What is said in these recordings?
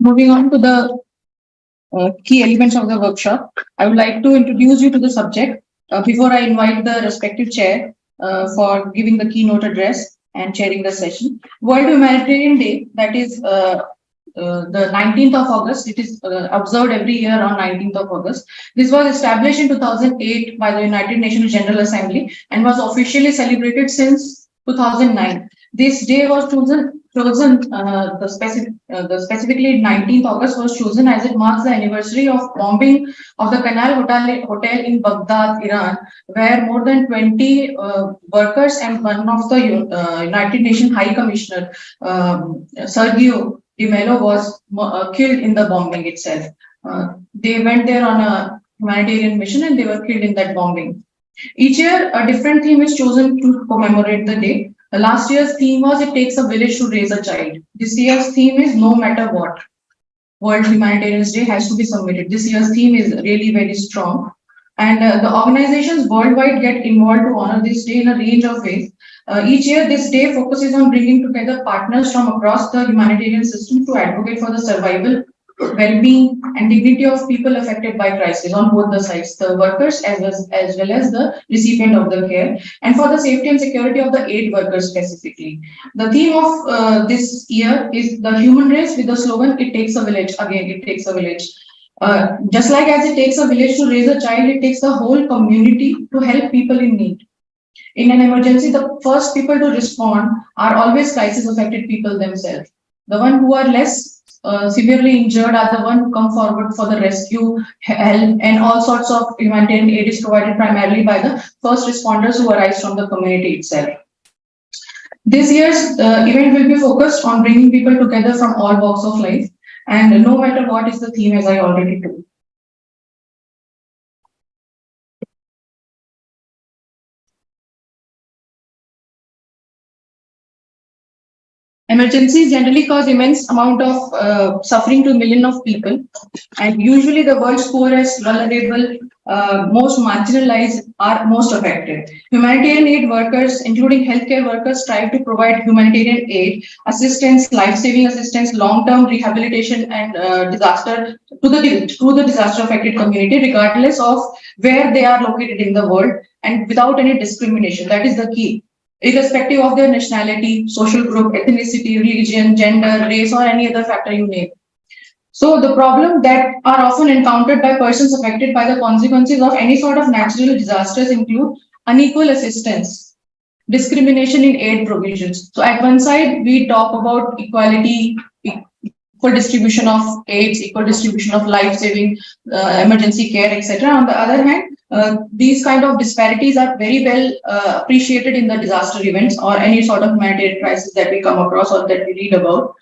Moving on to the key elements of the workshop, I would like to introduce you to the subject before I invite the respective chair for giving the keynote address and chairing the session. World Humanitarian Day, that is the 19th of August. It is observed every year on 19th of August. This was established in 2008 by the United Nations General Assembly and was officially celebrated since 2009. This day was specifically 19th August was chosen as it marks the anniversary of bombing of the Canal Hotel in Baghdad, Iran, where more than 20 workers and one of the United Nations High Commissioner, Sergio Nephele, was killed in the bombing itself. They went there on a humanitarian mission and they were killed in that bombing. Each year, a different theme is chosen to commemorate the day. Last year's theme was "It takes a village to raise a child." This year's theme is "No matter what, World Humanitarian Day has to be submitted." This year's theme is really very strong. And the organizations worldwide get involved to honor this day in a range of ways. Each year, this day focuses on bringing together partners from across the humanitarian system to advocate for the survival, well-being, and dignity of people affected by crisis on both the sides, the workers as well as the recipient of the care, and for the safety and security of the aid workers specifically. The theme of this year is the human race with the slogan, "It takes a village." Again, it takes a village. Just like as it takes a village to raise a child, it takes the whole community to help people in need. In an emergency, the first people to respond are always crisis-affected people themselves. The one who are less severely injured are the one who come forward for the rescue, help, and all sorts of humanitarian aid is provided primarily by the first responders who arise from the community itself. This year's event will be focused on bringing people together from all walks of life, and no matter what is the theme, as I already told. Emergencies generally cause immense amount of suffering to millions of people, and usually the world's poorest, vulnerable, most marginalized are most affected. Humanitarian aid workers, including healthcare workers, strive to provide humanitarian aid, assistance, life-saving assistance, long-term rehabilitation, and disaster to the disaster-affected community, regardless of where they are located in the world, and without any discrimination. That is the key. Irrespective of their nationality, social group, ethnicity, religion, gender, race, or any other factor you name. So the problem that are often encountered by persons affected by the consequences of any sort of natural disasters include unequal assistance, discrimination in aid provisions. So at one side, we talk about equality, equal distribution of aids, equal distribution of life-saving, emergency care, etc. On the other hand, these kind of disparities are very well appreciated in the disaster events or any sort of humanitarian crisis that we come across or that we read about.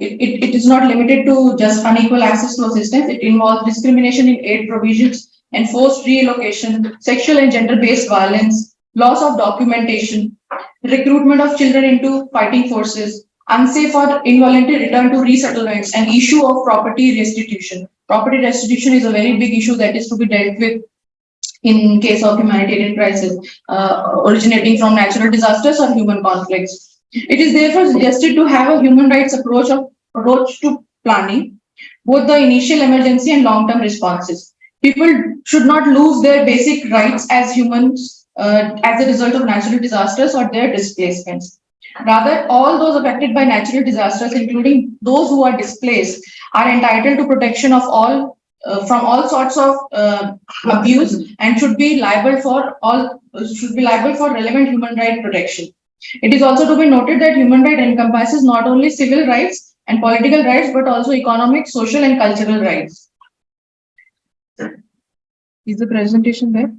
It is not limited to just unequal access to assistance. It involves discrimination in aid provisions, enforced relocation, sexual and gender-based violence, loss of documentation, recruitment of children into fighting forces, unsafe or involuntary return to resettlements, and issue of property restitution. Property restitution is a very big issue that is to be dealt with in case of humanitarian crisis originating from natural disasters or human conflicts. It is therefore suggested to have a human rights approach to planning, both the initial emergency and long-term responses. People should not lose their basic rights as humans as a result of natural disasters or their displacements. Rather, all those affected by natural disasters, including those who are displaced, are entitled to protection of all from all sorts of abuse and should be liable for relevant human right protection. It is also to be noted that human right encompasses not only civil rights and political rights but also economic, social, and cultural rights. Is the presentation there?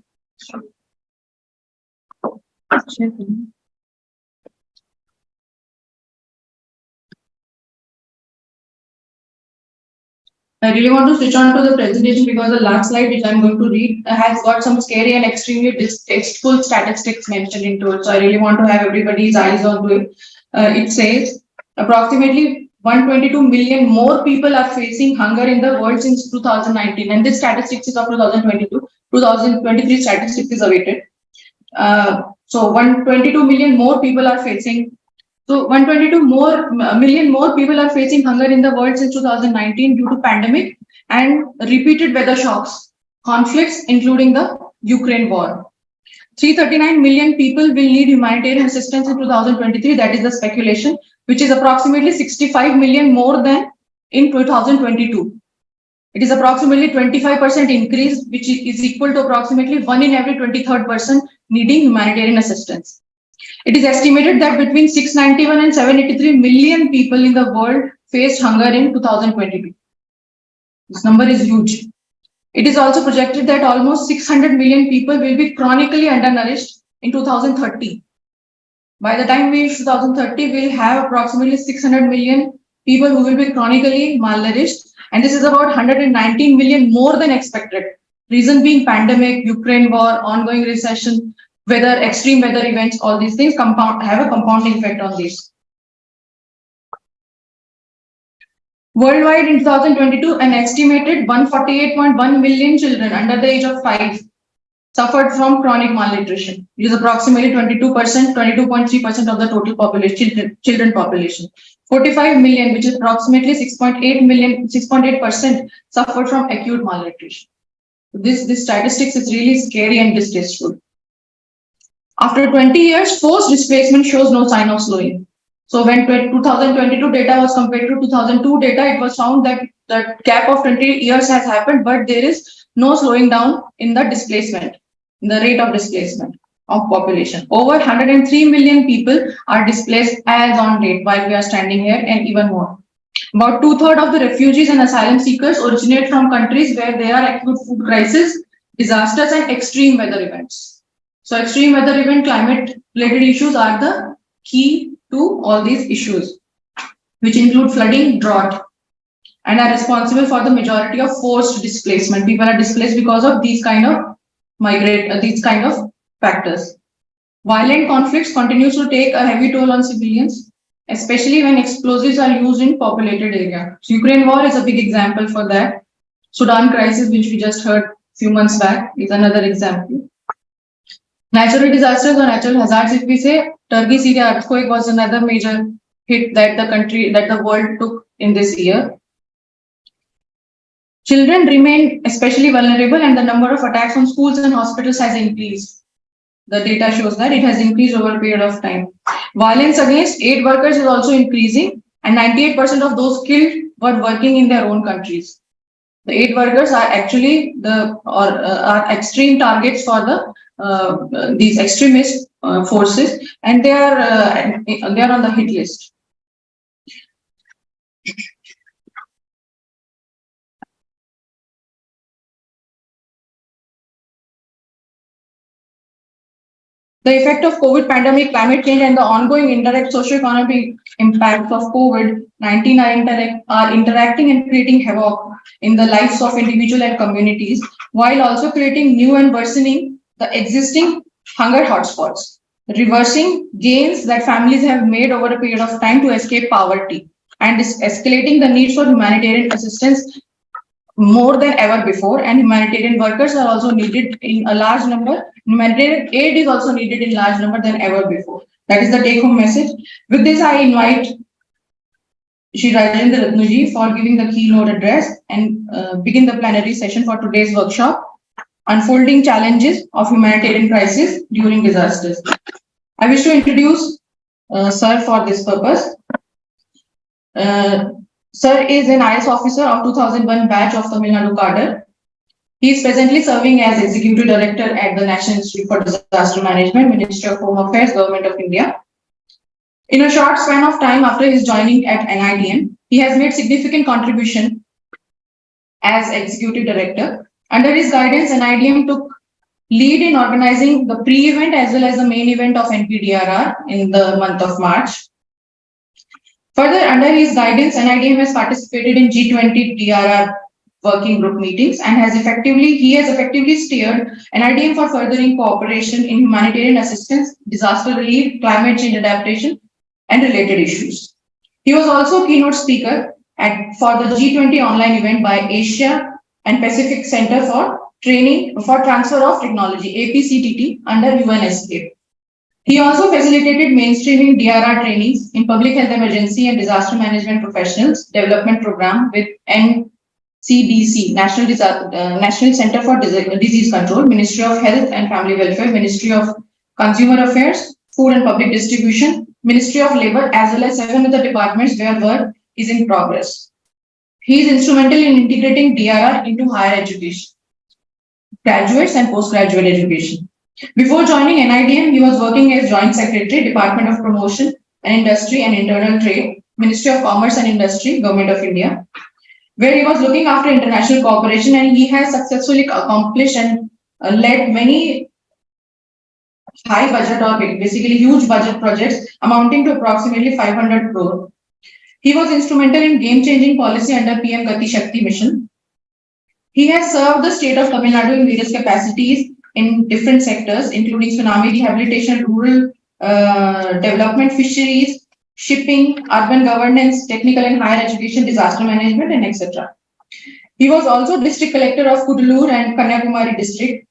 I really want to switch on to the presentation because the last slide which I'm going to read has got some scary and extremely distasteful statistics mentioned into it. So I really want to have everybody's eyes onto it. It says approximately 122 million more people are facing hunger in the world since 2019. And this statistics is of 2022. 2023 statistics is awaited. So 122 million more people are facing So 122 million more people are facing hunger in the world since 2019 due to pandemic and repeated weather shocks, conflicts, including the Ukraine war. 339 million people will need humanitarian assistance in 2023. That is the speculation, which is approximately 65 million more than in 2022. It is approximately 25% increase, which is equal to approximately 1 in every 23rd person needing humanitarian assistance. It is estimated that between 691 and 783 million people in the world faced hunger in 2022. This number is huge. It is also projected that almost 600 million people will be chronically undernourished in 2030. By the time we reach 2030, we'll have approximately 600 million people who will be chronically malnourished, and this is about 119 million more than expected. Reason being pandemic, Ukraine war, ongoing recession, weather, extreme weather events, all these things have a compounding effect on this. Worldwide in 2022, an estimated 148.1 million children under the age of 5 suffered from chronic malnutrition. It is approximately 22.3% of the total population, children population. 45 million, which is approximately 6.8%, suffered from acute malnutrition. This statistics is really scary and distasteful. After 20 years, forced displacement shows no sign of slowing. So when 2022 data was compared to 2002 data, it was found that the gap of 20 years has happened, but there is no slowing down in the displacement, in the rate of displacement of population. Over 103 million people are displaced as on date while we are standing here, and even more. About 2/3 of the refugees and asylum seekers originate from countries where there are acute food crises, disasters, and extreme weather events. So extreme weather event, climate related issues are the key to all these issues, which include flooding, drought, and are responsible for the majority of forced displacement. People are displaced because of these kind of factors. Violent conflicts continues to take a heavy toll on civilians, especially when explosives are used in populated areas. So Ukraine war is a big example for that. Sudan crisis, which we just heard a few months back, is another example. Natural disasters or natural hazards, if we say, Turkey Syria earthquake was another major hit that the world took in this year. Children remain especially vulnerable, and the number of attacks on schools and hospitals has increased. The data shows that it has increased over a period of time. Violence against aid workers is also increasing, and 98% of those killed were working in their own countries. The aid workers are actually are extreme targets for these extremist forces, and they are on the hit list. The effect of COVID pandemic, climate change, and the ongoing indirect socio-economic impacts of COVID-19 are interacting and creating havoc in the lives of individuals and communities, while also creating new and worsening the existing hunger hotspots, reversing gains that families have made over a period of time to escape poverty, and is escalating the need for humanitarian assistance more than ever before. And humanitarian workers are also needed in a large number. Humanitarian aid is also needed in large number than ever before. That is the take-home message. With this, I invite Shri Rajendra Ratnuji for giving the keynote address and begin the plenary session for today's workshop, Unfolding Challenges of Humanitarian Crisis During Disasters. I wish to introduce Sir for this purpose. Sir is an IS officer of 2001 batch of Tamil Nadu cadre. He is presently serving as Executive Director at the National Institute for Disaster Management, Ministry of Home Affairs, Government of India. In a short span of time after his joining at NIDM, he has made significant contribution as Executive Director. Under his guidance, NIDM took lead in organizing the pre-event as well as the main event of NPDRR in the month of March. Further, under his guidance, NIDM has participated in G20 DRR working group meetings and has effectively steered NIDM for furthering cooperation in humanitarian assistance, disaster relief, climate change adaptation, and related issues. He was also keynote speaker for the G20 online event by Asia and Pacific Center for Transfer of Technology, APCTT, under UNSCAPE. He also facilitated mainstreaming DRR trainings in public health emergency and disaster management professionals development program with NCDC, National Center for Disease Control, Ministry of Health and Family Welfare, Ministry of Consumer Affairs, Food and Public Distribution, Ministry of Labor, as well as 7 other departments where work is in progress. He is instrumental in integrating DRR into higher education, graduates and postgraduate education. Before joining NIDM, he was working as Joint Secretary, Department of Promotion and Industry and Internal Trade, Ministry of Commerce and Industry, Government of India, where he was looking after international cooperation, and he has successfully accomplished and led many high budget or basically huge budget projects amounting to approximately 500 crore. He was instrumental in game-changing policy under PM Gati Shakti mission. He has served the state of Tamil Nadu in various capacities in different sectors, including tsunami rehabilitation, rural development, fisheries, shipping, urban governance, technical and higher education, disaster management, and etc. He was also district collector of Kudalur and Kanyakumari district.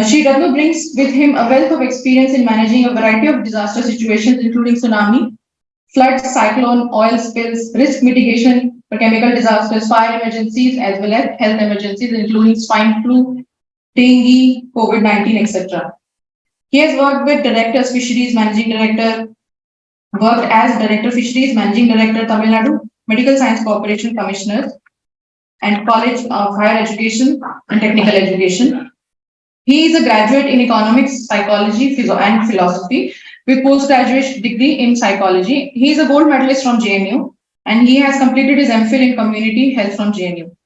Shri Ratnu brings with him a wealth of experience in managing a variety of disaster situations, including tsunami, floods, cyclone, oil spills, risk mitigation for chemical disasters, fire emergencies, as well as health emergencies, including swine flu, dengue, COVID-19, etc. He has worked with directors, fisheries, managing director, worked as director fisheries, managing director, Tamil Nadu, Medical Science Corporation Commissioner, and College of Higher Education and Technical Education. He is a graduate in economics, psychology, and philosophy with postgraduate degree in psychology. He is a gold medalist from JNU and he has completed his MPhil in community health from JNU.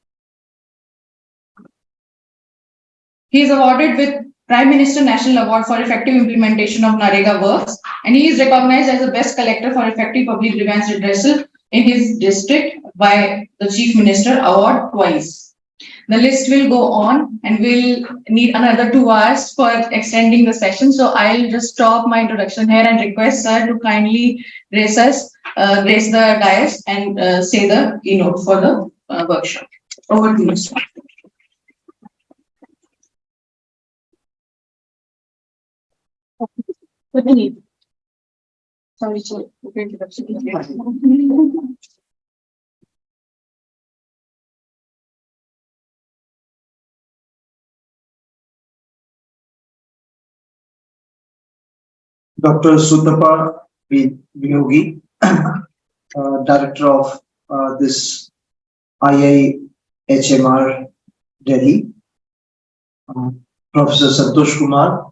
He is awarded with Prime Minister National Award for effective implementation of NREGA works, and he is recognized as the best collector for effective public grievance redressal in his district by the Chief Minister Award twice. The list will go on and we'll need another 2 hours for extending the session. So I'll just stop my introduction here and request sir to kindly raise the dais and say the keynote for the workshop. Over to you, sir. What do you need? Sorry, sir. Dr. Sutapa Vinogi, Director of this IIHMR Delhi, Professor Santosh Kumar,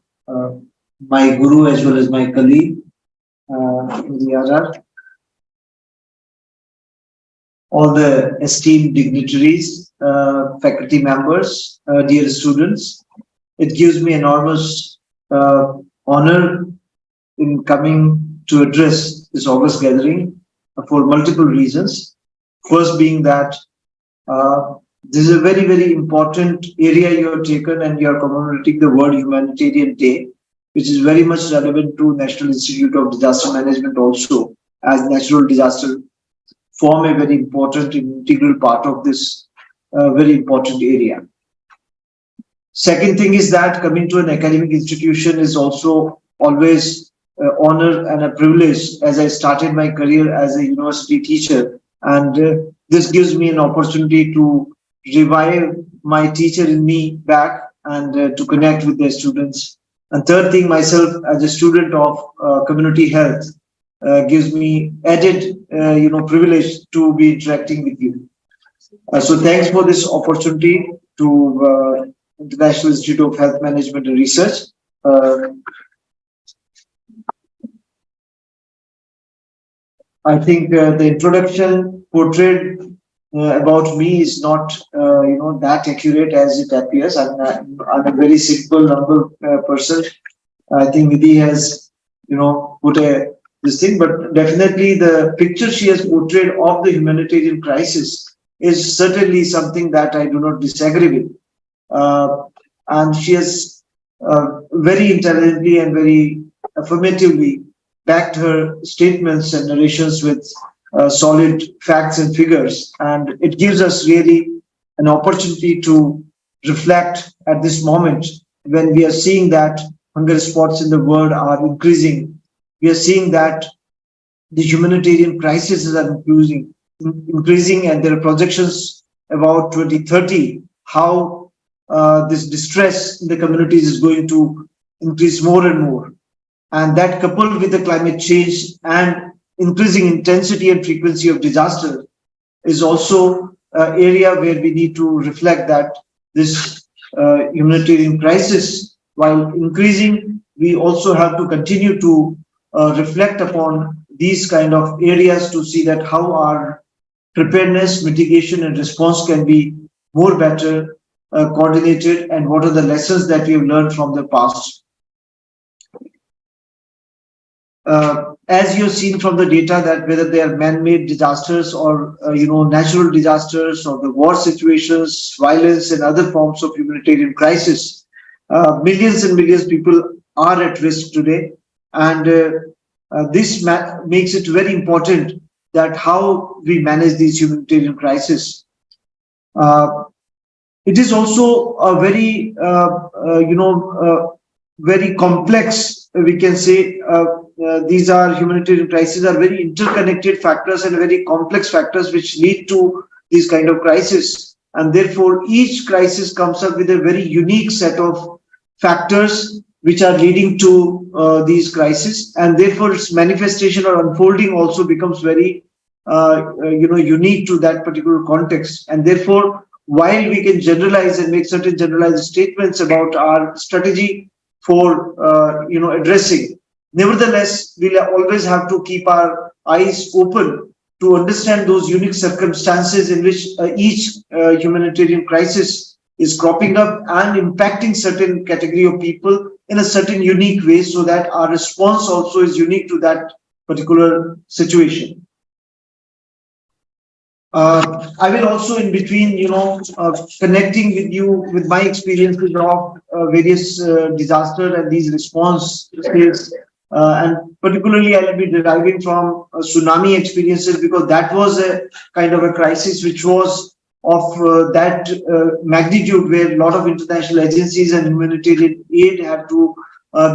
my guru as well as my colleague in the RR, all the esteemed dignitaries, faculty members, dear students. It gives me enormous honor in coming to address this August gathering for multiple reasons. First being that this is a very, very important area you have taken and you are commemorating the World Humanitarian Day, which is very much relevant to National Institute of Disaster Management also, as natural disaster form a very important and integral part of this very important area. Second thing is that coming to an academic institution is also always honor and a privilege, as I started my career as a university teacher, and this gives me an opportunity to revive my teacher in me back and to connect with the students. And third thing, myself as a student of community health gives me added privilege to be interacting with you. So thanks for this opportunity to International Institute of Health Management and Research. I think the introduction portrayed about me is not that accurate as it appears. I'm a very simple, humble person. I think Nidhi has put this thing, but definitely the picture she has portrayed of the humanitarian crisis is certainly something that I do not disagree with. And she has very intelligently and very affirmatively backed her statements and narrations with solid facts and figures. And it gives us really an opportunity to reflect at this moment when we are seeing that hunger spots in the world are increasing we are seeing that the humanitarian crises are increasing, and there are projections about 2030 how this distress in the communities is going to increase more and more. And that, coupled with the climate change and increasing intensity and frequency of disaster, is also an area where we need to reflect that this humanitarian crisis, while increasing, we also have to continue to reflect upon these kind of areas to see that how our preparedness, mitigation, and response can be more better coordinated, and what are the lessons that we have learned from the past. As you've seen from the data, that whether they are man-made disasters or natural disasters or the war situations, violence, and other forms of humanitarian crisis, millions and millions of people are at risk today, and this makes it very important that how we manage these humanitarian crises. It is also a very very complex, we can say. These are humanitarian crises are very interconnected factors and very complex factors which lead to these kind of crises, and therefore each crisis comes up with a very unique set of factors which are leading to these crises, and therefore its manifestation or unfolding also becomes very unique to that particular context. And therefore, while we can generalize and make certain generalized statements about our strategy for addressing, nevertheless, we'll always have to keep our eyes open to understand those unique circumstances in which each humanitarian crisis is cropping up and impacting certain category of people in a certain unique way, so that our response also is unique to that particular situation. I will also, in between, connecting with you with my experiences of various disaster and these responses. And particularly, I will be deriving from tsunami experiences, because that was a kind of a crisis which was of that magnitude, where a lot of international agencies and humanitarian aid had to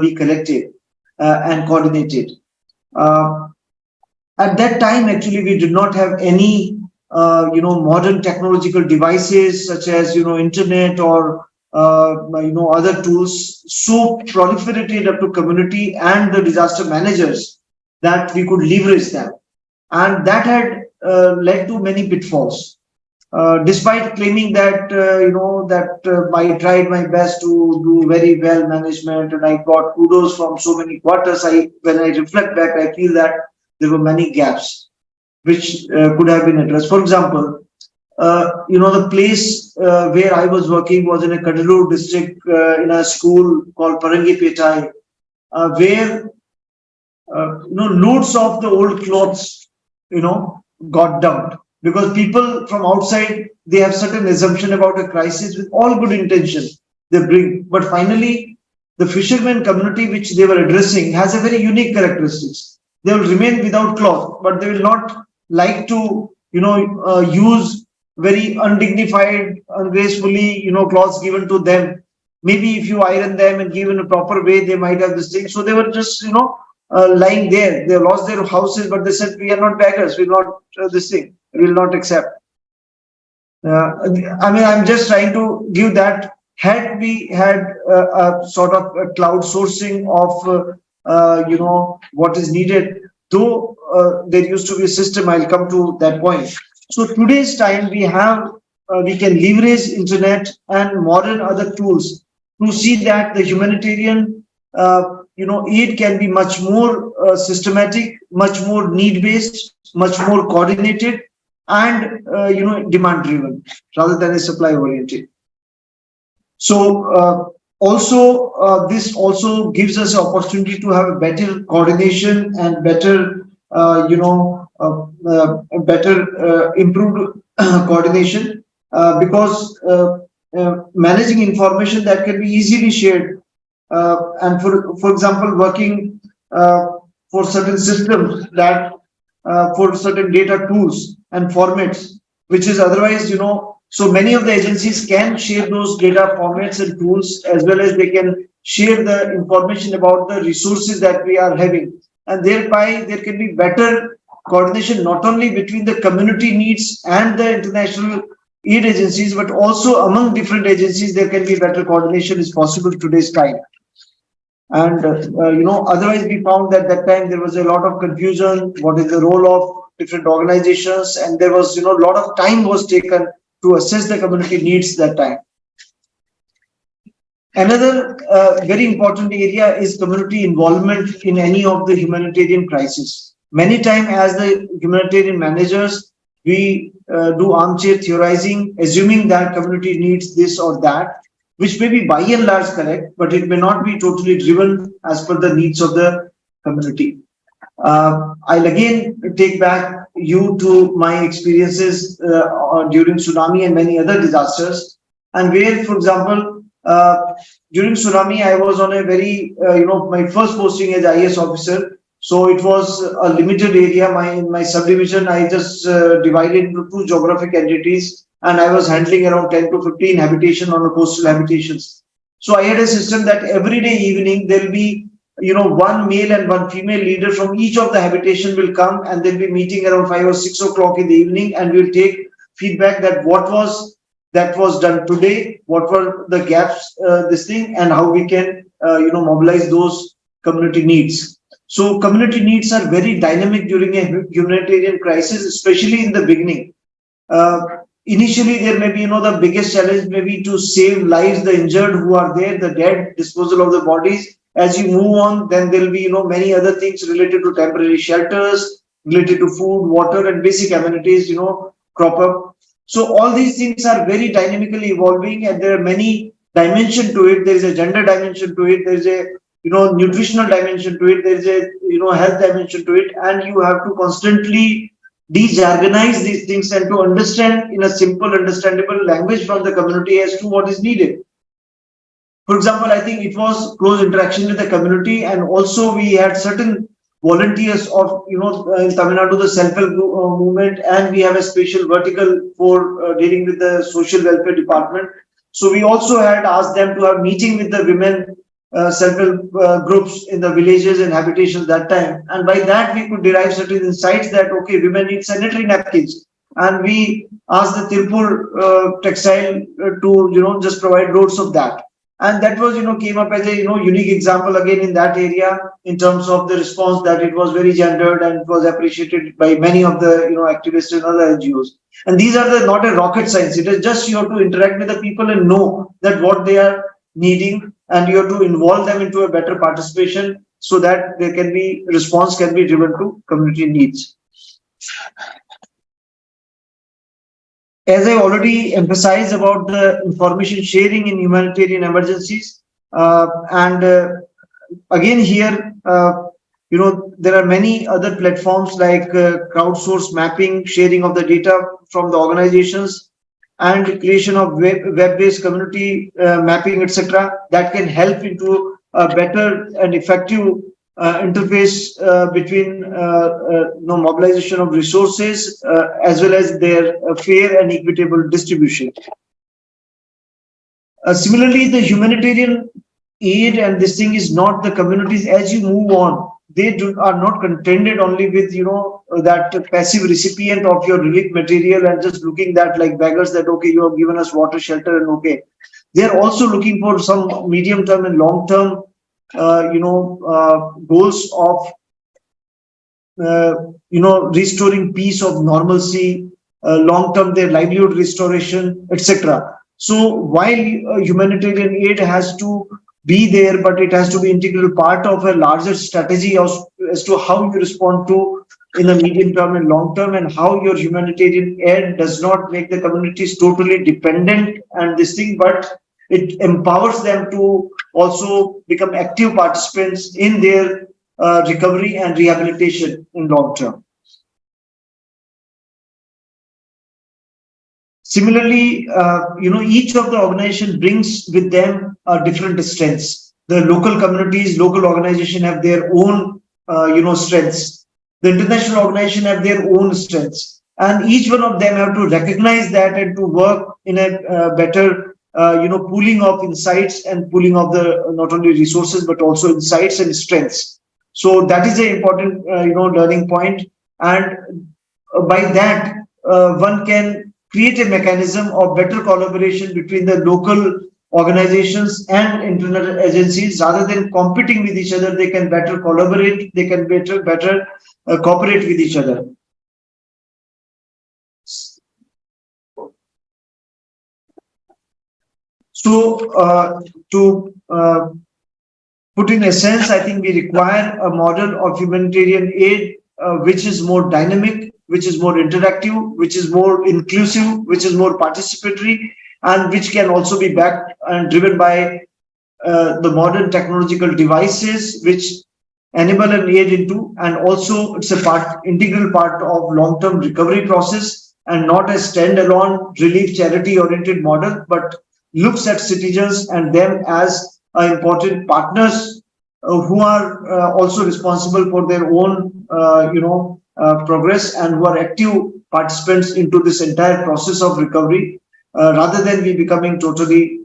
be collected and coordinated. At that time, actually, we did not have any modern technological devices such as internet or other tools so proliferated up to community and the disaster managers that we could leverage them, and that had led to many pitfalls. Despite claiming that I tried my best to do very well management and I got kudos from so many quarters, when I reflect back, I feel that there were many gaps which could have been addressed. For example, the place where I was working was in a Kadalur district, in a school called Parangipetai, where loads of the old clothes got dumped, because people from outside, they have certain assumption about a crisis with all good intention they bring, but finally the fishermen community which they were addressing has a very unique characteristics. They will remain without cloth, but they will not like to use very undignified, ungracefully clothes given to them. Maybe if you iron them and give in a proper way, they might have this thing. So they were just lying there. They lost their houses, but they said, we are not beggars, we will not this thing, we will not accept. I'm just trying to give that. Had we had a sort of a cloud sourcing of what is needed, though there used to be a system, I'll come to that point. So today's time, we can leverage internet and modern other tools to see that the humanitarian aid can be much more systematic, much more need-based, much more coordinated, and demand-driven rather than a supply-oriented. So this also gives us an opportunity to have a better coordination and better improved coordination, because managing information that can be easily shared, and for example, working for certain systems that for certain data tools and formats, which is otherwise so many of the agencies can share those data formats and tools, as well as they can share the information about the resources that we are having. and thereby there can be better coordination not only between the community needs and the international aid agencies, but also among different agencies. There can be better coordination is possible today's time. And otherwise we found that time there was a lot of confusion. What is the role of different organizations? And there was a lot of time was taken to assess the community needs that time. Another very important area is community involvement in any of the humanitarian crisis. Many times as the humanitarian managers, we do armchair theorizing, assuming that community needs this or that, which may be by and large correct, but it may not be totally driven as per the needs of the community. I'll again take back you to my experiences during tsunami and many other disasters, and where, for example, during tsunami, I was on a very, my first posting as IAS officer. So it was a limited area. My subdivision, I just divided into 2 geographic entities, and I was handling around 10 to 15 habitation on the coastal habitations. So I had a system that every day evening there will be, 1 male and 1 female leader from each of the habitation will come, and they'll be meeting around 5 or 6 o'clock in the evening, and we'll take feedback that what was done today, what were the gaps, this thing, and how we can, mobilize those community needs. So community needs are very dynamic during a humanitarian crisis, especially in the beginning. Initially, there may be, the biggest challenge may be to save lives, the injured who are there, the dead, disposal of the bodies. As you move on, then there will be, many other things related to temporary shelters, related to food, water, and basic amenities, crop up. So all these things are very dynamically evolving, and there are many dimensions to it. There is a gender dimension to it. There is a nutritional dimension to it. There is a health dimension to it, and you have to constantly de-jargonize these things and to understand in a simple, understandable language from the community as to what is needed. For example, I think it was close interaction with the community, and also we had certain volunteers of in Tamil Nadu, the self-help movement, and we have a special vertical for dealing with the social welfare department. So we also had asked them to have meeting with the women self-help groups in the villages and habitations that time, and by that we could derive certain insights that okay, women need sanitary napkins, and we asked the Tirupur textile to just provide loads of that. And that was, came up as a, unique example again in that area in terms of the response, that it was very gendered and it was appreciated by many of the, activists and other NGOs. And these are not a rocket science. It is just you have to interact with the people and know that what they are needing, and you have to involve them into a better participation so that there can be response can be driven to community needs. As I already emphasized about the information sharing in humanitarian emergencies, again here, there are many other platforms like crowdsource mapping, sharing of the data from the organizations, and creation of web-based community mapping, etc., that can help into a better and effective interface between mobilization of resources as well as their fair and equitable distribution. Similarly, the humanitarian aid and this thing is not the communities. As you move on, they are not contented only with that passive recipient of your relief material and just looking that like beggars that okay, you have given us water, shelter, and okay. They are also looking for some medium term and long term goals of restoring peace, of normalcy, long term their livelihood restoration, etc. So while humanitarian aid has to be there, but it has to be integral part of a larger strategy as to how you respond to in the medium term and long term, and how your humanitarian aid does not make the communities totally dependent and this thing, but it empowers them to also become active participants in their recovery and rehabilitation in long term. Similarly, each of the organization brings with them different strengths. The local communities, local organization have their own, strengths. The international organization have their own strengths, and each one of them have to recognize that and to work in a better, pooling of insights and pooling of the not only resources but also insights and strengths. So that is an important, learning point. And by that, one can create a mechanism of better collaboration between the local organizations and internal agencies. Rather than competing with each other, they can better collaborate, they can better cooperate with each other. So to put in a sense, I think we require a model of humanitarian aid which is more dynamic, which is more interactive, which is more inclusive, which is more participatory, and which can also be backed and driven by the modern technological devices which enable an aid into, and also it's a integral part of long-term recovery process, and not a standalone relief charity oriented model, but looks at citizens and them as important partners who are also responsible for their own progress, and who are active participants into this entire process of recovery, rather than we becoming totally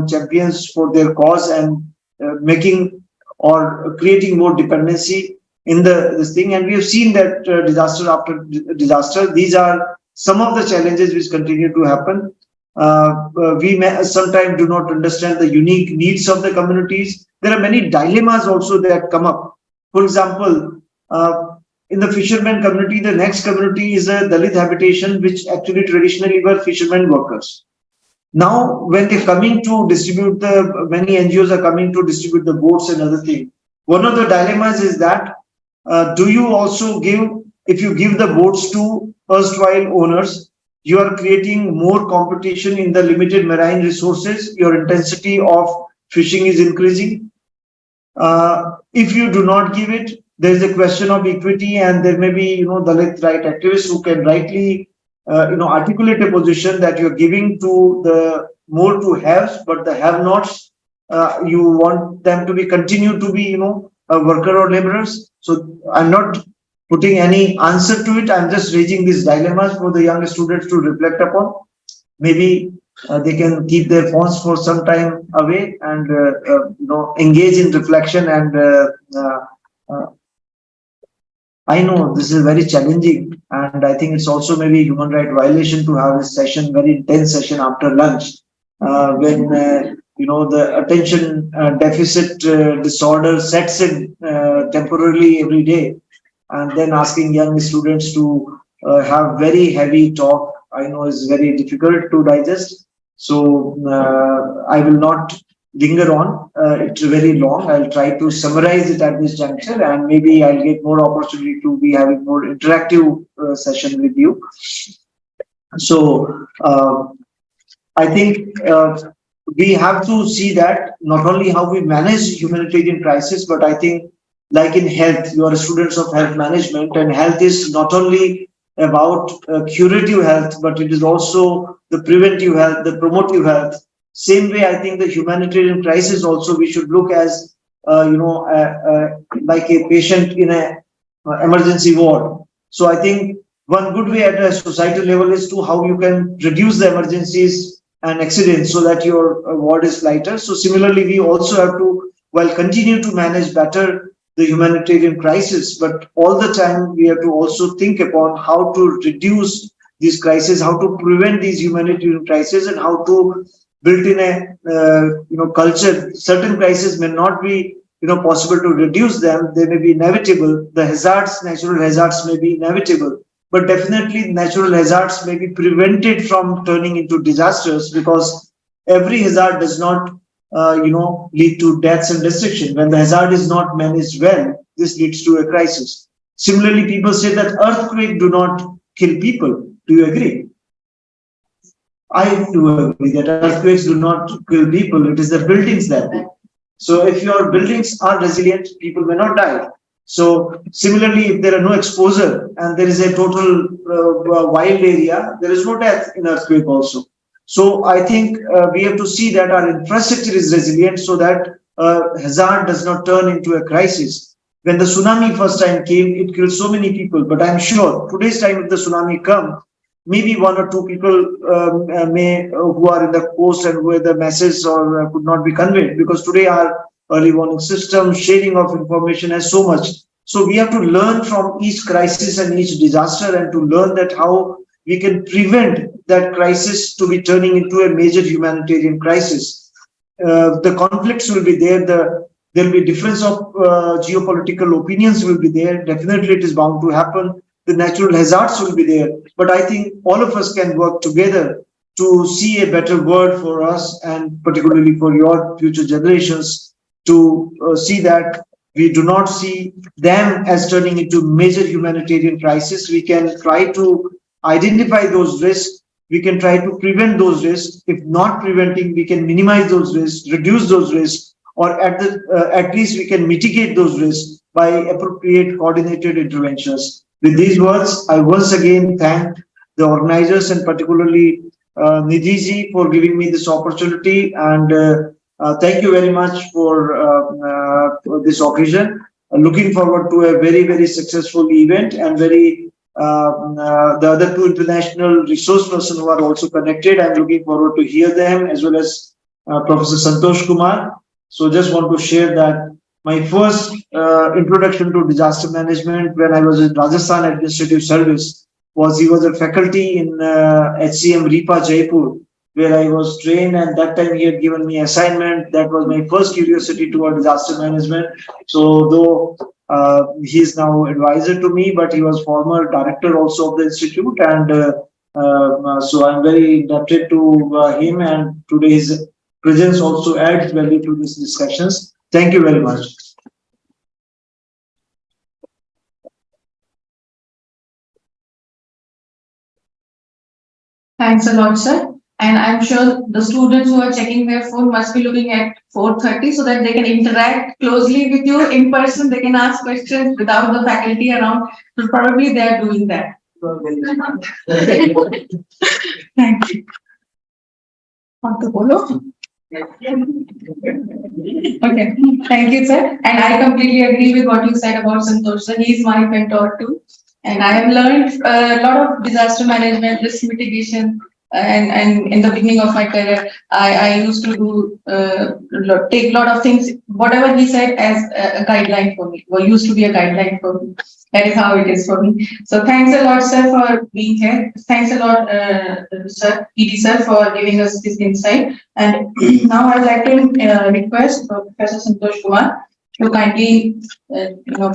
champions for their cause and making or creating more dependency in this thing. And we have seen that disaster after disaster, these are some of the challenges which continue to happen. We may sometimes do not understand the unique needs of the communities. There are many dilemmas also that come up. For example, in the fishermen community, the next community is a Dalit habitation, which actually traditionally were fishermen workers. Now, when they're coming to distribute many NGOs are coming to distribute the boats and other things. One of the dilemmas is that, do you also if you give the boats to erstwhile owners, you are creating more competition in the limited marine resources, your intensity of fishing is increasing. If you do not give it, there is a question of equity, and there may be, Dalit right activists who can rightly articulate a position that you're giving to the more to haves, but the have-nots, you want them to continue to be, a worker or laborers. So I'm not putting any answer to it. I'm just raising these dilemmas for the young students to reflect upon. Maybe they can keep their phones for some time away and engage in reflection. And I know this is very challenging, and I think it's also maybe a human right violation to have a session, very intense session after lunch, when the attention deficit disorder sets in temporarily every day, and then asking young students to have very heavy talk, I know is very difficult to digest. So I will not linger on. It's very long. I'll try to summarize it at this juncture, and maybe I'll get more opportunity to be having more interactive session with you. So I think we have to see that not only how we manage humanitarian crisis, but I think like in health, you are students of health management, and health is not only about curative health, but it is also the preventive health, the promotive health. Same way, I think the humanitarian crisis also we should look as, like a patient in a emergency ward. So I think one good way at a societal level is to how you can reduce the emergencies and accidents so that your ward is lighter. So similarly, we also have to, while continue to manage better the humanitarian crisis, but all the time we have to also think upon how to reduce these crises, how to prevent these humanitarian crises, and how to build in a culture. Certain crises may not be possible to reduce them; they may be inevitable. The hazards, natural hazards, may be inevitable, but definitely natural hazards may be prevented from turning into disasters, because every hazard does not lead to deaths and destruction. When the hazard is not managed well, this leads to a crisis. Similarly, people say that earthquakes do not kill people. Do you agree? I do agree that earthquakes do not kill people. It is the buildings that do. So if your buildings are resilient, people may not die. So similarly, if there are no exposure and there is a total wild area, there is no death in earthquake also. So I think we have to see that our infrastructure is resilient so that hazard does not turn into a crisis. When the tsunami first time came, it killed so many people. But I'm sure today's time, if the tsunami comes, maybe one or two people who are in the coast and where the message or could not be conveyed, because today our early warning systems, sharing of information, and so much. So we have to learn from each crisis and each disaster, and to learn that how we can prevent that crisis to be turning into a major humanitarian crisis. The conflicts will be there. There will be difference of geopolitical opinions will be there. Definitely, it is bound to happen. The natural hazards will be there. But I think all of us can work together to see a better world for us, and particularly for your future generations, to see that we do not see them as turning into major humanitarian crisis. We can try to identify those risks. We can try to prevent those risks. If not preventing, we can minimize those risks, reduce those risks, or at least we can mitigate those risks by appropriate coordinated interventions. With these words, I once again thank the organizers, and particularly Nidhi ji, for giving me this opportunity, and thank you very much for this occasion. Looking forward to a very, very successful event, and the other two international resource persons who are also connected. I'm looking forward to hear them, as well as Professor Santosh Kumar. So just want to share that my first introduction to disaster management when I was in Rajasthan Administrative Service he was a faculty in HCM RIPA Jaipur, where I was trained, and that time he had given me assignment. That was my first curiosity toward disaster management. So though he is now advisor to me, but he was former director also of the institute, and so I'm very indebted to him, and today's presence also adds value to these discussions. Thank you very much. Thanks a lot, sir. And I'm sure the students who are checking their phone must be looking at 4:30 so that they can interact closely with you in person. They can ask questions without the faculty around. So probably they are doing that. Thank you. Want to follow? Okay, thank you, sir. And I completely agree with what you said about Santosh, sir. He is my mentor too. And I have learned a lot of disaster management, risk mitigation, and in the beginning of my career, I used to do take a lot of things, whatever he said, as a guideline for me, or used to be a guideline for me. That is how it is for me. So thanks a lot, sir, for being here. Thanks a lot, sir, ED sir, for giving us this insight. And now I'd like to request Professor Santosh Kumar to kindly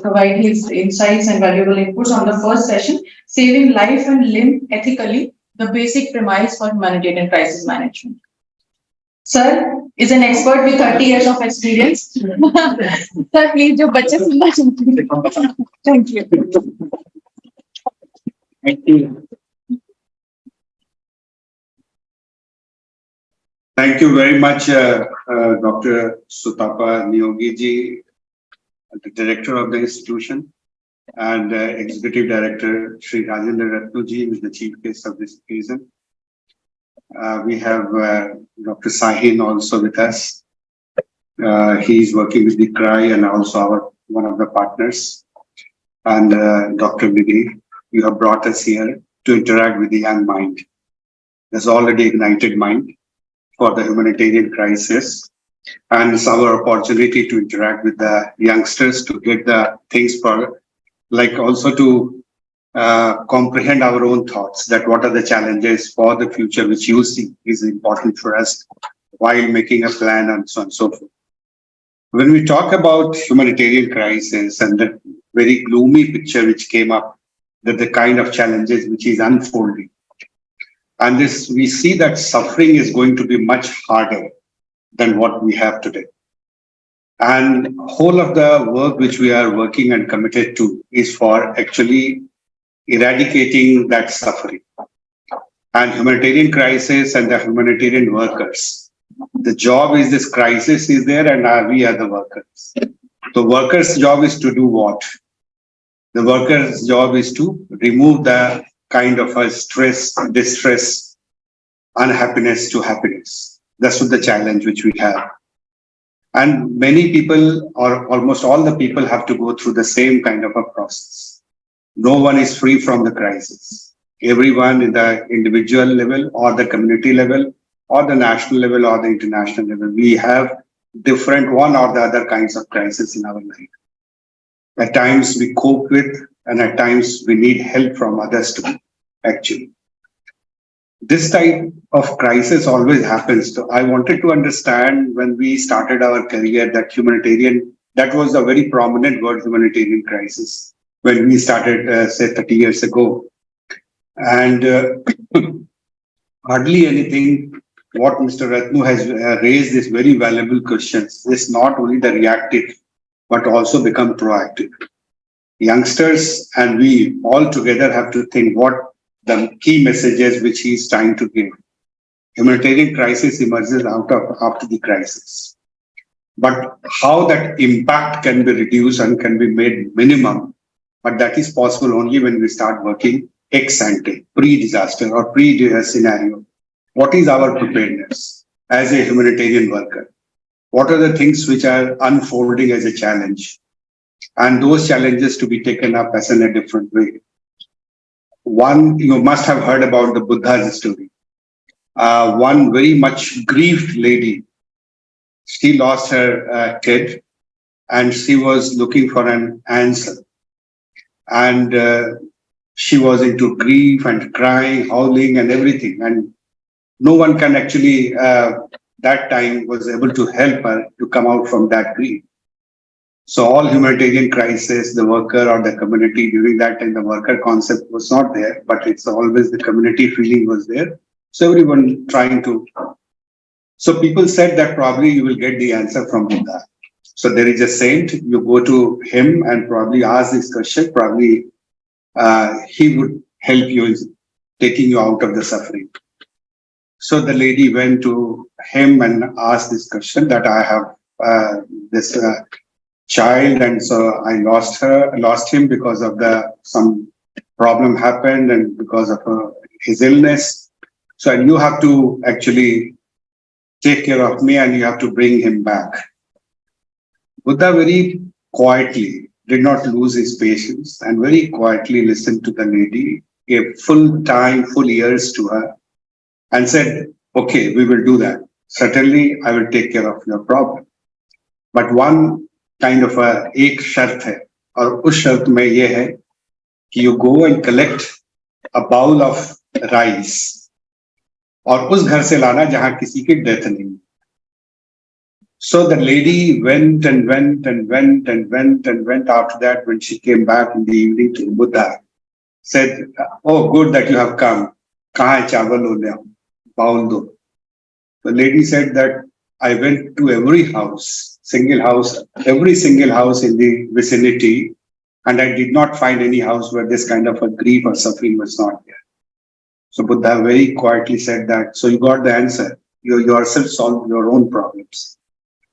provide his insights and valuable inputs on the first session, saving life and limb ethically, the basic premise for humanitarian crisis management. Sir is an expert with 30 years of experience. Sir, please, jo bacche sunna chahiye. Thank you. Thank you. Thank you very much, Dr. Sutapa Niyogi ji, the director of the institution, and Executive Director Sri Rajendra Ratnu ji, who is the chief guest of this occasion. We have Dr. Sahin also with us. He is working with the CRI and also one of the partners. And Dr. Nidhi, you have brought us here to interact with the young mind. There's already ignited mind for the humanitarian crisis. And it's our opportunity to interact with the youngsters to get the things for, like also to comprehend our own thoughts, that what are the challenges for the future which you see is important for us while making a plan, and so on and so forth. When we talk about humanitarian crisis and the very gloomy picture which came up, that the kind of challenges which is unfolding, and this, we see that suffering is going to be much harder than what we have today. And whole of the work which we are working and committed to is for actually eradicating that suffering. And humanitarian crisis and the humanitarian workers. The job is, this crisis is there, and we are the workers. The workers' job is to do what? The workers' job is to remove the kind of a stress, distress, unhappiness to happiness. That's what the challenge which we have. And many people, or almost all the people, have to go through the same kind of a process. No one is free from the crisis. Everyone in the individual level or the community level or the national level or the international level, we have different one or the other kinds of crisis in our life. At times we cope with, and at times we need help from others too, actually. This type of crisis always happens. So I wanted to understand when we started our career that humanitarian, that was a very prominent word, humanitarian crisis, when we started, say, 30 years ago. And hardly anything, what Mr. Ratnu has raised is very valuable questions. It's not only the reactive, but also become proactive. Youngsters and we all together have to think what the key messages which he is trying to give. Humanitarian crisis emerges after the crisis. But how that impact can be reduced and can be made minimum, but that is possible only when we start working ex ante, pre-disaster or pre-scenario. What is our preparedness as a humanitarian worker? What are the things which are unfolding as a challenge? And those challenges to be taken up as in a different way. One, you must have heard about the Buddha's story. One very much grieved lady, she lost her kid and she was looking for an answer. And she was into grief and crying, howling and everything. And no one can actually, that time was able to help her to come out from that grief. So all humanitarian crisis, the worker or the community during that time, the worker concept was not there, but it's always the community feeling was there. So everyone trying to. So people said that probably you will get the answer from Buddha. So there is a saint, you go to him and probably ask this question, probably he would help you in taking you out of the suffering. So the lady went to him and asked this question that I have this child, and so I lost him because of some problem happened and because of his illness. So and you have to actually take care of me and you have to bring him back. Buddha very quietly did not lose his patience and very quietly listened to the lady, gave full time, full ears to her and said, okay, we will do that. Certainly, I will take care of your problem. But one kind of a ek shart hai, aur us shart mein ye hai कि you go and collect a bowl of rice और उस घर से लाना जहां किसी की death नहीं. So the lady went and went and went and went and went. After that, when she came back in the evening to Buddha, said, "Oh, good that you have come. Kahan hai chawal ho le bowl do." The lady said that I went to every house, every single house in the vicinity, and I did not find any house where this kind of a grief or suffering was not there. So Buddha very quietly said that, so you got the answer. You yourself solve your own problems.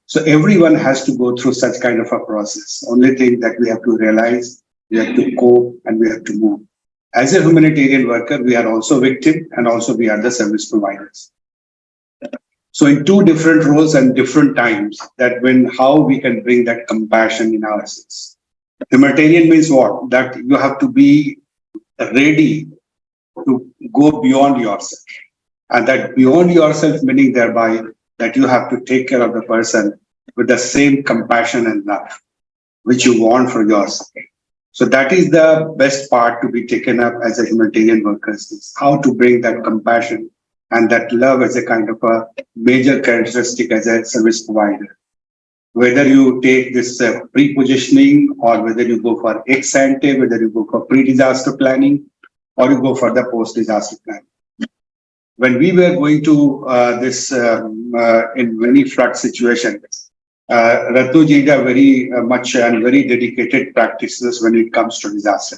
So everyone has to go through such kind of a process. Only thing that we have to realize, we have to cope and we have to move. As a humanitarian worker, we are also victim and also we are the service providers. So in two different roles and different times, that how we can bring that compassion in ourselves. Humanitarian means what? That you have to be ready to go beyond yourself. And that beyond yourself meaning thereby that you have to take care of the person with the same compassion and love which you want for yourself. So that is the best part to be taken up as a humanitarian worker, is how to bring that compassion and that love as a kind of a major characteristic as a service provider. Whether you take this pre-positioning or whether you go for ex ante, whether you go for pre-disaster planning or you go for the post-disaster planning. When we were going to in many flood situations, Ratnuji are very much and very dedicated practitioners when it comes to disaster.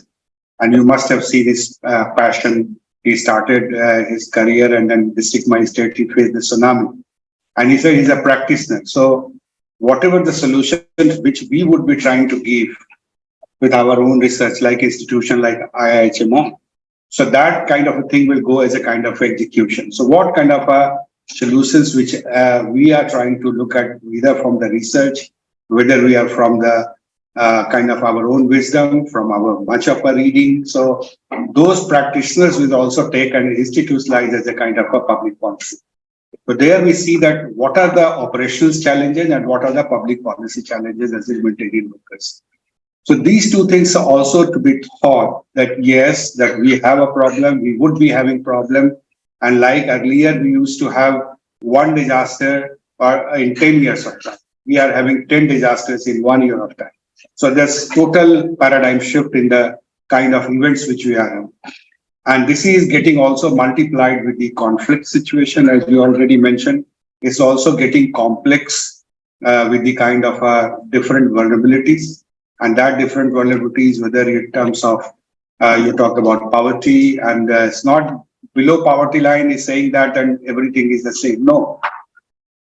And you must have seen his passion. He started his career and then district magistrate, he faced the tsunami. And he said he's a practitioner. So whatever the solutions which we would be trying to give with our own research, like institution like IIHM, so that kind of a thing will go as a kind of execution. So what kind of solutions which we are trying to look at, either from the research, whether we are from the kind of our own wisdom, from our much of our reading. So those practitioners will also take and institutionalize as a kind of a public policy. So there we see that what are the operational challenges and what are the public policy challenges as humanitarian workers. So these two things are also to be thought that yes, that we have a problem, we would be having problem. And like earlier, we used to have one disaster in 10 years of time. We are having 10 disasters in 1 year of time. So there's total paradigm shift in the kind of events which we are in. And this is getting also multiplied with the conflict situation, as you already mentioned. It's also getting complex with the kind of different vulnerabilities. And that different vulnerabilities, whether in terms of, you talk about poverty, and it's not below poverty line is saying that and everything is the same. No.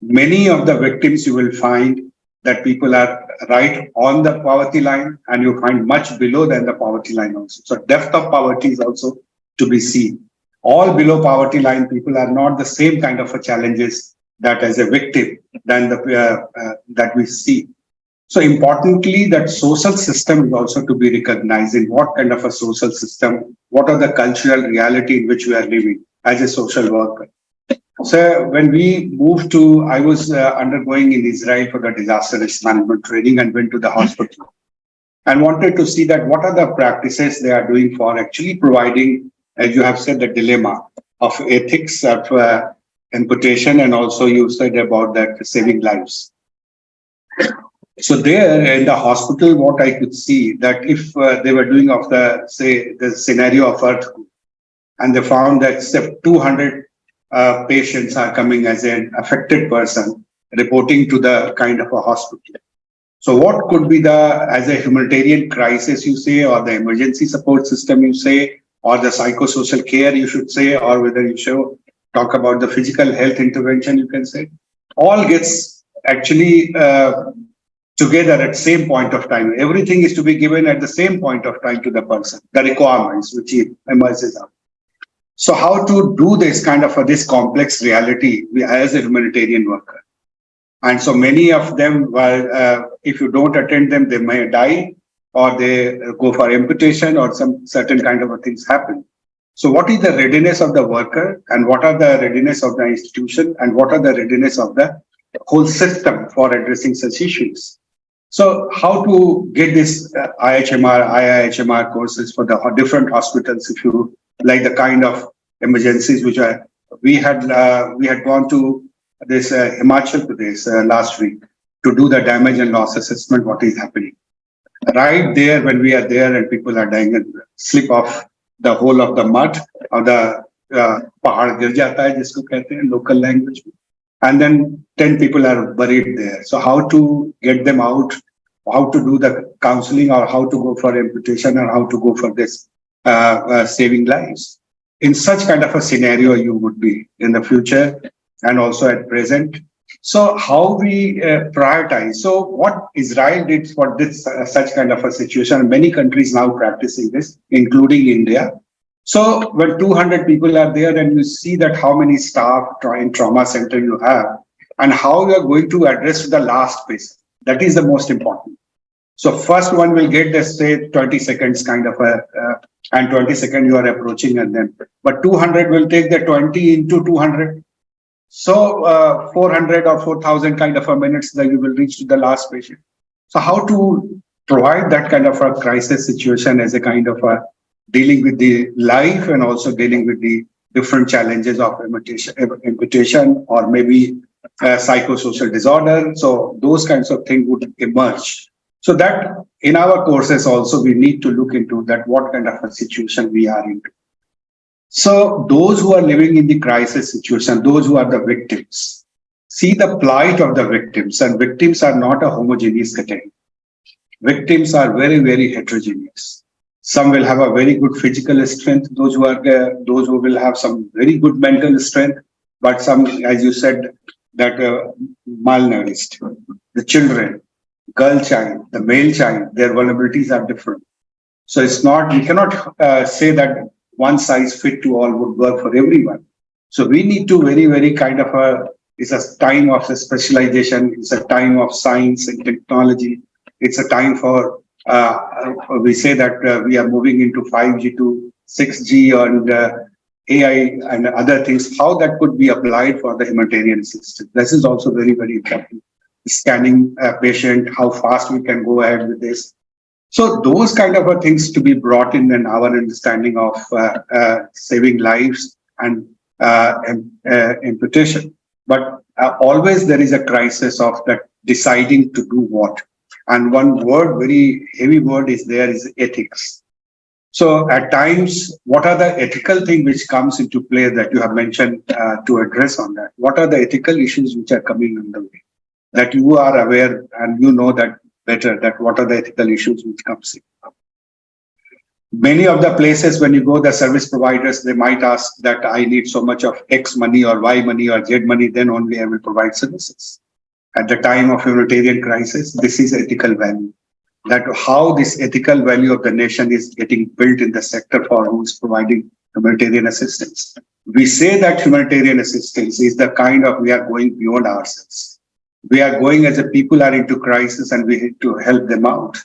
Many of the victims you will find that people are right on the poverty line, and you find much below than the poverty line also. So depth of poverty is also to be seen. All below poverty line people are not the same kind of challenges that as a victim than the that we see. So importantly, that social system is also to be recognized in what kind of a social system, what are the cultural reality in which we are living as a social worker. So when we moved to, I was undergoing in Israel for the disaster risk management training and went to the hospital and wanted to see that what are the practices they are doing for actually providing, as you have said, the dilemma of ethics of amputation, and also you said about that saving lives. So there in the hospital, what I could see that if they were doing of the, say, the scenario of earthquake, and they found that 200 patients are coming as an affected person reporting to the kind of a hospital. So what could be the, as a humanitarian crisis you say, or the emergency support system you say, or the psychosocial care you should say, or whether you should talk about the physical health intervention you can say, all gets actually together at same point of time. Everything is to be given at the same point of time to the person, the requirements which he emerges out. So how to do this kind of this complex reality as a humanitarian worker? And so many of them were, if you don't attend them, they may die, or they go for amputation, or some certain kind of things happen. So what is the readiness of the worker, and what are the readiness of the institution, and what are the readiness of the whole system for addressing such issues? So how to get this IHMR, IIHMR courses for the different hospitals, if you like the kind of emergencies which we had gone to this Himachal Pradesh last week to do the damage and loss assessment, what is happening. Right there, when we are there and people are dying and slip off the whole of the mud, or the pahad gir jata hai, jisko kehte hain local language. And then 10 people are buried there. So how to get them out, how to do the counseling, or how to go for amputation, or how to go for this saving lives. In such kind of a scenario you would be in the future and also at present. So how we prioritize. So what Israel did for this such kind of a situation, many countries now practicing this, including India. So when 200 people are there and you see that how many staff in trauma center you have, and how you are going to address the last patient, that is the most important. So first one will get the say 20 seconds kind of and 20 seconds you are approaching and then, but 200 will take the 20 into 200. So 400 or 4,000 kind of a minutes that you will reach to the last patient. So how to provide that kind of a crisis situation as a kind of a dealing with the life and also dealing with the different challenges of amputation or maybe psychosocial disorder. So those kinds of things would emerge. So that in our courses also we need to look into that what kind of a situation we are into. So those who are living in the crisis situation, those who are the victims, see the plight of the victims, and victims are not a homogeneous category. Victims are very, very heterogeneous. Some will have a very good physical strength, those who will have some very good mental strength, but some, as you said, that malnourished, the children, girl child, the male child, their vulnerabilities are different. So it's not, we cannot say that one size fit to all would work for everyone. So we need to very, very kind of it's a time of specialization. It's a time of science and technology. It's a time for, we say that we are moving into 5G to 6G, and AI and other things, how that could be applied for the humanitarian assistance. This is also very, very important. Scanning a patient, how fast we can go ahead with this. So those kind of things to be brought in our understanding of saving lives and amputation. But always there is a crisis of that deciding to do what. And one word, very heavy word is there, is ethics. So at times, what are the ethical things which comes into play that you have mentioned to address on that? What are the ethical issues which are coming in the way that you are aware and you know that better, that what are the ethical issues which comes in? Many of the places when you go, the service providers, they might ask that I need so much of X money or Y money or Z money, then only I will provide services. At the time of humanitarian crisis, this is ethical value. That how this ethical value of the nation is getting built in the sector for who is providing humanitarian assistance. We say that humanitarian assistance is the kind of, we are going beyond ourselves. We are going as a people are into crisis and we need to help them out.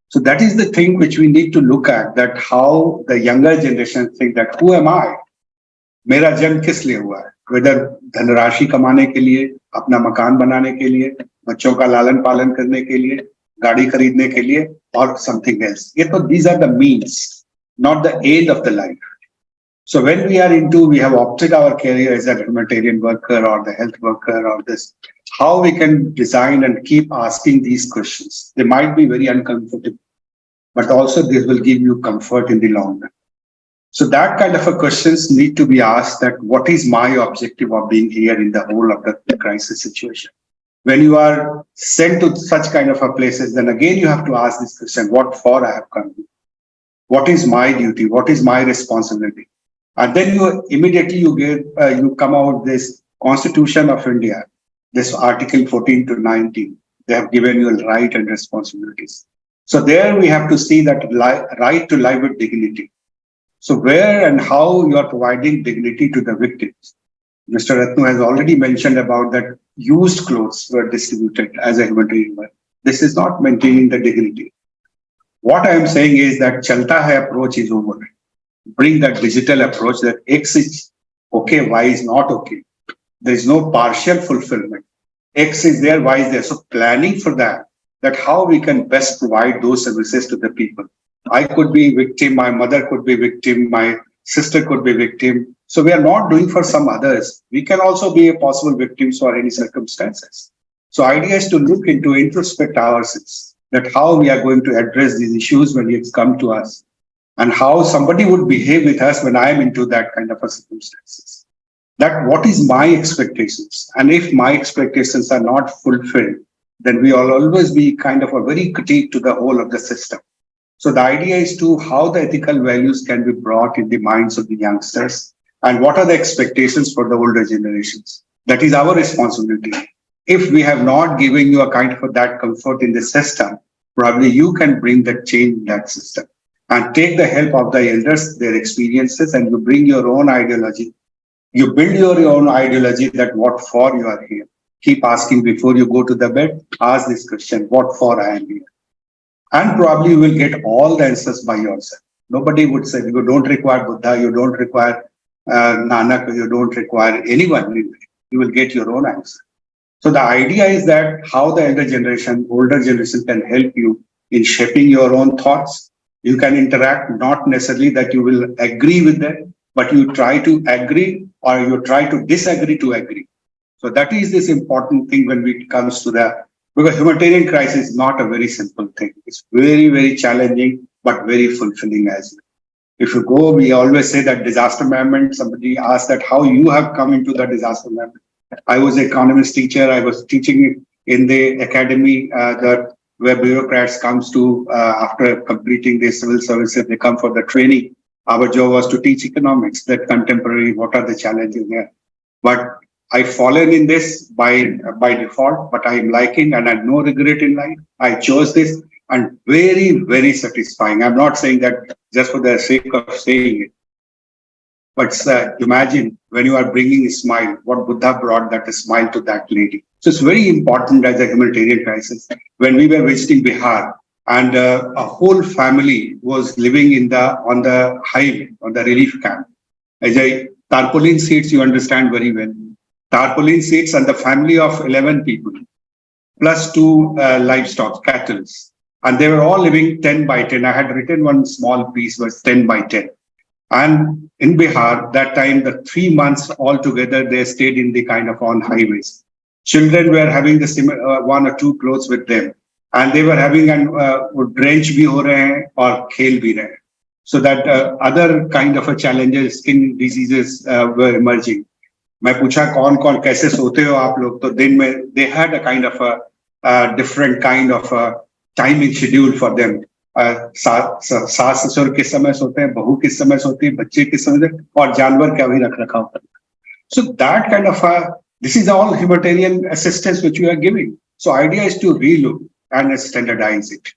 So that is the thing which we need to look at, that how the younger generation think that who am I? मेरा जन्म किस लिए हुआ है? Whether धनराशि कमाने के लिए, अपना मकान बनाने के लिए, बच्चों का लालन पालन करने के लिए, गाड़ी खरीदने के लिए, or something else. These are the means, not the end of the life. So when we are into, we have opted our career as a humanitarian worker or the health worker or this, how we can design and keep asking these questions. They might be very uncomfortable, but also this will give you comfort in the long run. So that kind of a questions need to be asked, that what is my objective of being here in the whole of the crisis situation? When you are sent to such kind of a places, then again you have to ask this question, what for I have come? What is my duty? What is my responsibility? And then you immediately you come out this Constitution of India, this Article 14 to 19. They have given you a right and responsibilities. So there we have to see that right to life with dignity. So where and how you are providing dignity to the victims. Mr. Ratnu has already mentioned about that used clothes were distributed as a humanitarian work. This is not maintaining the dignity. What I am saying is that Chalta Hai approach is over. Bring that digital approach that X is okay, Y is not okay. There is no partial fulfillment. X is there, Y is there. So planning for that how we can best provide those services to the people. I could be victim, my mother could be victim, my sister could be victim. So we are not doing for some others. We can also be a possible victims for any circumstances. So idea is to look into, introspect ourselves, that how we are going to address these issues when it's come to us, and how somebody would behave with us when I am into that kind of a circumstances. That what is my expectations? And if my expectations are not fulfilled, then we will always be kind of a very critique to the whole of the system. So the idea is to how the ethical values can be brought in the minds of the youngsters, and what are the expectations for the older generations. That is our responsibility. If we have not given you a kind of that comfort in the system, probably you can bring that change in that system and take the help of the elders, their experiences, and you bring your own ideology. You build your own ideology that what for you are here. Keep asking before you go to the bed, ask this question, what for I am here? And probably you will get all the answers by yourself. Nobody would say, you don't require Buddha, you don't require Nanak, you don't require anyone. You will get your own answer. So the idea is that how the older generation can help you in shaping your own thoughts. You can interact, not necessarily that you will agree with them, but you try to agree or you try to disagree to agree. So that is this important thing when it comes to the, because humanitarian crisis is not a very simple thing. It's very, very challenging, but very fulfilling as well. If you go, we always say that disaster management, somebody asked that how you have come into the disaster management. I was an economist teacher. I was teaching in the academy where bureaucrats comes to, after completing their civil services, they come for the training. Our job was to teach economics, that contemporary, what are the challenges there. But I've fallen in this by default, but I'm liking and I have no regret in life. I chose this and very, very satisfying. I'm not saying that just for the sake of saying it. But imagine when you are bringing a smile, what Buddha brought that a smile to that lady. So it's very important as a humanitarian crisis. When we were visiting Bihar and a whole family was living on the highway, on the relief camp. As I Tarpaulin seats, you understand very well. Tarpaulin seats and the family of 11 people, plus 2 livestock, cattle. And they were all living 10 by 10. I had written one small piece, was 10 by 10. And in Bihar, that time, the 3 months altogether, they stayed in the kind of on highways. Children were having the 1 or 2 clothes with them. And they were having an drench bhi ho rahe hain aur khel bhi rahe hain. So that other kind of a challenges, skin diseases were emerging. मैं पूछा कौन कौन कैसे सोते हो आप लोग, तो दिन में they had a kind of a different kind of a timing schedule for them. सास ससुर किस समय सोते हैं, बहू किस समय सोती है, बच्चे किस समय, और जानवर का भी रख रखाव करते हैं. So that kind of this is all humanitarian assistance which we are giving. So idea is to relook and standardize it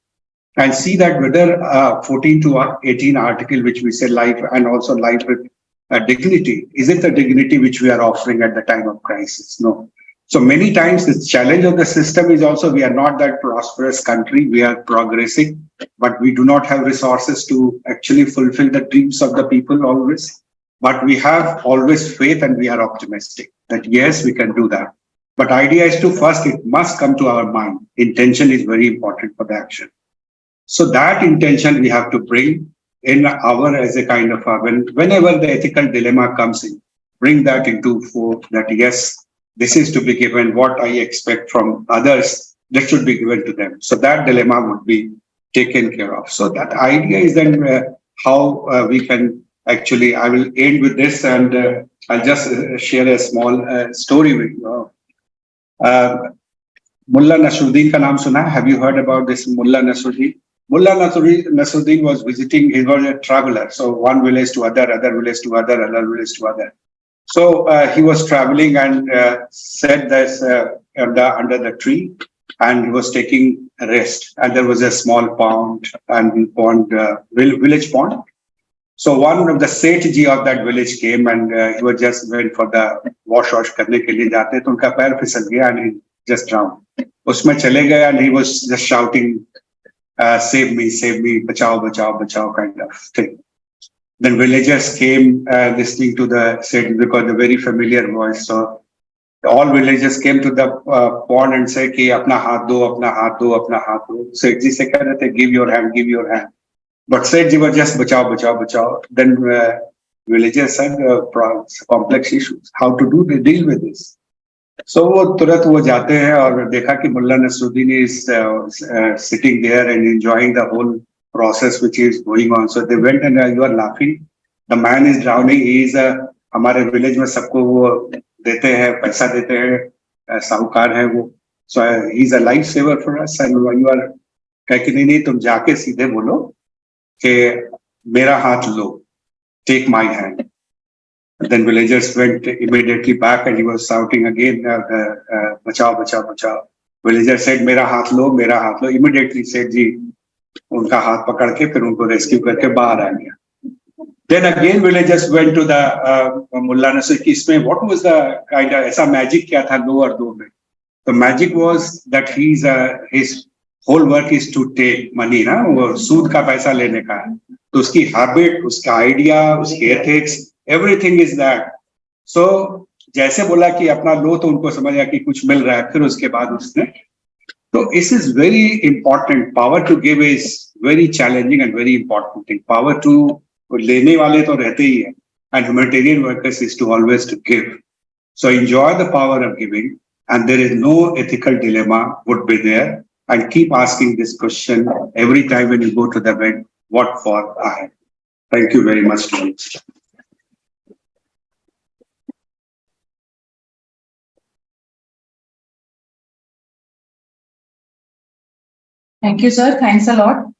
and see that whether 14 to 18 article which we say life and also life with dignity, is it the dignity which we are offering at the time of crisis? No. So many times the challenge of the system is also we are not that prosperous country, we are progressing, but we do not have resources to actually fulfill the dreams of the people always. But we have always faith and we are optimistic that yes, we can do that. But idea is to first, it must come to our mind. Intention is very important for the action. So that intention we have to bring in our as a kind of whenever the ethical dilemma comes in, bring that into fore that yes, this is to be given, what I expect from others, that should be given to them. So that dilemma would be taken care of. So that idea is then how we can actually, I will end with this and I'll just share a small story with you. Mullah Nasruddin ka naam suna? Have you heard about this Mullah Nasruddin? Mullah Nasruddin was visiting, he was a traveler. So one village to other village to other village to other. So he was traveling and sat this under the tree and he was taking a rest. And there was a small pond and village pond. So one of the Sethji of that village came and he was just went for the wash karne ke liye jaate, to unka pair fisal gaya and he just drowned. Usme chale gaya and he was just shouting, save me, bachao, bachao, bachao kind of thing. Then villagers came listening to the Sethji because the very familiar voice. So all villagers came to the pond and said, ki apna haath do, apna haath do, apna haath do. Sethji se keh rahe the, give your hand, give your hand. But Sethji was just bachao, bachao, bachao. Then villagers said complex issues, how to deal with this. So वो तुरंत वो जाते हैं और देखा कि Mulla Nasruddin is sitting there and enjoying the whole process which is going on. So they went and you are laughing. The man is drowning. He is हमारे village में सबको वो देते हैं, पैसा देते हैं, साहूकार है वो. So he is a lifesaver for us. And you are कह कि नहीं तुम जाके सीधे बोलो कि मेरा हाथ लो, take my hand. And then villagers went immediately back and he was shouting again, bachao, bachao, bachao. Villagers said, मेरा हाथ लो, मेरा हाथ लो. Immediately said जी उनका हाथ पकड़ के फिर उनको रेस्क्यू करके बाहर आ गया. Then again villagers went to the Mullah Nasruddin कि इसमें what was the kind of ऐसा magic क्या था लो और दो में. The magic was that his whole work is to take money, ना वो सूद का पैसा लेने का है. तो उसकी habit, उसका idea, उसकी ethics, everything is that. So जैसे बोला कि अपना लो तो उनको समझ आया कि कुछ मिल रहा है, फिर उसके बाद उसने. So this is very important. Power to give is very challenging and very important thing. Power to लेने वाले तो रहते ही हैं, and humanitarian workers is to always to give. So enjoy the power of giving, and there is no ethical dilemma would be there. And keep asking this question every time when you go to the event, what for I? Thank you very much. Thank you, sir. Thanks a lot.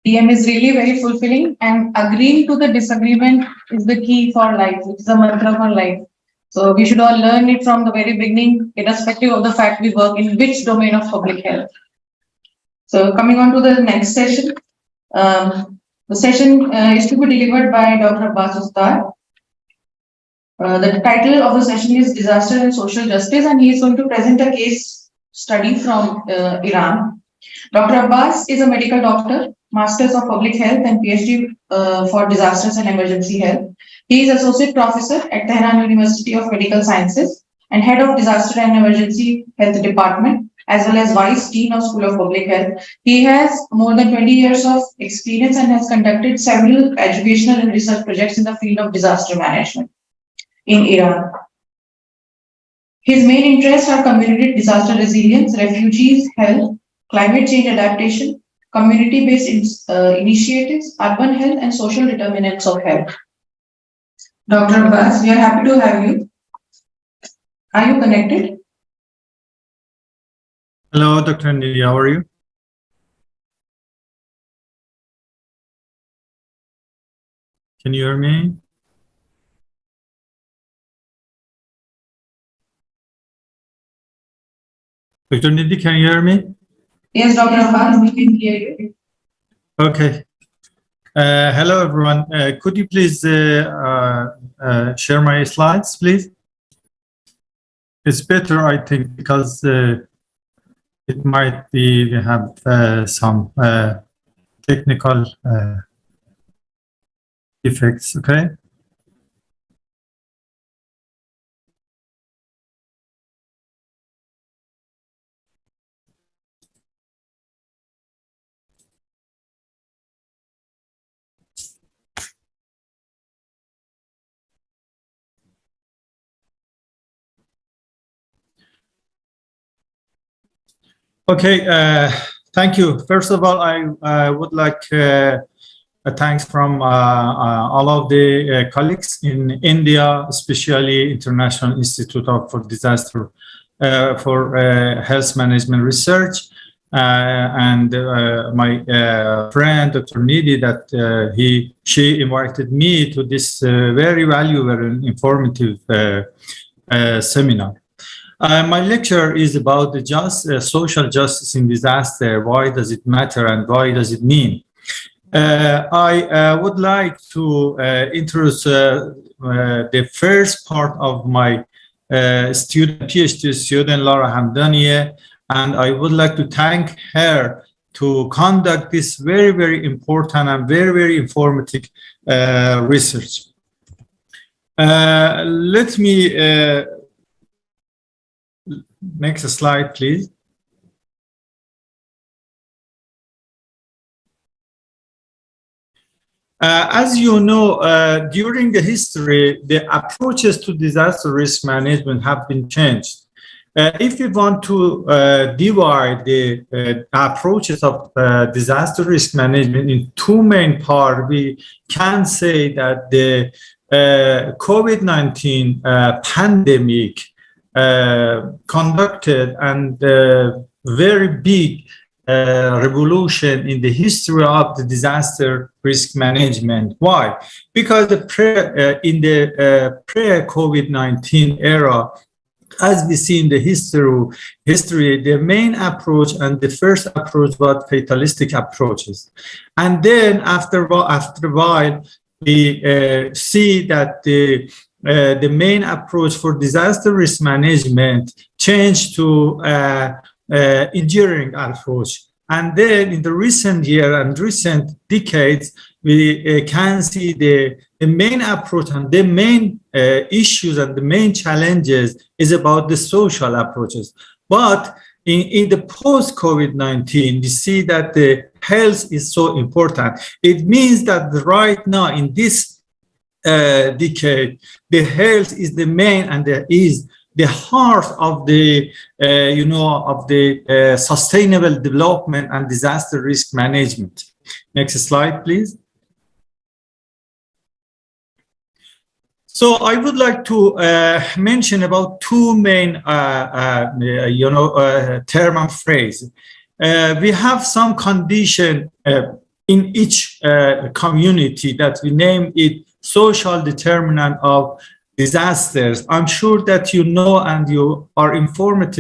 DM is really very fulfilling, and agreeing to the disagreement is the key for life. It's the mantra for life. So we should all learn it from the very beginning, irrespective of the fact we work in which domain of public health. So coming on to the next session. The session is to be delivered by Dr. Abbas Ustad. The title of the session is Disaster and Social Justice, and he is going to present a case study from Iran. Dr. Abbas is a medical doctor, Masters of Public Health and PhD for Disasters and Emergency Health. He is Associate Professor at Tehran University of Medical Sciences and Head of Disaster and Emergency Health Department, as well as Vice Dean of School of Public Health. He has more than 20 years of experience and has conducted several educational and research projects in the field of disaster management in Iran. His main interests are community disaster resilience, refugees, health, climate change adaptation, community-based initiatives, urban health, and social determinants of health. Dr. Abbas, we are happy to have you. Are you connected? Hello, Dr. Nidhi, how are you? Can you hear me? Dr. Nidhi, can you hear me? Yes, Dr. Abbas, we can hear you. Okay. Hello, everyone. Could you please share my slides, please? It's better, I think, because it might be we have some technical effects. Okay. Okay, thank you. First of all, I would like thanks from all of the colleagues in India, especially International Institute for Disaster for Health Management Research, and my friend Dr. Nidhi, that she invited me to this very valuable and informative seminar. My lecture is about the social justice in disaster. Why does it matter and why does it mean? I would like to introduce the first part of my PhD student, Laura Hamdanieh, and I would like to thank her to conduct this very, very important and very, very informative research. Let me next slide, please. As you know, during the history, the approaches to disaster risk management have been changed. If we want to divide the approaches of disaster risk management in two main parts, we can say that the COVID-19 pandemic conducted and very big revolution in the history of the disaster risk management. Why? Because in the pre-COVID-19 era, as we see in the history, the main approach and the first approach was fatalistic approaches. And then after a while, we see that the main approach for disaster risk management changed to enduring approach. And then in the recent year and recent decades, we can see the main approach and the main issues and the main challenges is about the social approaches. But in the post-COVID-19, we see that the health is so important. It means that right now in this decade, the health is the main and is the heart of the, sustainable development and disaster risk management. Next slide, please. So I would like to mention about two main, term and phrase. We have some condition in each community that we name it social determinant of disasters. I'm sure that you know and you are informed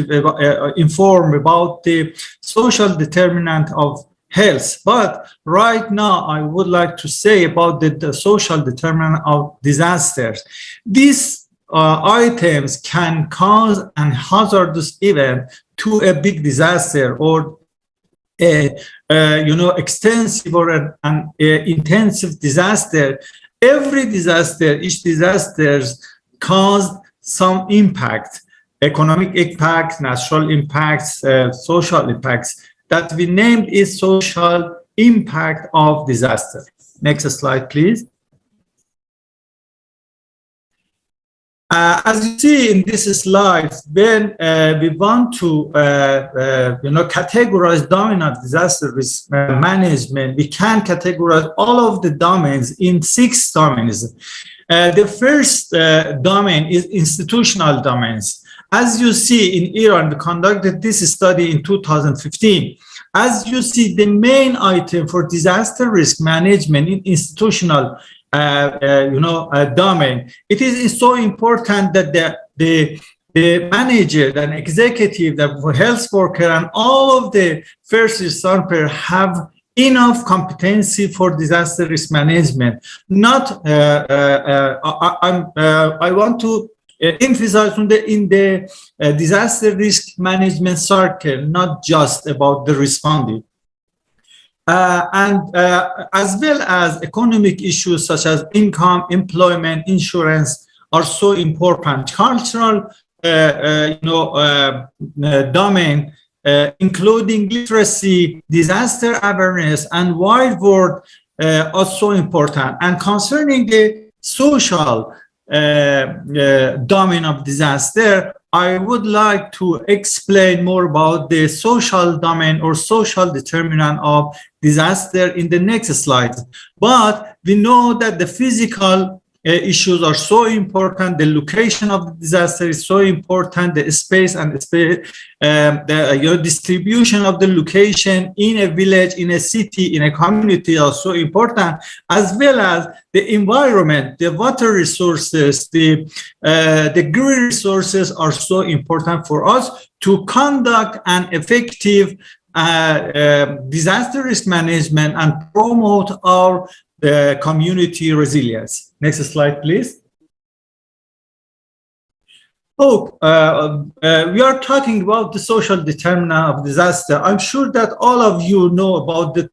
about the social determinant of health. But right now, I would like to say about the social determinant of disasters. These items can cause an hazardous event to a big disaster or extensive or an intensive disaster, every disaster, each disasters caused some impact, economic impact, natural impacts, social impacts, that we named is social impact of disaster. Next slide, please. As you see in this slide, when we want to categorize domain of disaster risk management, we can categorize all of the domains in 6 domains. The first domain is institutional domains. As you see in Iran, we conducted this study in 2015. As you see, the main item for disaster risk management in institutional domain, it is so important that the manager and executive, the health worker, and all of the first responder have enough competency for disaster risk management. Not, I want to emphasize in the disaster risk management circle, not just about the responding. As well as economic issues such as income, employment, insurance are so important. Cultural, domain, including literacy, disaster awareness, and wide world are so important. And concerning the social domain of disaster, I would like to explain more about the social domain or social determinant of disaster in the next slide. But we know that the physical issues are so important. The location of the disaster is so important. The space and the distribution of the location in a village, in a city, in a community are so important, as well as the environment, the water resources, the green resources are so important for us to conduct an effective disaster risk management and promote our community resilience. Next slide, please. We are talking about the social determinant of disaster. I'm sure that all of you know about the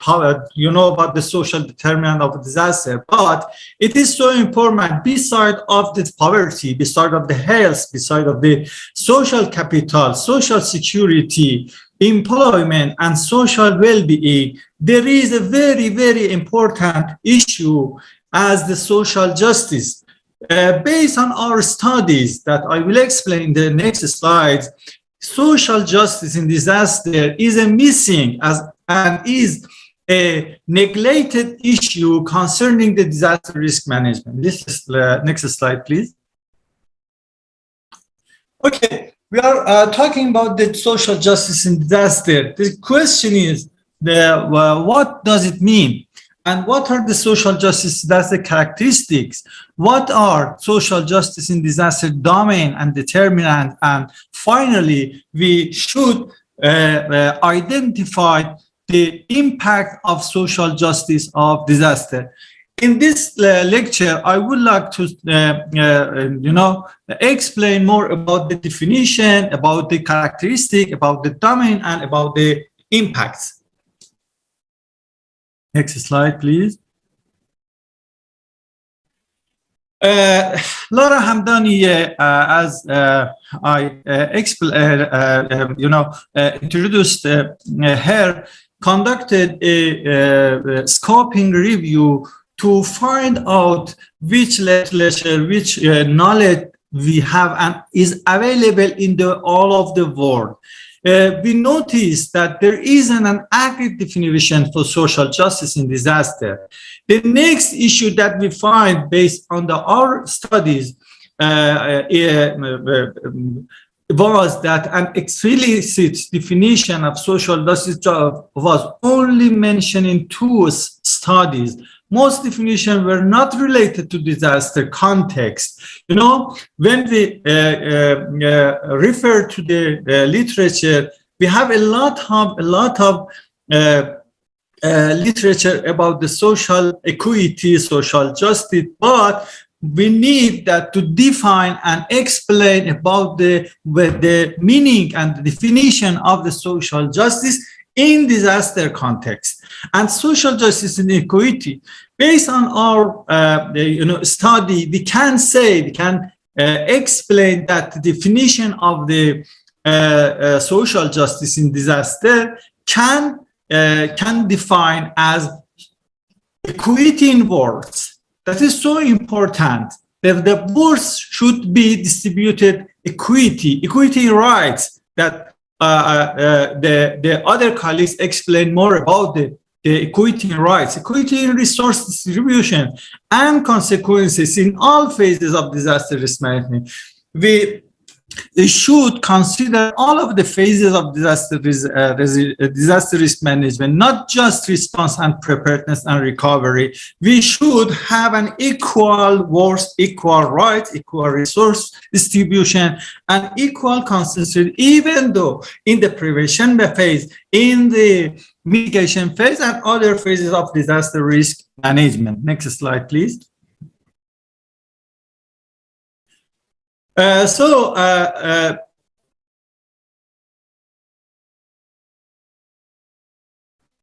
about the social determinant of disaster, but it is so important beside of the poverty, beside of the health, beside of the social capital, social security, employment, and social well-being, there is a very, very important issue as the social justice. Based on our studies that I will explain in the next slides, social justice in disaster is a missing and is a neglected issue concerning the disaster risk management. This is next slide, please. Okay. We are talking about the social justice in disaster. The question is, what does it mean? And what are the social justice disaster characteristics? What are social justice in disaster domain and determinant? And finally, we should identify the impact of social justice of disaster. In this lecture, I would like to, explain more about the definition, about the characteristic, about the domain, and about the impacts. Next slide, please. Laura Hamdani, as I introduced her, conducted a scoping review to find out which literature, which knowledge we have and is available in all of the world. We noticed that there isn't an accurate definition for social justice in disaster. The next issue that we find based on our studies was that an explicit definition of social justice was only mentioned in 2 studies. Most definitions were not related to disaster context. When we refer to the literature, we have a lot of literature about the social equity, social justice, but we need that to define and explain about the meaning and the definition of the social justice in disaster context. And social justice and equity, based on our study, we can explain that the definition of the social justice in disaster can define as equity in words. That is so important. The words should be distributed equity in rights. That the other colleagues explain more about the equity in rights, equity in resource distribution, and consequences in all phases of disaster risk management. We should consider all of the phases of disaster risk management, not just response and preparedness and recovery. We should have an equal worth, equal rights, equal resource distribution, and equal concentration, even though in the prevention phase, in the mitigation phase, and other phases of disaster risk management. Next slide, please. As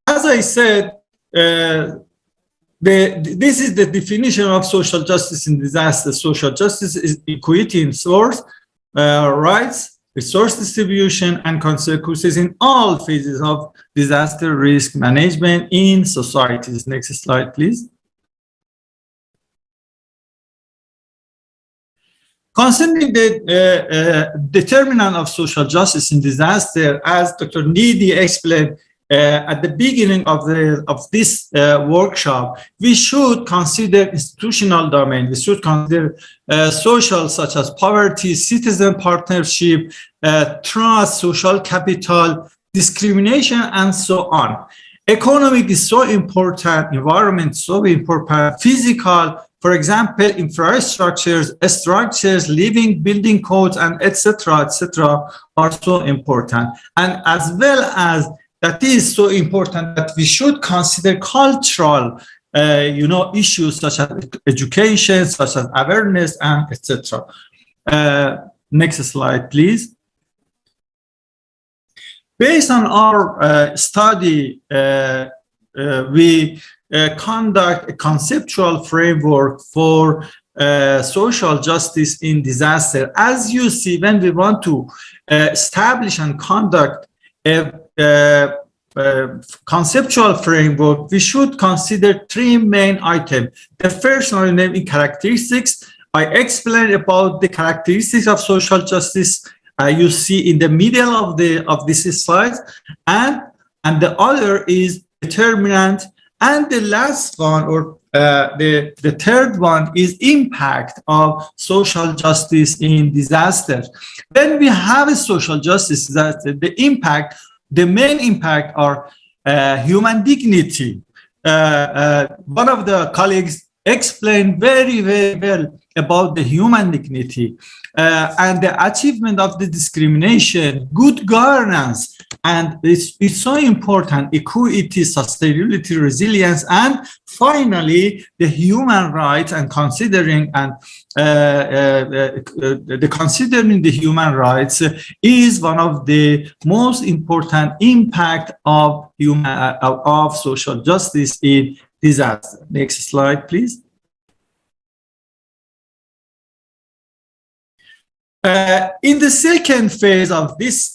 I said, this is the definition of social justice in disaster. Social justice is equity in source, rights, resource distribution, and consequences in all phases of disaster risk management in societies. Next slide, please. Concerning the determinant of social justice in disaster, as Dr. Nidi explained at the beginning of this workshop, we should consider institutional domain. We should consider social, such as poverty, citizen partnership, trust, social capital, discrimination, and so on. Economic is so important, environment so important, physical, for example, infrastructures, structures, living, building codes, and etc., are so important. And as well as that is so important that we should consider cultural, issues such as education, such as awareness, and etc. Next slide, please. Based on our study, we conduct a conceptual framework for social justice in disaster. As you see, when we want to establish and conduct a conceptual framework, we should consider three main items. The first one is characteristics. I explained about the characteristics of social justice. You see in the middle of this slide, and the other is determinant. And the last one, or the third one, is impact of social justice in disaster. When we have a social justice disaster, the main impact are human dignity. One of the colleagues explained very, very well about the human dignity and the achievement of the discrimination, good governance, and it's so important, equity, sustainability, resilience, and finally, the human rights and considering the human rights is one of the most important impact of social justice in disaster. Next slide, please. In the second phase of this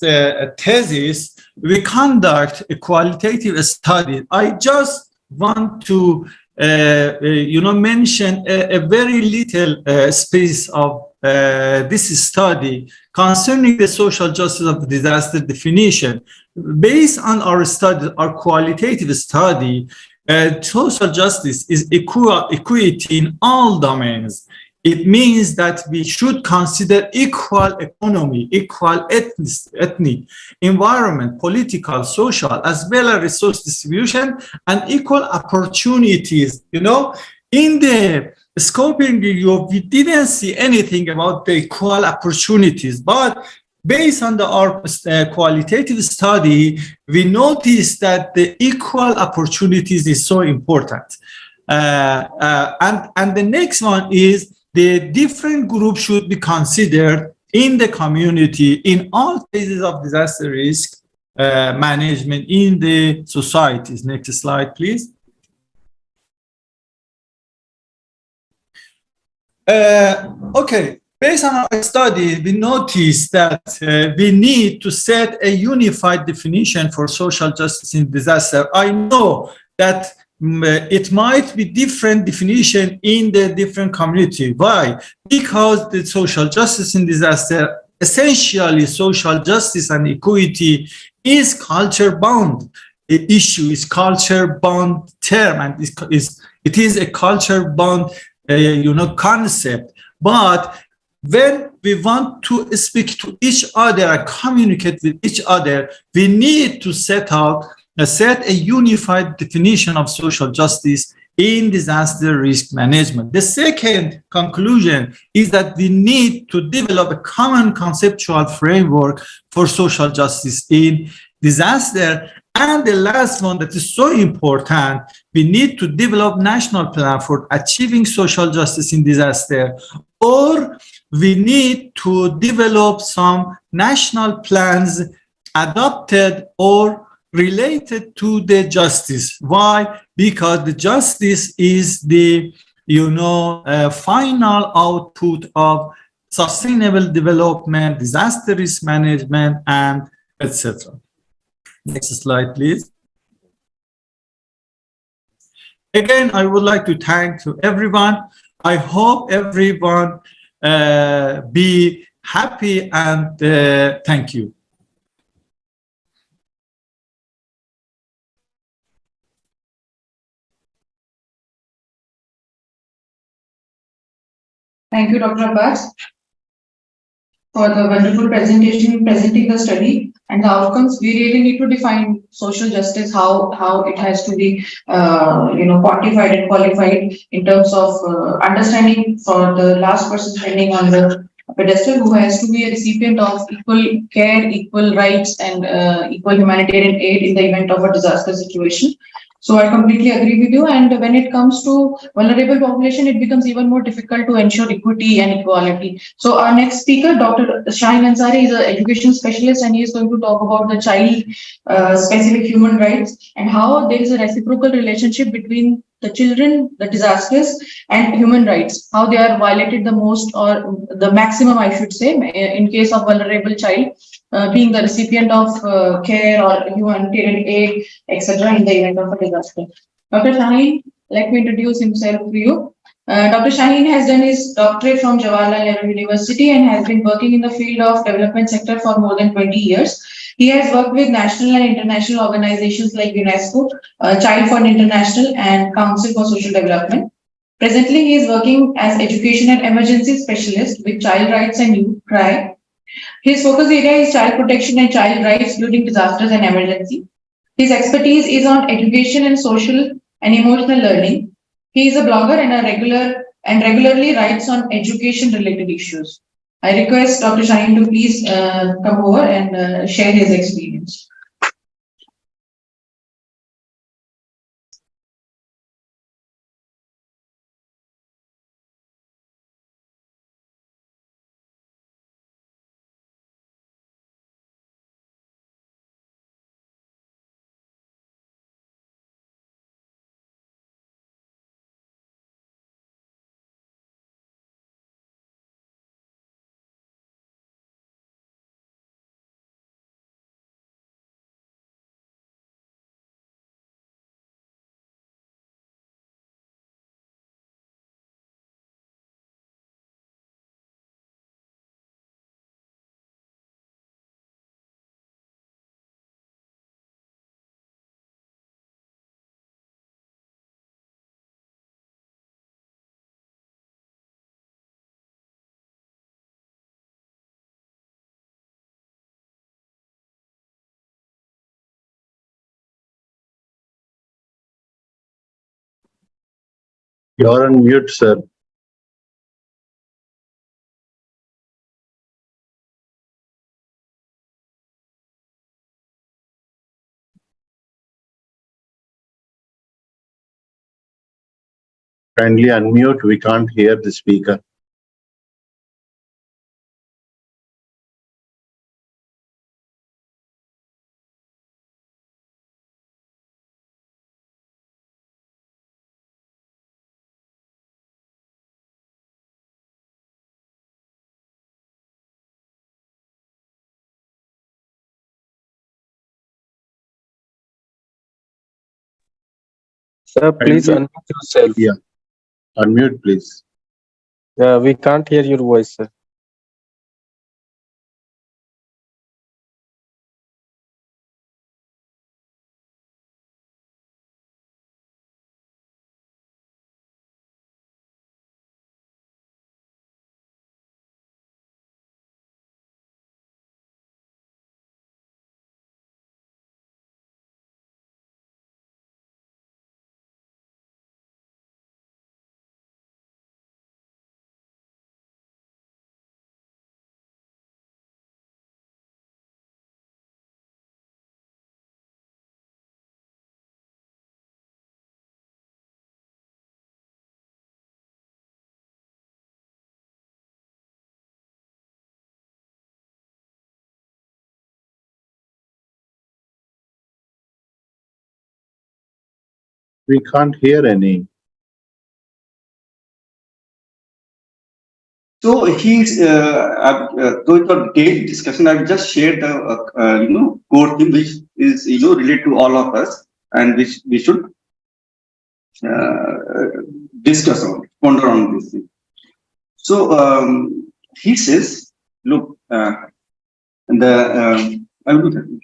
thesis, we conduct a qualitative study. I just want to, mention a very little space of this study concerning the social justice of the disaster definition. Based on our study, our qualitative study, social justice is equity in all domains. It means that we should consider equal economy, equal ethnic, environment, political, social, as well as resource distribution and equal opportunities. In the scoping review, we didn't see anything about the equal opportunities, but based on our qualitative study, we noticed that the equal opportunities is so important. And the next one is the different groups should be considered in the community in all phases of disaster risk management in the societies. Next slide, please. Okay, based on our study, we noticed that we need to set a unified definition for social justice in disaster. I know that it might be different definition in the different community. Why? Because the social justice in disaster, essentially social justice and equity, is culture bound. The issue is culture bound term, and it is a culture bound concept. But when we want to speak to each other and communicate with each other, we need to set a unified definition of social justice in disaster risk management. The second conclusion is that we need to develop a common conceptual framework for social justice in disaster. And the last one that is so important, we need to develop national plan for achieving social justice in disaster, or we need to develop some national plans adopted or related to the justice. Why? Because the justice is the final output of sustainable development, disaster risk management, and etc. Next slide, please. Again, I would like to thank to everyone. I hope everyone be happy, and thank you. Thank you, Dr. Abbas, for the wonderful presentation, presenting the study and the outcomes. We really need to define social justice, how it has to be, quantified and qualified in terms of understanding for the last person standing on the pedestal, who has to be a recipient of equal care, equal rights, and equal humanitarian aid in the event of a disaster situation. So I completely agree with you. And when it comes to vulnerable population, it becomes even more difficult to ensure equity and equality. So our next speaker, Dr. Shaheen Ansari, is an education specialist, and he is going to talk about the child specific human rights and how there is a reciprocal relationship between the children, the disasters, and human rights, how they are violated the most, or the maximum, I should say, in case of vulnerable child being the recipient of care or humanitarian aid, etc., in the event of a disaster. Dr. Shaheen, let me introduce himself to you. Dr. Shaheen has done his doctorate from Jawaharlal Nehru University and has been working in the field of development sector for more than 20 years. He has worked with national and international organizations like UNESCO, Child Fund International, and Council for Social Development. Presently, he is working as education and emergency specialist with Child Rights and Youth, CRY. His focus area is child protection and child rights during disasters and emergency. His expertise is on education and social and emotional learning. He is a blogger and regularly writes on education related issues. I request Dr. Shaheen to please come over and share his experience. You're on mute, sir. Kindly unmute. We can't hear the speaker. Sir, please unmute yourself. Yeah. Unmute, please. We can't hear your voice, sir. We can't hear any. So he's going to detailed discussion. I've just shared the core thing which is related to all of us and which we should discuss on, ponder on this thing. So he says, look, I will do that.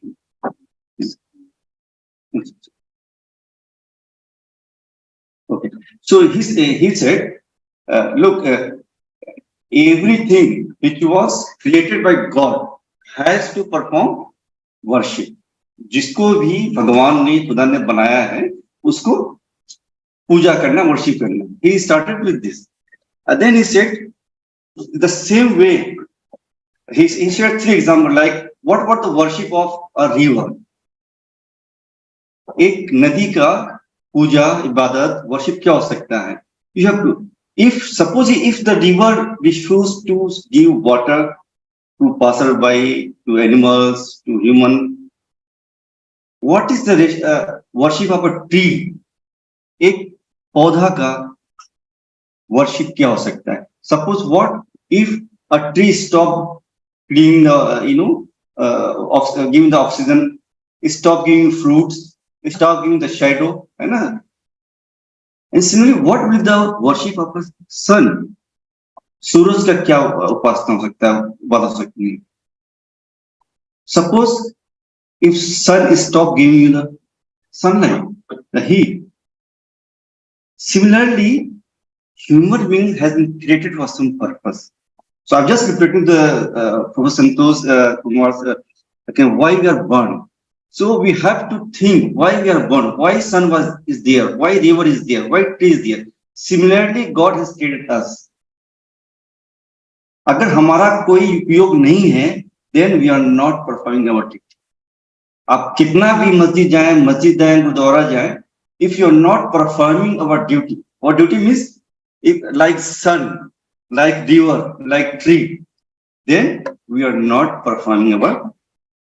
Okay. So he said, look, everything which was created by God has to perform worship. जिसको भी भगवान ने खुदा ने बनाया है उसको पूजा करना, वर्शिप करना. He started with this. And then he said, the same way, he shared 3 examples, like what about the worship of a river? एक नदी का पूजा, इबादत, worship क्या हो सकता है? You have to, if the river refused to give water to passerby, to animals, to human, what is the worship of a tree? एक पौधा का worship क्या हो सकता है? Suppose what if a tree stop giving the giving the oxygen, stop giving fruits, stop giving the shadow, है ना? And similarly, what will the worship of a sun? सूरज का क्या उपासना हो सकता है, बता सकती है? Suppose if sun stop giving you the sunlight, the heat. Similarly, human being has been created for some purpose. So I'm just repeating the Professor Santosh Kumar's why we are born. So we have to think why we are born, why sun is there, why river is there, why tree is there. Similarly, God has created us. अगर हमारा कोई उपयोग नहीं है, then we are not performing our duty. आप कितना भी मस्जिद जाएं, मस्जिद जाएं, गुरुद्वारा जाएं, if you are not performing our duty means if like sun, like river, like tree, then we are not performing our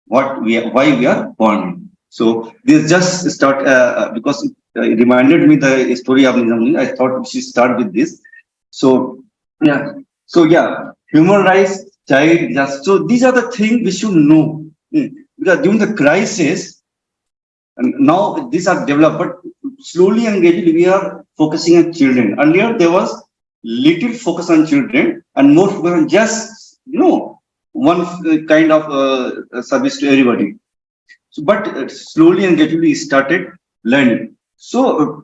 why we are born. So this just start because it reminded me the story of Nizam. I thought we should start with this. So yeah, human rights, child justice. So these are the things we should know, because during the crisis, and now these are developed, but slowly and gradually we are focusing on children. Earlier there was little focus on children and more focus on just one kind of service to everybody. So, but slowly and gradually started learning. So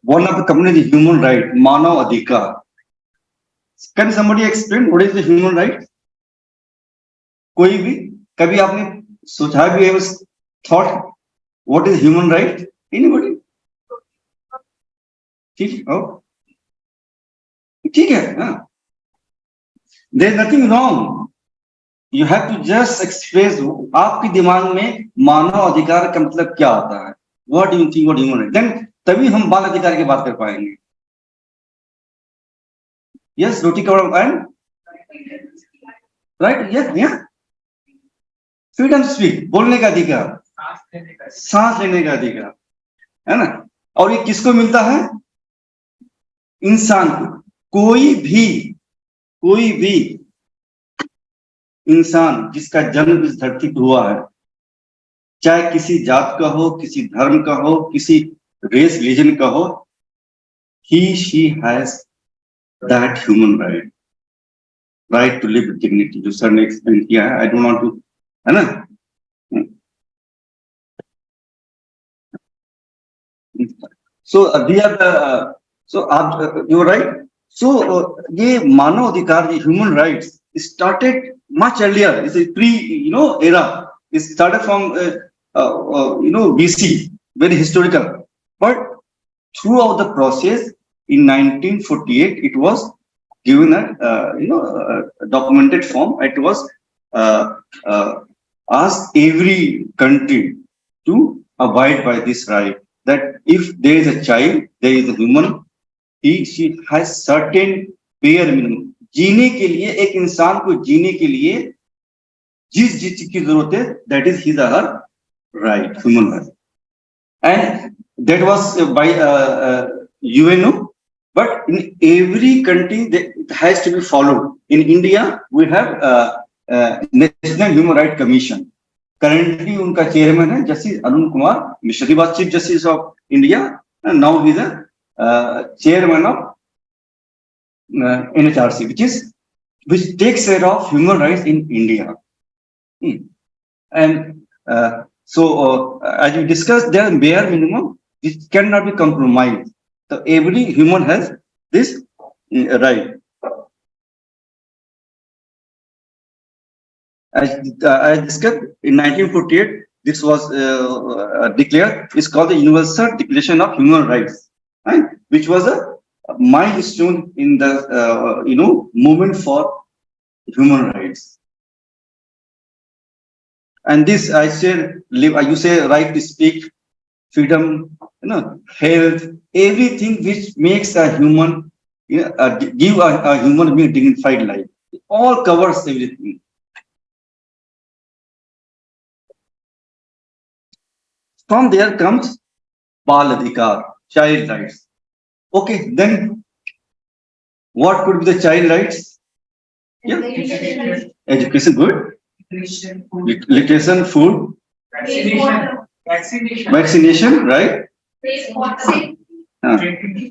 one of the community human right, Manav Adhikar. Can somebody explain what is the human right? कोई भी कभी आपने सोचा भी है, thought what is human right? Anybody? ठीक है, हाँ. There is nothing wrong. You have to just express आपके दिमाग में मानव अधिकार का मतलब क्या होता है. What do you think about human right? Then तभी हम बाल अधिकार की बात कर पाएंगे. Yes, रोटी कपड़ा and right? Yes. Freedom speech, बोलने का अधिकार, सांस लेने का अधिकार, है ना? और ये किसको मिलता है? इंसान को. कोई भी कोई भी इंसान जिसका जन्म इस धरती पर हुआ है, चाहे किसी जात का हो, किसी धर्म का हो, किसी रेस रिलीजन का हो, she has that human right to live with dignity, जो सर ने एक्सप्लेन किया है. I don't want to, है ना? So they are so you're right. So ये मानव अधिकार, ये human rights started much earlier. It's a era. It started from BC, very historical. But throughout the process, in 1948, it was given a documented form. It was asked every country to abide by this right. That if there is a child, there is a human, she has certain bare minimum. जीने के लिए, एक इंसान को जीने के लिए जिस चीज की जरूरत है, that is his or her right, human right. And that was by UNO, but in every country it has to be followed. In India, we have National Human Rights Commission. Currently, उनका chairman है Justice Arun Kumar Mishra. He was Chief Justice of India, and now he is a chairman of NHRC, which takes care of human rights in India. And so, as we discussed, there are bare minimum which cannot be compromised. So every human has this right. As I discussed, in 1948, this was declared. It's called the Universal Declaration of Human Rights, right? Which was a milestone in the movement for human rights. And this, I say, you say right to speak, freedom, health, everything which makes a human, give a human being a dignified life. It all covers everything. From there comes Bal Adhikar, child rights. Okay, then what could be the child rights? Yeah. Education, good. Literacy, food. Vaccination, right?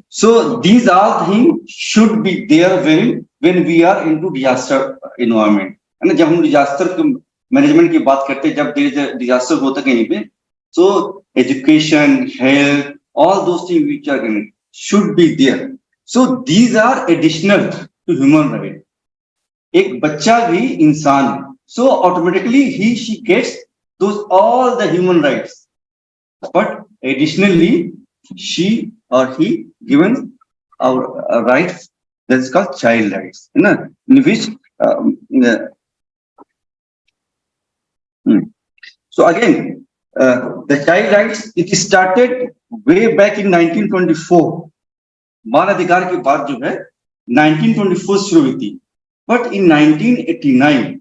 So these all things should be there when we are into disaster environment. And जब हम disaster management की बात करते हैं, जब disaster होता है कहीं पे, so education, health, all those things which are should be there. So these are additional to human right. एक बच्चा भी इंसान है, so automatically she gets those all the human rights. But additionally, she or he given our rights that is called child rights, in which so again the child rights, it started way back in 1924. बाल अधिकार की बात जो है 1924 शुरू हुई थी, but in 1989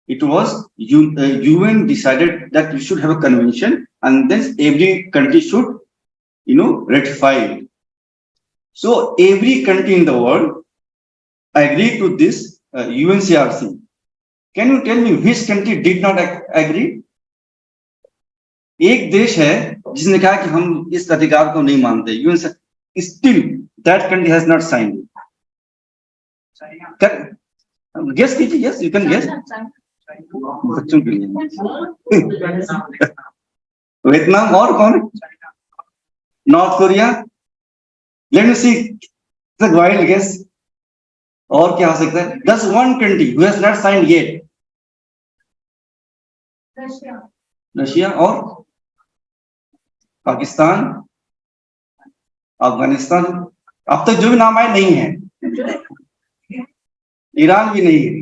it was UN decided that we should have a convention and then every country should ratify it. So every country in the world agreed to this UNCRC. Can you tell me which country did not agree? एक देश है जिसने कहा कि हम इस अधिकार को नहीं मानते. UN still that country has not signed it. Guess कीजिए. Yes, you can guess. बच्चों के लिए वियतनाम और कौन? North Korea. Let me see the wild guess. और क्या हो सकता है? That's one country who has not signed yet. Russia और पाकिस्तान, अफगानिस्तान, अब तक जो भी नाम आए नहीं है. ईरान भी नहीं है.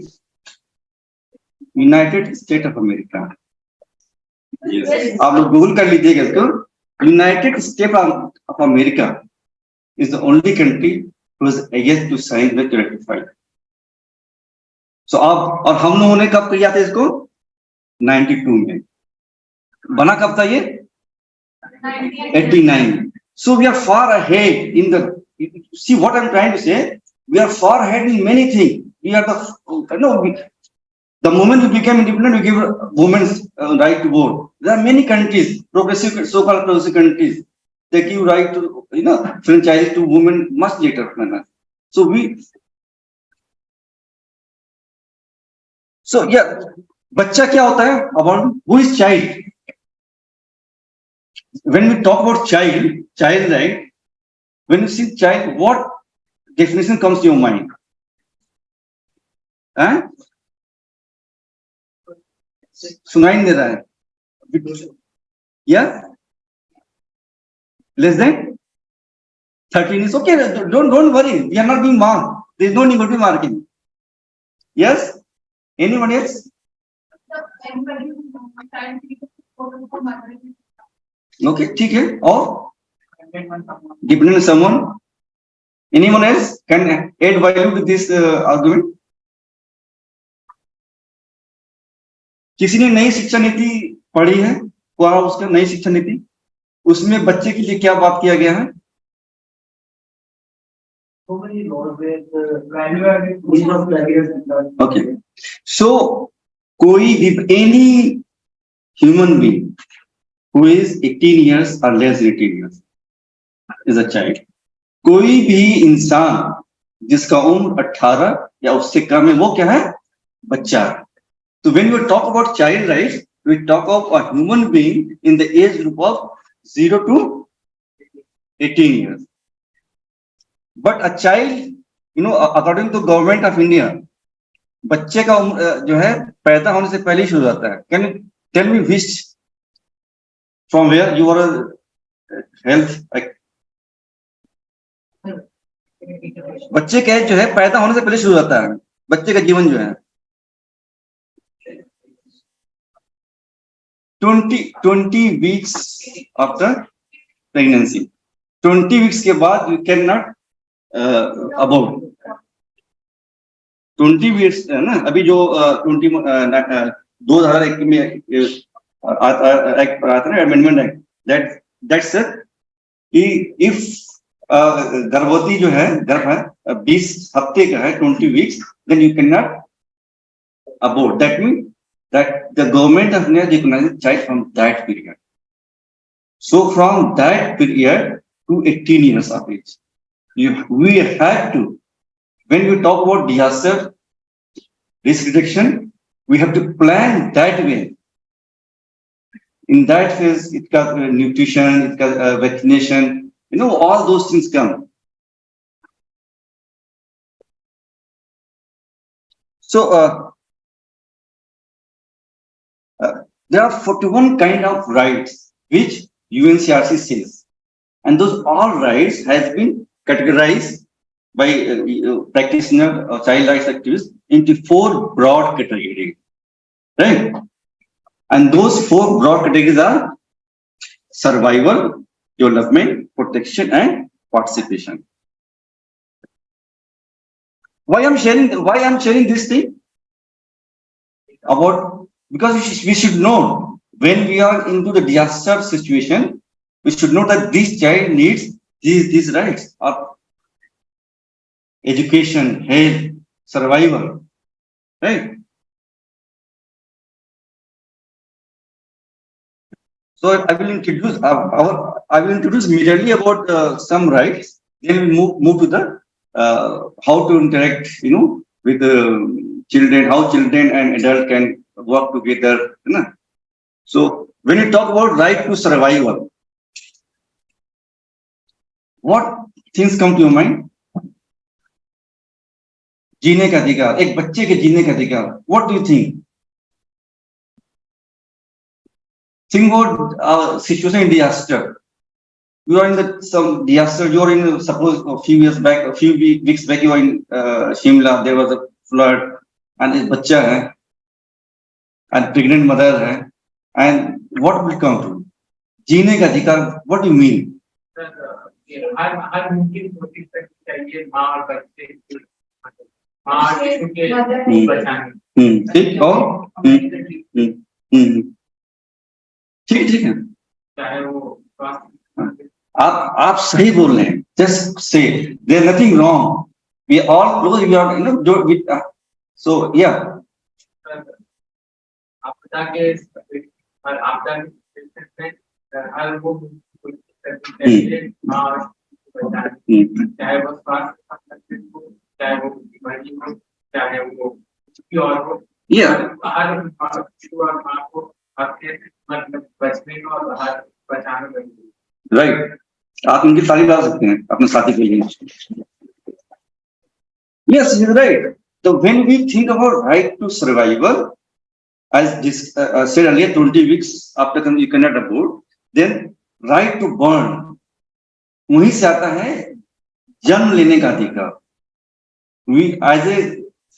United state of America. आप लोग गूगल कर लीजिएगा इसको. United state of America is the only country who has yet to sign the ratified. So अब और हम लोगों ने कब किया था इसको? 92 में. बना कब था ये? 89. So we are far ahead in the. See what I'm trying to say? We are far ahead in many things. we are the moment we became independent, we give women's right to vote. There are many countries, progressive, so-called progressive countries, they give right to, franchise to women much later. So yeah, बच्चा क्या होता है? About who is child? When we talk about child right? When you see child, what definition comes to your mind? सुनाई नहीं दे रहा है? Yeah, less than 13 is okay. Don't worry. We are not being marked. There is no need to be marking. Yes. Anyone else? Okay, ठीक है. और depending on someone. Anyone else can add value to this argument? किसी ने नई शिक्षा नीति पढ़ी है? पढ़ा उसका नई शिक्षा नीति? उसमें बच्चे के लिए क्या बात किया गया है? Okay. So, कोई भी any human being who is 18 years or less than 18 years is a child. कोई भी इंसान जिसका उम्र 18 या उससे कम है वो क्या है? बच्चा. So when we talk about child rights, we talk of a human being in the age group of 0 to 18 years. But a child, according to government of India, बच्चे का जो है पैदा होने से पहले ही शुरू होता है. Can you tell me which, from where you are health? बच्चे का जो है पैदा होने से पहले शुरू होता है. बच्चे का जीवन जो है 20 weeks after pregnancy. 20 weeks के बाद you cannot abort. 20 weeks है ना. अभी जो 2001 में एक्ट पढ़ा था ना, amendment act, that's it. If गर्भवती जो है, गर्भ है 20 हफ्ते का है, 20 weeks, then you cannot abort. That means that the government of India recognizes child from that period. So from that period to 18 years of age, we have to, when we talk about disaster risk reduction, we have to plan that way. In that phase, it got nutrition, it got vaccination, all those things come. So there are 41 kind of rights which UNCRC says, and those all rights has been categorized by practitioner or child rights activists into 4 broad categories, right? And those 4 broad categories are survival, development, protection, and participation. Why I'm sharing this thing about? Because we should know when we are into the disaster situation, we should know that this child needs these rights of education, health, survival, right? So I will introduce immediately about some rights. Then we move to the how to interact, with the children, how children and adults can work together. So when you talk about right to survival, what things come to your mind? जीने का अधिकार, एक बच्चे के जीने का अधिकार. What do you think? Think about situation in disaster. You are in some disaster. You are in, suppose a few weeks back, you are in Shimla. There was a flood, and a बच्चा है, and pregnant mother है, and what will come to? जीने का अधिकार. What do you mean? हर मुमकिन कोशिश करनी चाहिए माँ और बच्चे ठीक और ठीक है. चाहे वो आप सही बोल रहे हैं. Just say there is nothing wrong We all close. We are, so yeah. आपदा के और आपदा में हर वो चाहे वो स्वास्थ्य हो, चाहे वो बीमारी हो, चाहे वो किसी और हो, हर माँ को आपके मतलब बचने का और बाहर बचाने का। राइट, आप इनकी तारीफ ला सकते हैं अपने साथी के लिए। Yes, you're right. So when we think about right to survival, as this said earlier, 20 weeks after you cannot abort, then right to burn, वहीं से आता है जन्म लेने का अधिकार. We as a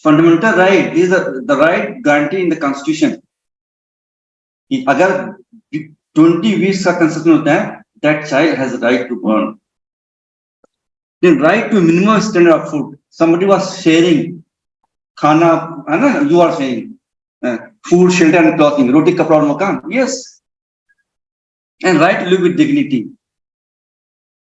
fundamental right is the right guarantee in the constitution. कि अगर 20 weeks का कंसेप्शन होता है, that child has a right to burn. Then right to minimum standard of food. Somebody was sharing खाना है ना, you are saying food, shelter and clothing, roti, kapda और मकान. Yes. And right to live with dignity.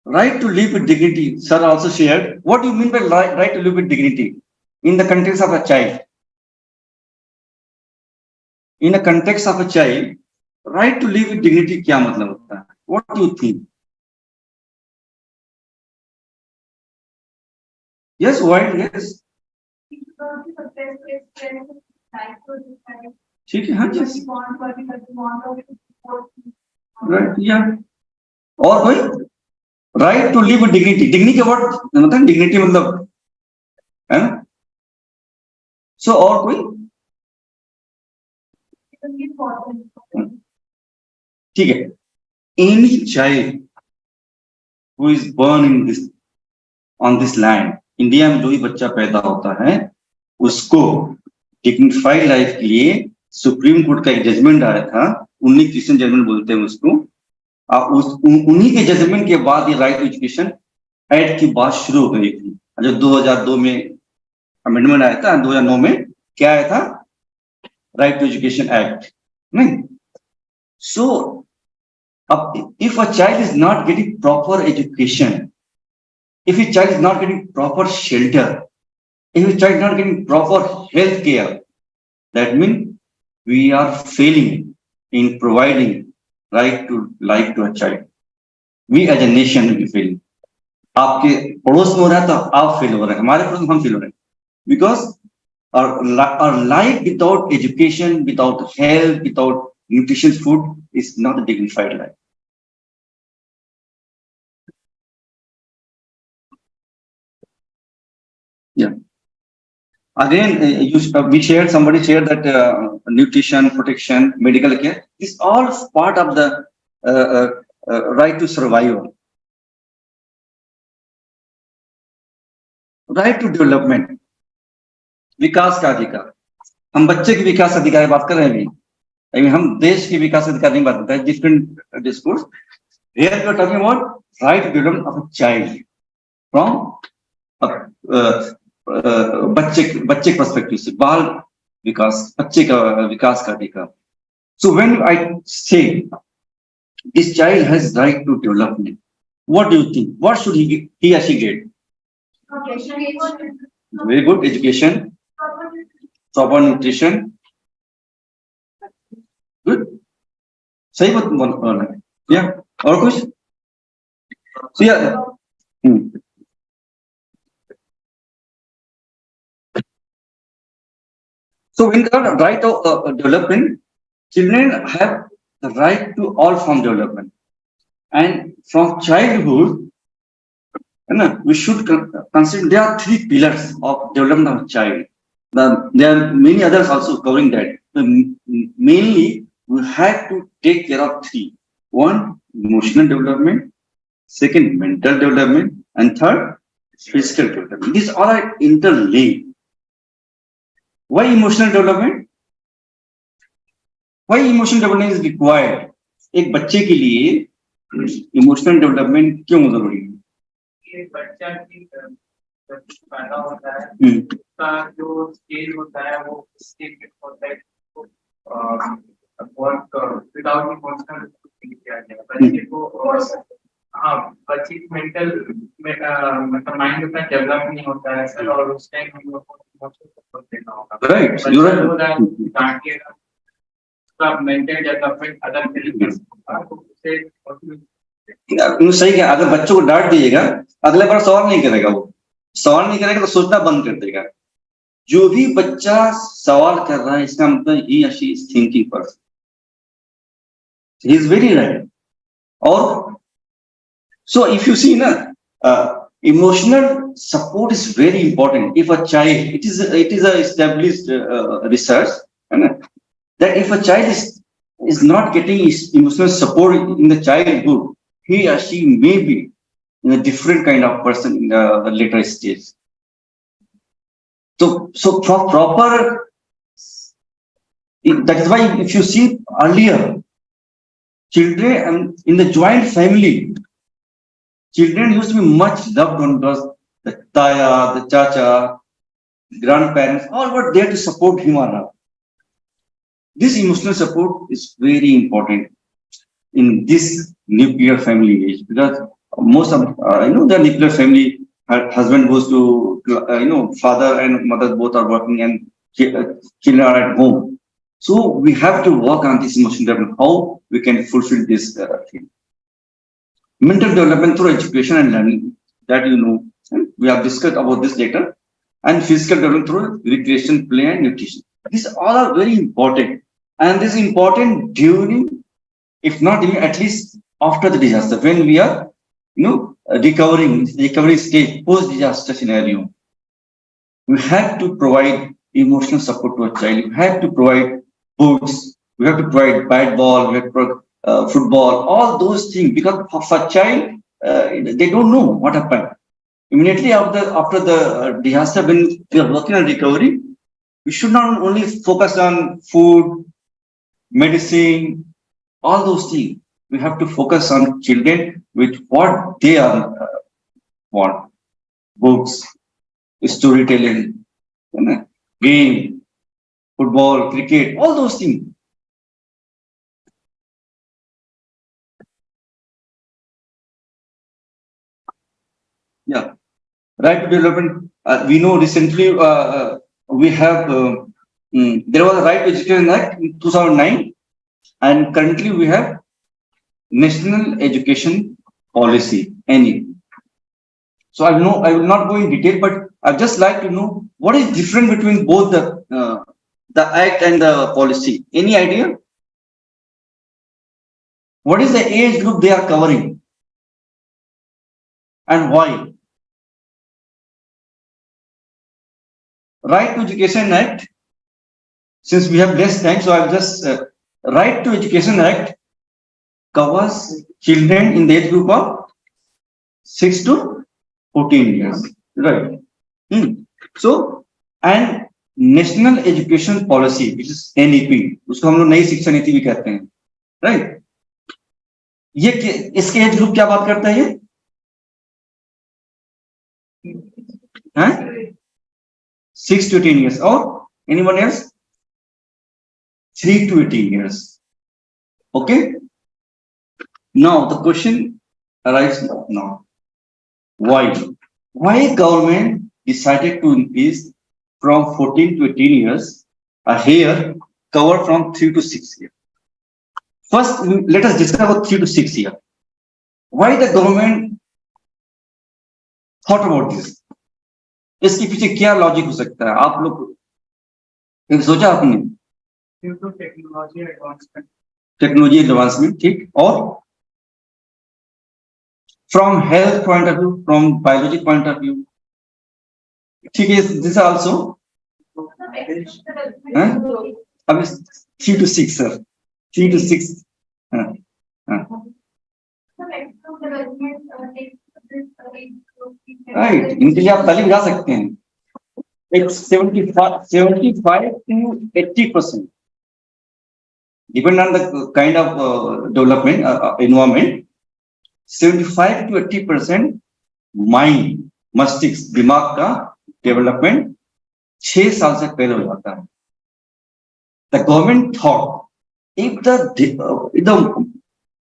Right to live with dignity. Sir also shared. What do you mean by right to live with dignity in the context of a child? In the context of a child, right to live with dignity क्या मतलब होता है? What do you think? Yes, why? Yes. ठीक है, हाँ जी, right, या और कोई right to live with dignity. Dignity का वर्ड मतलब डिग्निटी मतलब है ना. सो और कोई ठीक है. Any child who is born in this on this land, India में जो भी बच्चा पैदा होता है उसको डिग्निफाइड लाइफ के लिए सुप्रीम कोर्ट का एक जजमेंट आया था, 19 क्रिश्चियन जजमेंट बोलते हैं उसको. उन्हीं के जजमेंट के बाद ये राइट टू एजुकेशन एक्ट की बात शुरू हो गई थी. जो 2002 में अमेंडमेंट आया था, 2009 में क्या आया था, राइट टू एजुकेशन एक्ट. नहीं, सो अब if a child is not getting proper education, if a child is not getting proper shelter, if a child is not getting proper health care, that means we are failing in providing right to life to a child. We as a nation will be failing. आपके पड़ोस में हो रहा है तो आप fail हो रहे हैं, हमारे पड़ोस में हम फेल हो रहे हैं. Because our life without education, without health, without nutritious food is not a dignified life. Yeah. Again, we shared, somebody shared that nutrition, protection, medical care is all part of the right to survival. Right to development, विकास का अधिकार. हम बच्चे के विकास अधिकार की बात कर रहे हैं अभी, हम देश के विकास अधिकार नहीं बात करते हैं. Different discourse. Here we are talking about right to development of a child from बच्चे के पर्सपेक्टिव से, बाल विकास, बच्चे का विकास का अधिकार. सो when I say this child has right to development, what do you think, what should he or she get? Very good. Education, proper nutrition, good, सही बात बोल रहे हैं. या और कुछ? So yeah. So when the right of development, children have the right to all form development, and from childhood, we should consider there are 3 pillars of development of a child. There are many others also covering that. Mainly, we have to take care of 3. 1, emotional development. 2, mental development, and 3, physical development. These all are interlinked. Why emotional development? Why emotional development is required? एक बच्चे के लिए emotional development क्यों जरूरी है? ये बच्चा की जब पैदा होता है, उसका जो स्टेज होता है वो स्टेज में होता है, वर्क विदाउट इमोशनल किया जाए. बच्चे को हाँ बच्ची मेंटल मतलब माइंड उतना डेवलप नहीं होता है सर और उस टाइम हम लोग को इमोशनल सपोर्ट देना होगा Right, you're बच्चा जो right. है डांटिएगा उसका मेंटल डेवलपमेंट अलग तरीके से होगा तो उसे सही कहा, अगर बच्चों को डांट दीजिएगा अगले बार सवाल नहीं करेगा, वो सवाल नहीं करेगा तो सोचना बंद कर देगा। जो भी बच्चा सवाल कर रहा है इसका मतलब he she is thinking person, he is very right. और सो इफ यू सी ना, emotional support is very important. If a child, it is a established research, that if a child is not getting emotional support in the childhood, he or she may be a different kind of person in the later stage. So for proper, that is why if you see earlier, children in the joint family, children used to be much loved on because the taya, the chacha, grandparents, all were there to support him or her. This emotional support is very important in this nuclear family age, because most of the nuclear family, her husband goes to father and mother both are working and children are at home. So we have to work on this emotional development, how we can fulfill this thing. Mental development through education and learning, that we have discussed about this later, and physical development through recreation, play and nutrition. These all are very important, and this is important during, if not even at least after the disaster, when we are recovery stage, post disaster scenario. We have to provide emotional support to a child. We have to provide books, we have to provide bat ball, we have to provide football, all those things, because for a child, they don't know what happened. Immediately after the disaster, when we are working on recovery, we should not only focus on food, medicine, all those things. We have to focus on children with what they are want: books, storytelling, game, football, cricket, all those things. Yeah, right to development. We know recently we have there was a Right to Education Act in 2009, and currently we have National Education Policy (NEP). So I will not go in detail, but I'd just like to know what is different between both the act and the policy. Any idea? What is the age group they are covering, and why? Right to Education Act, since we have less time, so I'll just Right to Education Act covers children in the age group of 6 to 14 years, right? So, and National Education Policy, which is NEP, उसको हम लोग नई शिक्षा नीति भी कहते हैं, right? ये इसके एज ग्रुप क्या बात करता है ये? 6 to 18 years, or anyone else? 3 to 18 years. Okay. Now the question arises now: why government decided to increase from 14 to 18 years a year covered from 3 to 6 years? First, let us discuss about 3 to 6 years. Why the government thought about this? इसके पीछे क्या logic हो सकता है? आप लोग सोचा आपने? टेक्नोलॉजी एडवांसमेंट, ठीक, और from health point of view, from biology point of view, ठीक है, दिस आल्सो अब 3 to 6 सर, 3 to 6 राइट, इनके लिए आप ताली बजा सकते हैं। एक 75 to 80%, depend on the kind of development environment, 75 to 80% mind, मस्तिष्क, दिमाग का डेवलपमेंट 6 साल से पहले हो जाता है। The government thought if the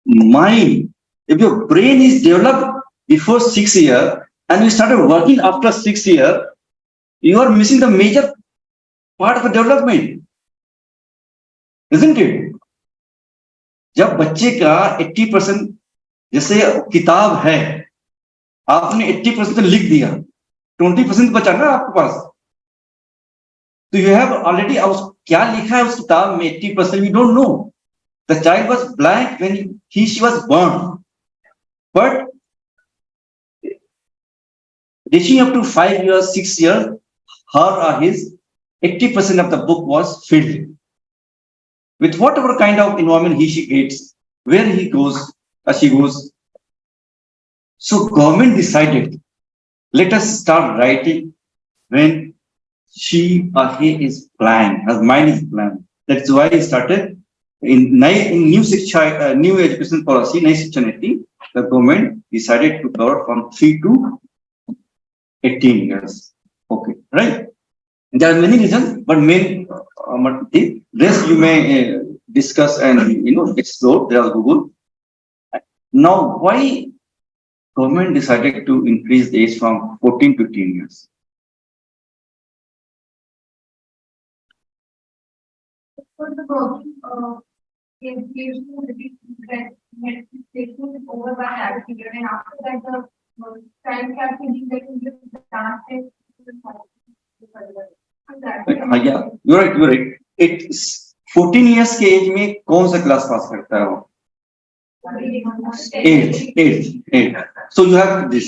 mind If your brain is developed before 6 years and you started working after 6 years, you are missing the major part of the development, isn't it? जब बच्चे का 80%, जैसे किताब है, आपने 80% तो लिख दिया, 20% बचा ना आपके पास, तो you have already क्या लिखा है उस किताब में 80% you don't know. The child was blank when she was born, but reaching up to 5 years, 6 years, her or his 80% of the book was filled with whatever kind of environment she gets, where he goes, she goes. So government decided, let us start writing when she or he is blank, her mind is blank. That's why he started in new education policy, Nai Shiksha Niti, the government decided to cover from 3 to 18 years. Okay, right? There are many reasons, but main the rest you may discuss and explore. There are Google. Now, why government decided to increase the age from 14 to 18 years? For the problem, over by that period, and after that the child can be Yeah, you're right. It's 14 years के as में कौन सा class pass करता है वो? 8. So you have this.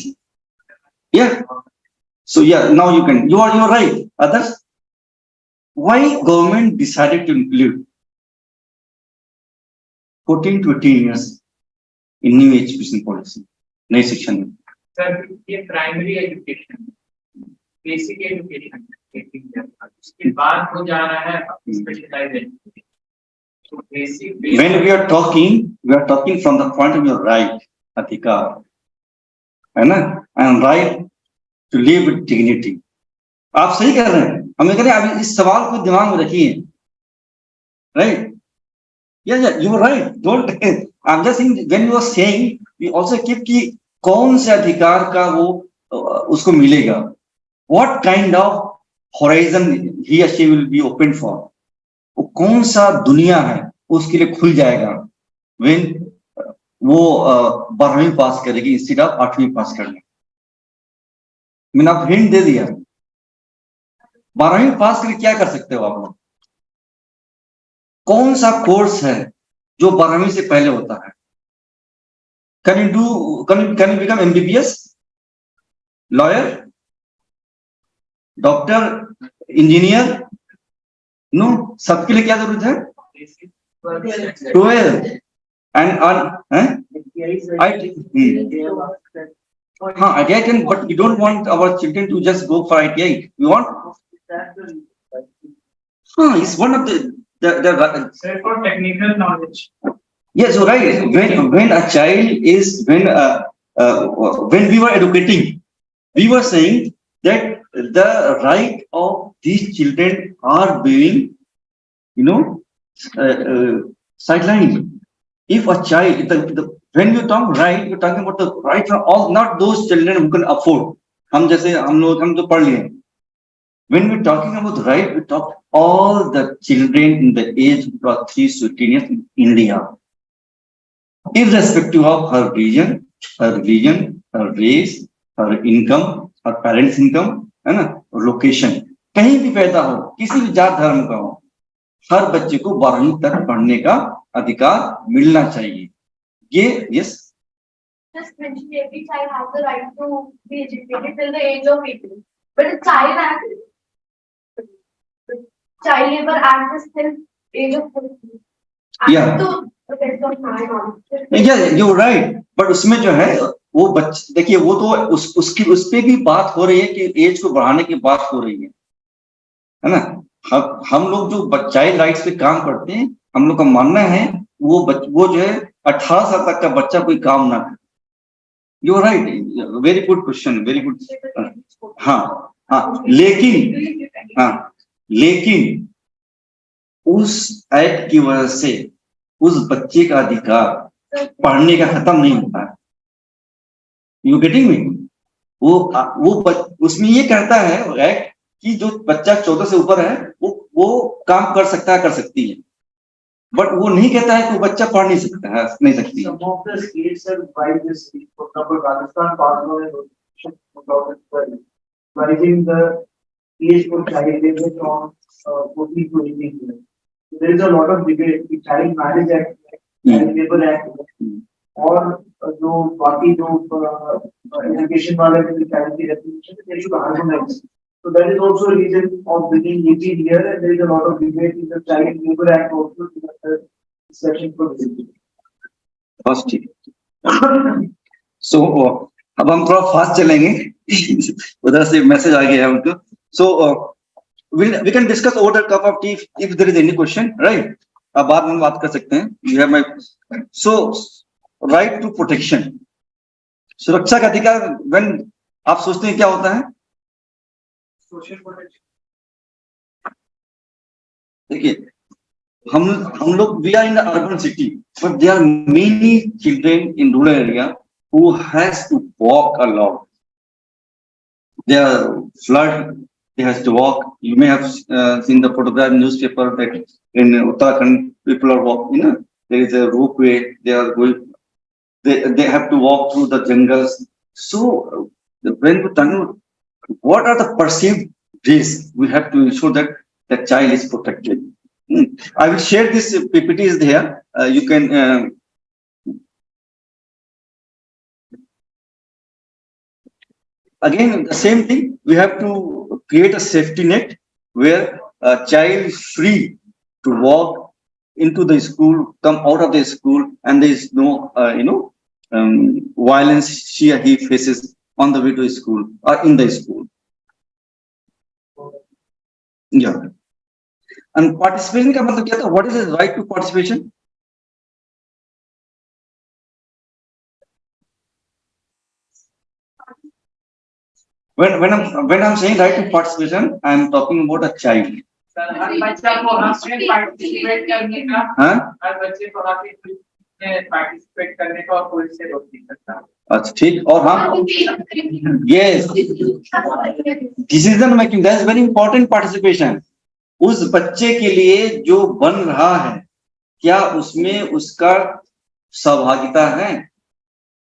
Yeah. So yeah, now you are right. Others, why government decided to include 14 to 18 years in new education policy, नई शिक्षा नीति? सर, ये प्राइमरी एजुकेशन, बेसिक एजुकेशन, उसके बाद हो जा रहा है specialised education. So basic. When we are talking from the point of your right, अधिकार, है ना, and right to live with dignity. आप सही कह रहे हैं. हमें कह रहे हैं, अब इस सवाल को दिमाग में रखिए, right? Yeah, you are right. Don't. I'm just saying, when you are saying, we also keep कि कौन से अधिकार का वो उसको मिलेगा. What kind of horizon he or she will be open for? वो कौन सा दुनिया है उसके लिए खुल जाएगा when वो 12वीं पास करेगी इंस्टेड ऑफ 8वीं पास करने. मैंने आप हिंट दे दिया. 12वीं पास करके क्या कर सकते हो आप लोग? कौन सा कोर्स है जो 12वीं से पहले होता है? Can you become MBBS, lawyer, doctor, engineer? No, सबके लिए क्या जरूरत है? 12 and ITI can, but we don't want our children to just go for ITI. We want. It's one of the for technical knowledge. Yes, you're right. When a child is when we were educating, we were saying that the right of these children are being, sidelined. If a child, when you talk right, you're talking about the right from all, not those children who can afford. हम तो पढ़ लिए. When we're talking about the right, we talk all the children in the age of 3 to 18 years in India, irrespective of her region, her religion, her race, her income, her parents' income, है ना, location. कहीं भी पैदा हो, किसी भी जात धर्म का हो, हर बच्चे को 12वीं तक पढ़ने का अधिकार मिलना चाहिए. ये yes. Just mention every child has the right to be educated till the age of 18. But a child labor act is till age of 14. Yeah. Yeah, you're right. But उसमें जो है वो बच्चे, देखिए वो तो उस पे भी बात हो रही है कि एज को बढ़ाने की बात हो रही है ना. हम लोग जो चाइल्ड राइट्स पे काम करते हैं, हम लोग का मानना है वो जो है 18 साल तक का बच्चा कोई काम ना करे. You are right. Very good question, very good. हाँ, लेकिन उस एक्ट की वजह से उस बच्चे का अधिकार पढ़ने का खत्म नहीं होता है. You getting me? उसमें ये कहता है एक्ट कि जो बच्चा 14 से ऊपर है वो काम कर सकता है, कर सकती है, बट वो नहीं कहता है कि वो बच्चा पढ़ नहीं सकता है, नहीं सकती। Some of the states have tried this. For example, Rajasthan passed on a notification in 2012, rising the age for child labor from 14 to 18 years. So there is a lot of debate. The Child Marriage Act, Child Labor Act, और जो बाकी जो education वाले जो child की definition है, they should harmonize. So that is also a reason of bringing 18 here, and there is a lot of debate in the Child Labor Act also to the section for disability. बस ठीक है। सो अब हम थोड़ा fast चलेंगे, उधर से message आ गया है उनको। So we can discuss over the cup of tea if there is any question, right? अब बाद में बात कर सकते हैं। You have my so right to protection, सुरक्षा का अधिकार। व्हेन आप सोचते हैं क्या होता है? Social protection. देखिए, हम लोग we are in the urban city, but there are many children in rural area who has to walk a lot. They are flood, they has to walk. You may have seen the photograph in newspaper that in Uttarakhand people are walking, you know, there is a ropeway, they are going, they have to walk through the jungles. So when we talk, what are the perceived risks, we have to ensure that the child is protected. I will share this PPT is there. You can again, the same thing, we have to create a safety net where a child is free to walk into the school, come out of the school, and there is no, violence she or he faces on the way to school or in the school. Yeah. And participation का मतलब क्या था? What is his right to participation? When I'm saying right to participation, I am talking about a child. हर बच्चा को participate करने का, हर बच्चे को पार्टिसिपेट करने का और कोई से रोक नहीं सकता। अच्छा, ठीक। और हाँ, yes, decision making, that is very important participation. उस बच्चे के लिए जो बन रहा है, क्या उसमें उसका सहभागिता है?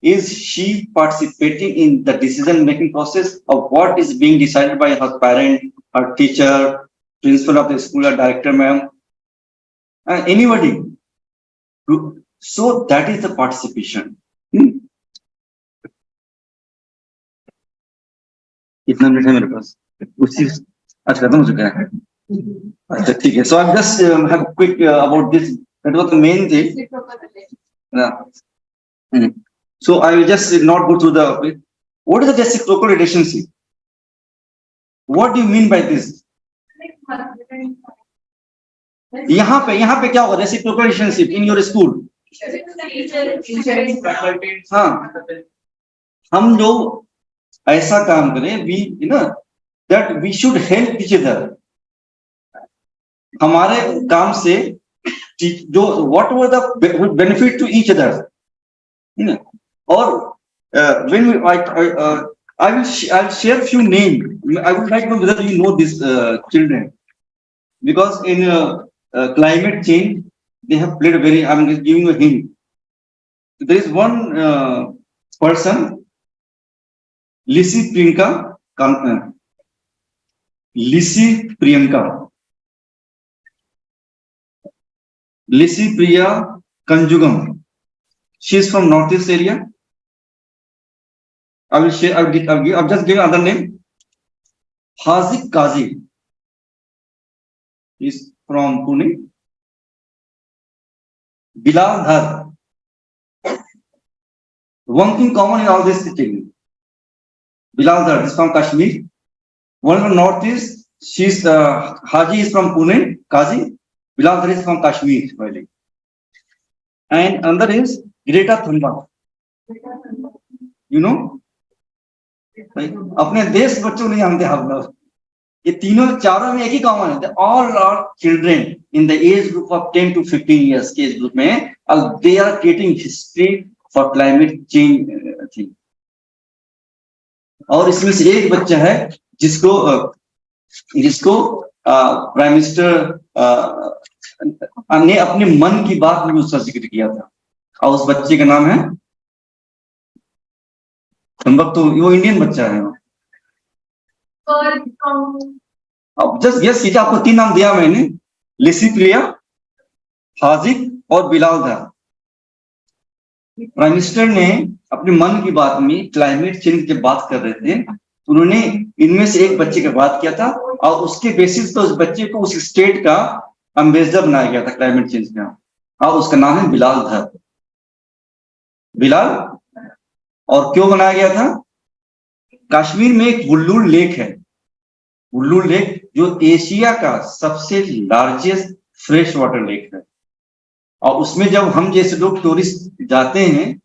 Is she participating in the decision making process of what is being decided by her parent, her teacher, principal of the school, or director, ma'am, anybody? So that is the participation. कितना minute है मेरे पास? उसी अच्छा खत्म हो चुका है। अच्छा, ठीक है। So I just have a quick about this. That was the main thing. So I will just not go through the. What is the reciprocal relationship? What do you mean by this? यहाँ पे क्या होगा? Reciprocal relationship in your school. हाँ, हम लोग ऐसा काम करें, that we should help each other. हमारे काम से जो whatever the benefit to each other, or when we I'll share a few names. I would like to know whether you know these children, because in climate change they have played a very. I'm just giving you a hint. There is one person, Lisi Priya Kanjugam. She is from Northeast area. I will share. I'll just give another name. Haziq Kazi is from Pune. Bilal Dhar. One thing common in all this thing. Bilal Dhar is from Kashmir. One from Northeast. She's Haji is from Pune. Kazi. Bilal Dhar is from Kashmir. And another is Greta Thunberg. You know? अपने देश बच्चों नहीं जानते हम लोग। ये तीनों चारों में एक ही कॉमन है। All are children in the age group of 10 to 15 years के age group में, they are creating history for climate change thing. और इसमें से एक बच्चा है जिसको प्राइम मिनिस्टर ने अपने मन की बात में उसका जिक्र किया था, और उस बच्चे का नाम है, संभव तो वो इंडियन बच्चा है। अब जस्ट गेस कीजिए, आपको 3 नाम दिया मैंने, लिसिप्रिया, हाजिक और बिलाल था। प्राइम मिनिस्टर ने अपने मन की बात में क्लाइमेट चेंज की बात कर रहे थे, तो उन्होंने इनमें से एक बच्चे का बात किया था, और उसके बेसिस पर उस बच्चे को उस स्टेट का एम्बेसडर बनाया गया था क्लाइमेट चेंज का, और उसका नाम है बिलाल था। बिलाल, और क्यों बनाया गया था? कश्मीर में एक बुल्लुल लेक है, बुल्लुल लेक जो एशिया का सबसे लार्जेस्ट फ्रेश वाटर लेक है, और उसमें जब हम जैसे लोग टूरिस्ट जाते हैं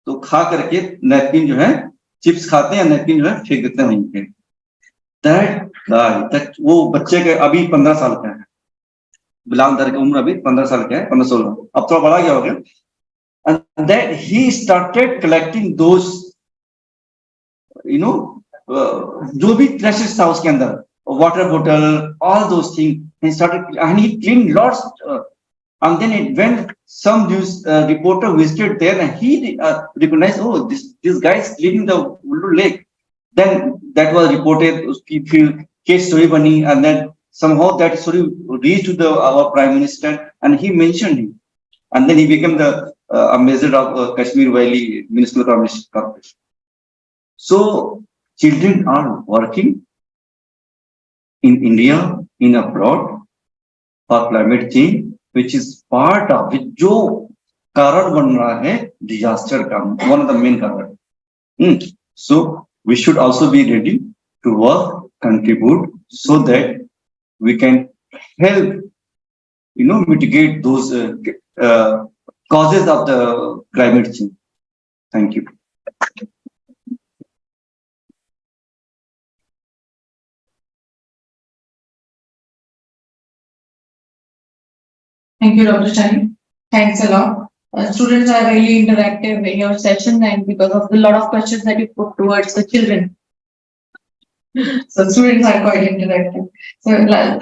तो खा करके नैपकिन जो है, चिप्स खाते हैं, नैपकिन जो है फेंक देते हैं वहीं पे। दैट वो बच्चे के अभी 15 साल का है, बिलाल दर की उम्र अभी 15 साल का है, 15-16, अब थोड़ा बड़ा गया हो गया। And that he started collecting those, you know, जो भी ट्रेशेस था उसके अंदर, वाटर बोतल, all those things, he started and he cleaned lots, and then when some news reporter visited there and he recognized, oh, this guy is cleaning the lake, then that was reported, case story bani, and then somehow that story reached to our prime minister, and he mentioned him, and then he became the ambassador of Kashmir Valley Municipal Corporation. So children are working in India, in abroad, for climate change, which is part of it, जो कारण बन रहा है disaster का, one of the main कारण. So we should also be ready to work, contribute, so that we can help, mitigate those causes of the climate change. Thank you. Thank you, Dr. Chani. Thanks a lot. Students are really interactive in your session, and because of the lot of questions that you put towards the children. So students are quite interactive. So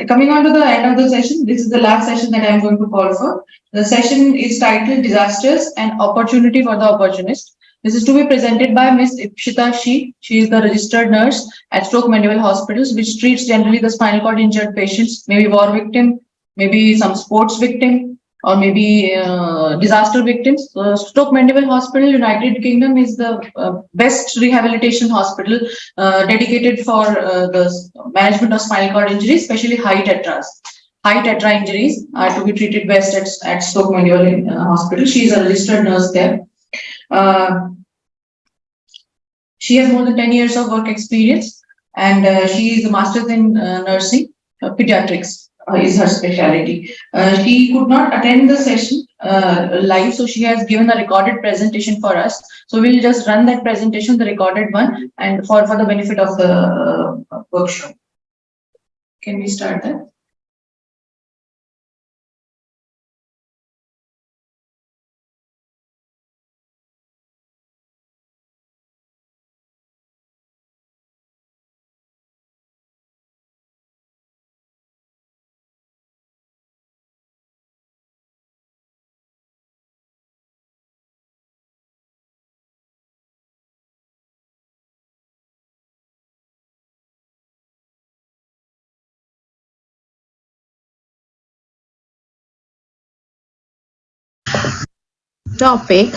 coming on to the end of the session, this is the last session that I am going to call for. The session is titled Disasters and Opportunity for the Opportunist. This is to be presented by Ms. Ipshita Shi. She is the registered nurse at Stoke Mandeville Hospitals, which treats generally the spinal cord injured patients, maybe war victim, maybe some sports victim, or maybe disaster victims. Stoke Mandeville Hospital, United Kingdom, is the best rehabilitation hospital dedicated for the management of spinal cord injuries, especially high tetras. High tetra injuries are to be treated best at Stoke Mandeville Hospital. She is a registered nurse there. She has more than 10 years of work experience, and she is a master's in nursing, pediatrics. Is her specialty. She could not attend the session live, so she has given a recorded presentation for us. So we'll just run that presentation, the recorded one, and for the benefit of the workshop. Can we start that? Topic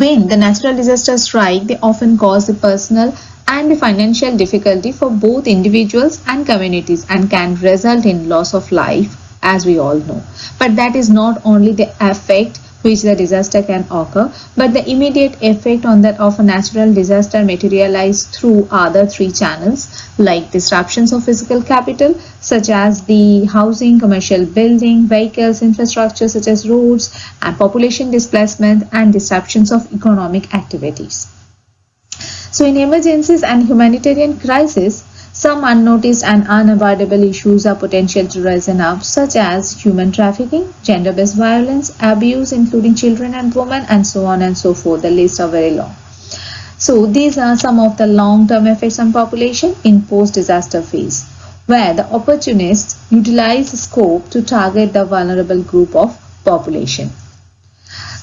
when the natural disasters strike, they often cause the personal and the financial difficulty for both individuals and communities, and can result in loss of life, as we all know. But that is not only the effect which the disaster can occur, but the immediate effect on that of a natural disaster materialize through other 3 channels, like disruptions of physical capital, such as the housing, commercial building, vehicles, infrastructure such as roads, and population displacement, and disruptions of economic activities. So in emergencies and humanitarian crisis, Some unnoticed and unavoidable issues are potential to rise up, such as human trafficking, gender-based violence, abuse, including children and women, and so on and so forth. The list are very long. So these are some of the long-term effects on population in post-disaster phase, where the opportunists utilize scope to target the vulnerable group of population.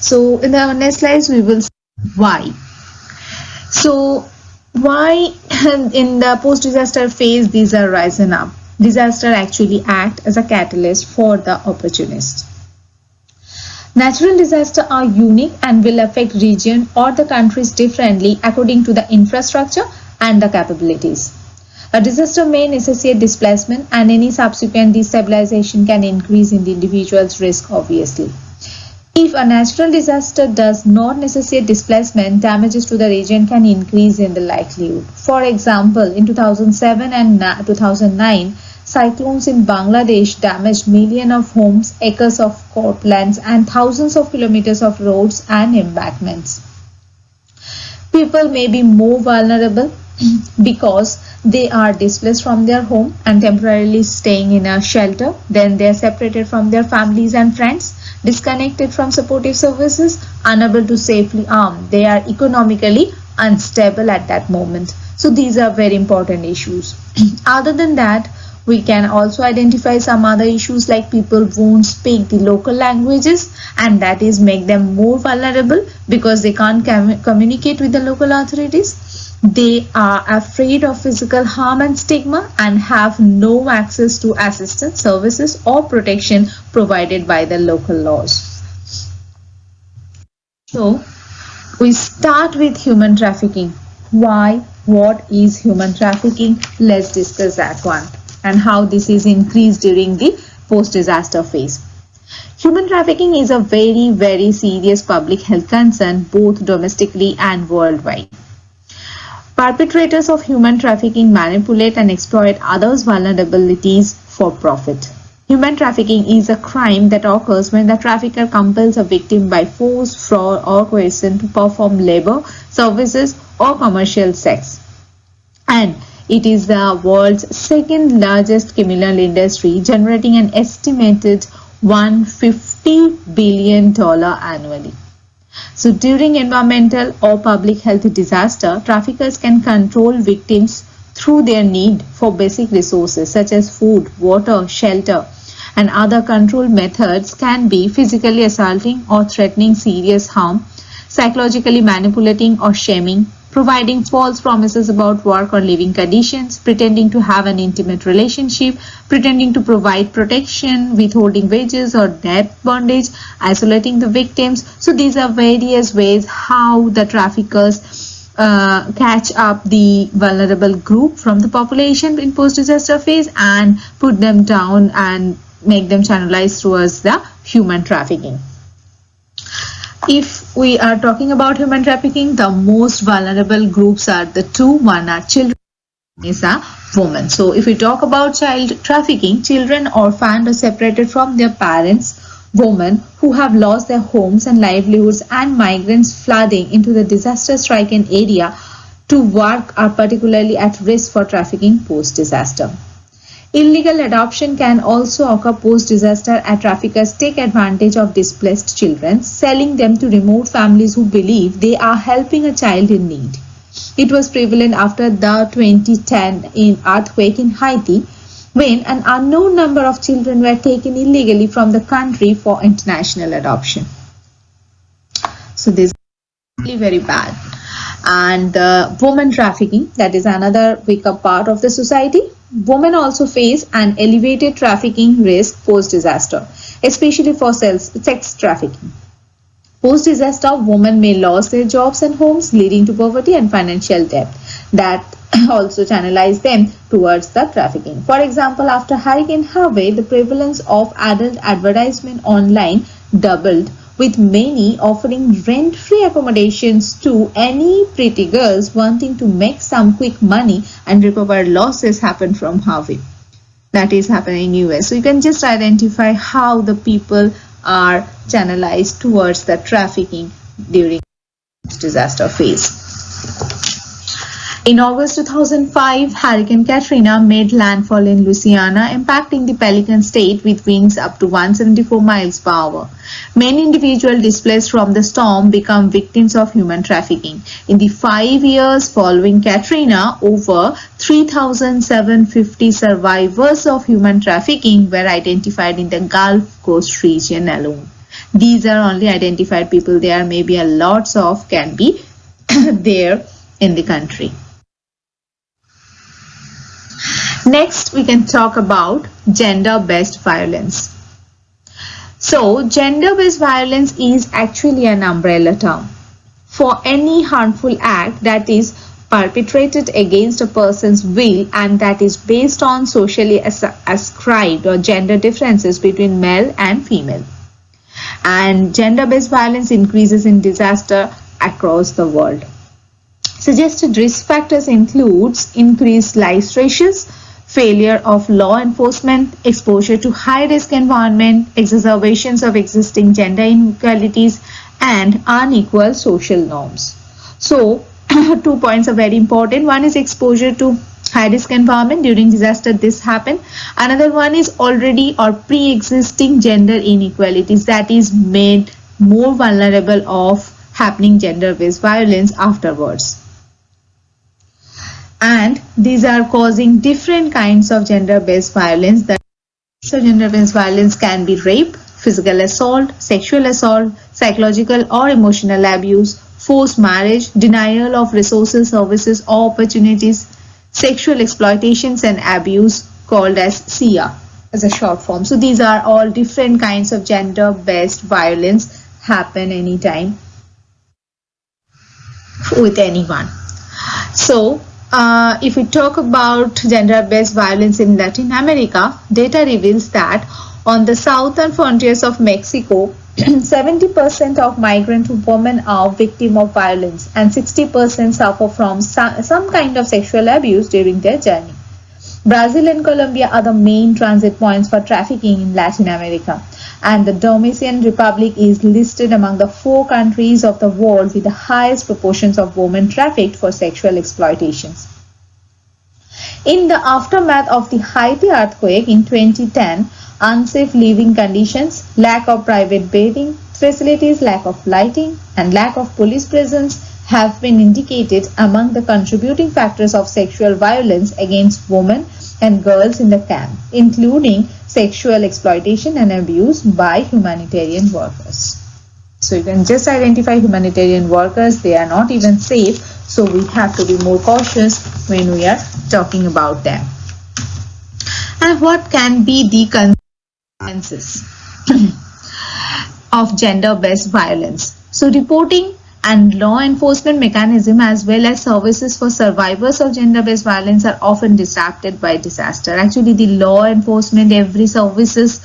So in the next slides, we will see why. So why in the post-disaster phase these are rising up? Disaster actually act as a catalyst for the opportunist. Natural disasters are unique and will affect region or the countries differently according to the infrastructure and the capabilities. A disaster may necessitate displacement, and any subsequent destabilization can increase in the individual's risk, obviously. If a natural disaster does not necessitate displacement, damages to the region can increase in the likelihood. For example, in 2007 and 2009, cyclones in Bangladesh damaged millions of homes, acres of croplands, and thousands of kilometers of roads and embankments. People may be more vulnerable because they are displaced from their home and temporarily staying in a shelter. Then they are separated from their families and friends, disconnected from supportive services, unable to safely arm. They are economically unstable at that moment. So these are very important issues. Other than that, we can also identify some other issues like people won't speak the local languages, and that is make them more vulnerable because they can't communicate with the local authorities. They are afraid of physical harm and stigma and have no access to assistance, services or protection provided by the local laws. So we start with human trafficking. Why? What is human trafficking? Let's discuss that one and how this is increased during the post-disaster phase. Human trafficking is a very, very serious public health concern both domestically and worldwide. Perpetrators of human trafficking manipulate and exploit others' vulnerabilities for profit. Human trafficking is a crime that occurs when the trafficker compels a victim by force, fraud, or coercion to perform labor, services, or commercial sex. And it is the world's second largest criminal industry, generating an estimated $150 billion annually. So during environmental or public health disaster, traffickers can control victims through their need for basic resources such as food, water, shelter, and other control methods can be physically assaulting or threatening serious harm, psychologically manipulating or shaming, providing false promises about work or living conditions, pretending to have an intimate relationship, pretending to provide protection, withholding wages or debt bondage, isolating the victims. So these are various ways how the traffickers catch up the vulnerable group from the population in post-disaster phase and put them down and make them channelized towards the human trafficking. If we are talking about human trafficking, the most vulnerable groups are the two. One are children, is a woman. So if we talk about child trafficking, children orphaned or separated from their parents, women who have lost their homes and livelihoods, and migrants flooding into the disaster-stricken area to work are particularly at risk for trafficking post-disaster. Illegal adoption can also occur post-disaster as traffickers take advantage of displaced children, selling them to remote families who believe they are helping a child in need. It was prevalent after the 2010 earthquake in Haiti, when an unknown number of children were taken illegally from the country for international adoption. So this is really very bad. And women trafficking, that is another weaker part of the society. Women also face an elevated trafficking risk post-disaster, especially for sex trafficking. Post-disaster, women may lose their jobs and homes, leading to poverty and financial debt that also channelize them towards the trafficking. For example, after Hurricane Harvey, the prevalence of adult advertisement online doubled, with many offering rent-free accommodations to any pretty girls wanting to make some quick money and recover losses happened from Harvey. That is happening in US. So you can just identify how the people are channelized towards the trafficking during disaster phase. In August 2005, Hurricane Katrina made landfall in Louisiana, impacting the Pelican State with winds up to 174 miles per hour. Many individuals displaced from the storm become victims of human trafficking. In the 5 years following Katrina, over 3,750 survivors of human trafficking were identified in the Gulf Coast region alone. These are only identified people. There may be a lots of can be there in the country. Next, we can talk about gender-based violence. So, gender-based violence is actually an umbrella term for any harmful act that is perpetrated against a person's will and that is based on socially ascribed or gender differences between male and female. And gender-based violence increases in disaster across the world. Suggested risk factors includes increased life stresses, failure of law enforcement, exposure to high-risk environment, exacerbations of existing gender inequalities, and unequal social norms. So, 2 points are very important. One is exposure to high-risk environment. During disaster, this happened. Another one is already or pre-existing gender inequalities that is made more vulnerable of happening gender-based violence afterwards. And these are causing different kinds of gender-based violence. So gender-based violence can be rape, physical assault, sexual assault, psychological or emotional abuse, forced marriage, denial of resources, services or opportunities, sexual exploitations and abuse called as SIA as a short form. So these are all different kinds of gender-based violence happen anytime with anyone. So if we talk about gender-based violence in Latin America, data reveals that on the southern frontiers of Mexico, 70% of migrant women are victims of violence and 60% suffer from some kind of sexual abuse during their journey. Brazil and Colombia are the main transit points for trafficking in Latin America, and the Dominican Republic is listed among the 4 countries of the world with the highest proportions of women trafficked for sexual exploitations. In the aftermath of the Haiti earthquake in 2010, unsafe living conditions, lack of private bathing facilities, lack of lighting, and lack of police presence have been indicated among the contributing factors of sexual violence against women and girls in the camp, including sexual exploitation and abuse by humanitarian workers. So you can just identify humanitarian workers, they are not even safe, so we have to be more cautious when we are talking about them. And what can be the consequences of gender-based violence? So reporting and law enforcement mechanism as well as services for survivors of gender-based violence are often disrupted by disaster. Actually, the law enforcement, every services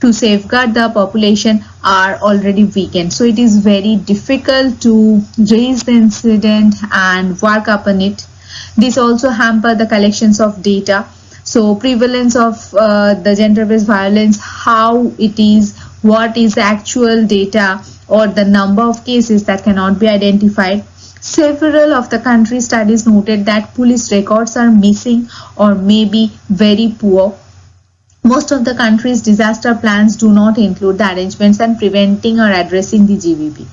to safeguard the population are already weakened. So it is very difficult to raise the incident and work upon it. This also hamper the collections of data. So prevalence of the gender-based violence, how it is, what is the actual data or the number of cases that cannot be identified. Several of the country studies noted that police records are missing or may be very poor. Most of the country's disaster plans do not include the arrangements and preventing or addressing the GBV.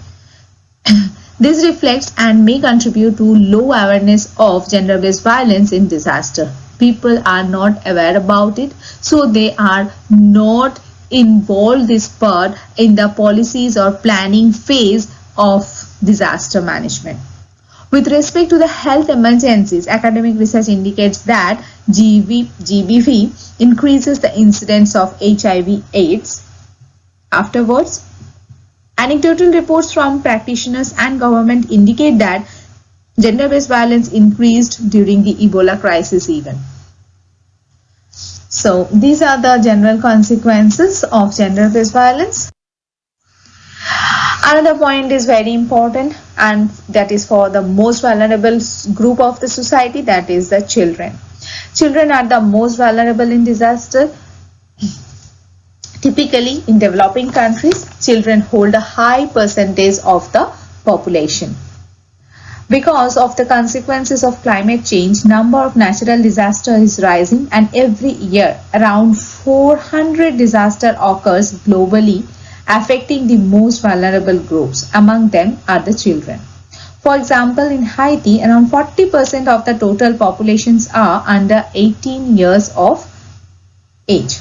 This reflects and may contribute to low awareness of gender-based violence in disaster. People are not aware about it, so they are not involved this part in the policies or planning phase of disaster management. With respect to the health emergencies, academic research indicates that GBV increases the incidence of HIV/AIDS. Afterwards, anecdotal reports from practitioners and government indicate that gender-based violence increased during the Ebola crisis even. So these are the general consequences of gender-based violence. Another point is very important, and that is for the most vulnerable group of the society, that is the children. Children are the most vulnerable in disaster. Typically, in developing countries, children hold a high percentage of the population. Because of the consequences of climate change, number of natural disasters is rising, and every year around 400 disaster occurs globally, affecting the most vulnerable groups. Among them are the children. For example, in Haiti, around 40% of the total populations are under 18 years of age.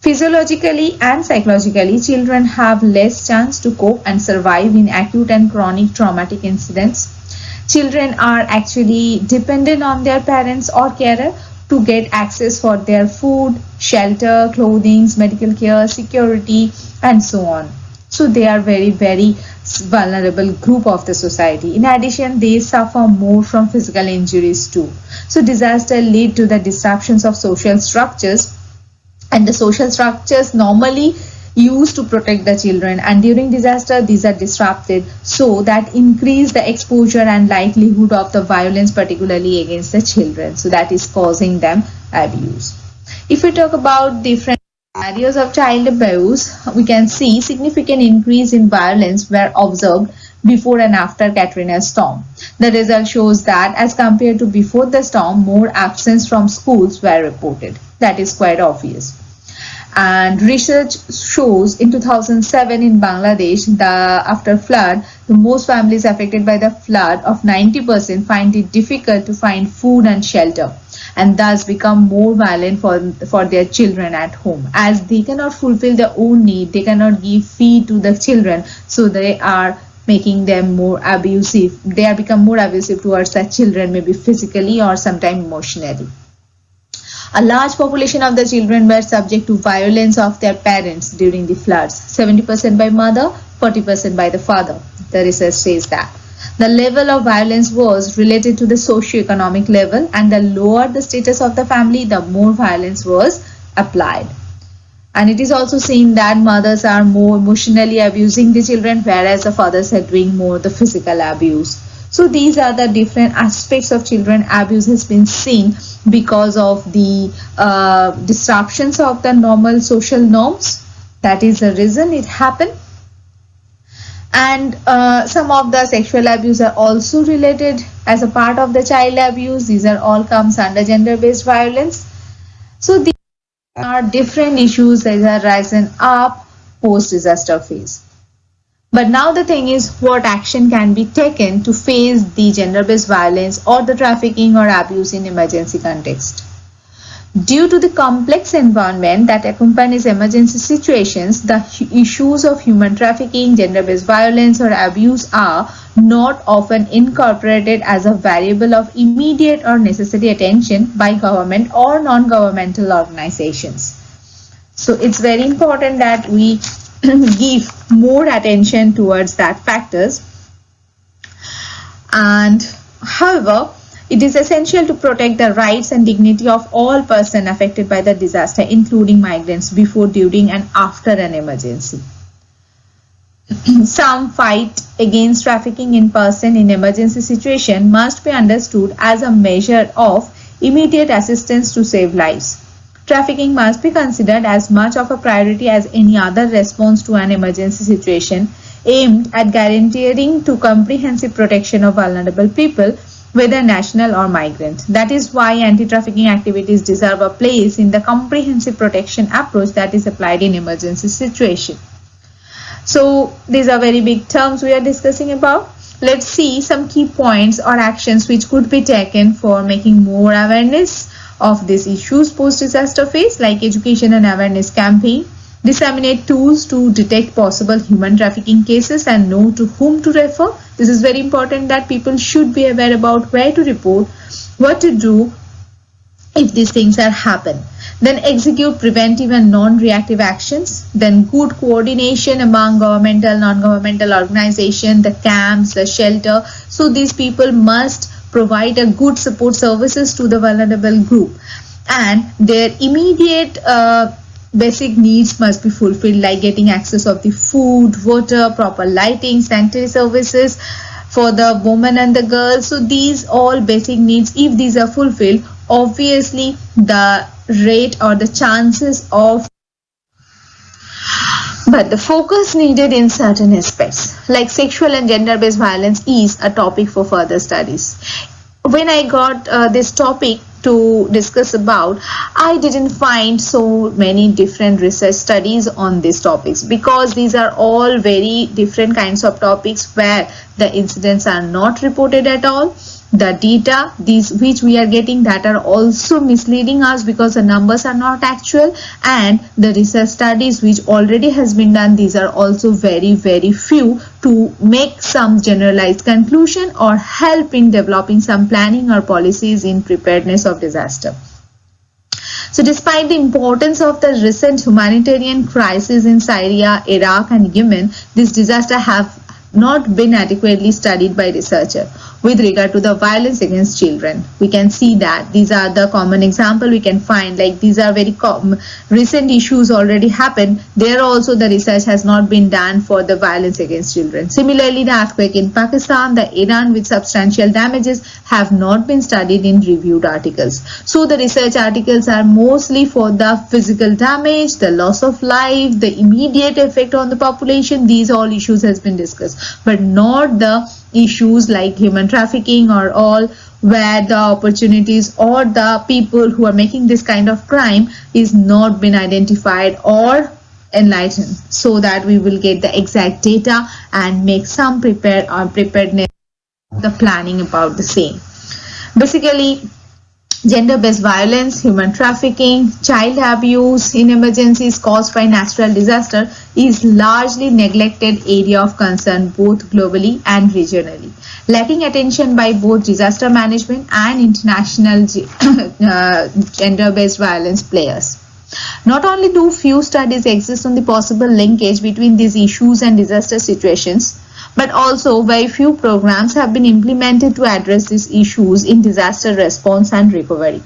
Physiologically and psychologically, children have less chance to cope and survive in acute and chronic traumatic incidents. Children are actually dependent on their parents or carer to get access for their food, shelter, clothing, medical care, security, and so on. So they are very vulnerable group of the society. In addition, they suffer more from physical injuries too. So disaster lead to the disruptions of social structures, and the social structures normally used to protect the children, and during disaster these are disrupted, so that increase the exposure and likelihood of the violence, particularly against the children. So that is causing them abuse. If we talk about different scenarios of child abuse, we can see significant increase in violence were observed before and after Katrina's storm. The result shows that as compared to before the storm, more absence from schools were reported. That is quite obvious. And research shows in 2007 in Bangladesh, after flood, the most families affected by the flood of 90% find it difficult to find food and shelter, and thus become more violent for their children at home. As they cannot fulfill their own need, they cannot give feed to the children, so they are making them more abusive. They are become more abusive towards their children, maybe physically or sometimes emotionally. A large population of the children were subject to violence of their parents during the floods, 70% by mother, 40% by the father. The research says that. The level of violence was related to the socio-economic level, and the lower the status of the family, the more violence was applied. And it is also seen that mothers are more emotionally abusing the children, whereas the fathers are doing more the physical abuse. So these are the different aspects of children abuse has been seen because of the disruptions of the normal social norms. That is the reason it happened. And some of the sexual abuse are also related as a part of the child abuse. These are all comes under gender-based violence. So these are different issues that are rising up post-disaster phase. But now the thing is, what action can be taken to face the gender-based violence or the trafficking or abuse in emergency context? Due to the complex environment that accompanies emergency situations, the issues of human trafficking, gender-based violence or abuse are not often incorporated as a variable of immediate or necessary attention by government or non-governmental organizations. So it's very important that we give more attention towards that factors. And however, it is essential to protect the rights and dignity of all persons affected by the disaster, including migrants, before, during and after an emergency. Some fight against trafficking in person in emergency situation must be understood as a measure of immediate assistance to save lives. Trafficking must be considered as much of a priority as any other response to an emergency situation aimed at guaranteeing to comprehensive protection of vulnerable people, whether national or migrant. That is why anti-trafficking activities deserve a place in the comprehensive protection approach that is applied in emergency situation. So these are very big terms we are discussing about. Let's see some key points or actions which could be taken for making more awareness of these issues post-disaster phase, like education and awareness campaign, disseminate tools to detect possible human trafficking cases and know to whom to refer. This is very important that people should be aware about where to report, what to do if these things are happen. Then execute preventive and non-reactive actions. Then good coordination among governmental, non-governmental organizations, the camps, the shelter. So these people must provide a good support services to the vulnerable group, and their immediate basic needs must be fulfilled, like getting access of the food, water, proper lighting, sanitary services for the women and the girls. So these all basic needs, if these are fulfilled, obviously the rate or the chances of But the focus needed in certain aspects, like sexual and gender-based violence, is a topic for further studies. When I got this topic to discuss about, I didn't find so many different research studies on these topics, because these are all very different kinds of topics where the incidents are not reported at all. The data these which we are getting that are also misleading us, because the numbers are not actual, and the research studies which already has been done, these are also very few to make some generalized conclusion or help in developing some planning or policies in preparedness of disaster. So despite the importance of the recent humanitarian crisis in Syria, Iraq and Yemen, this disaster have not been adequately studied by researchers. With regard to the violence against children, we can see that these are the common example we can find, like these are very recent issues already happened. There also the research has not been done for the violence against children. Similarly, the earthquake in Pakistan, the Iran with substantial damages have not been studied in reviewed articles. So the research articles are mostly for the physical damage, the loss of life, the immediate effect on the population. These all issues has been discussed, but not the issues like human trafficking or all, where the opportunities or the people who are making this kind of crime is not been identified or enlightened, so that we will get the exact data and make some preparedness, the planning about the same. Basically, gender-based violence, human trafficking, child abuse in emergencies caused by natural disaster is largely neglected area of concern both globally and regionally, lacking attention by both disaster management and international gender-based violence players. Not only do few studies exist on the possible linkage between these issues and disaster situations, but also very few programs have been implemented to address these issues in disaster response and recovery.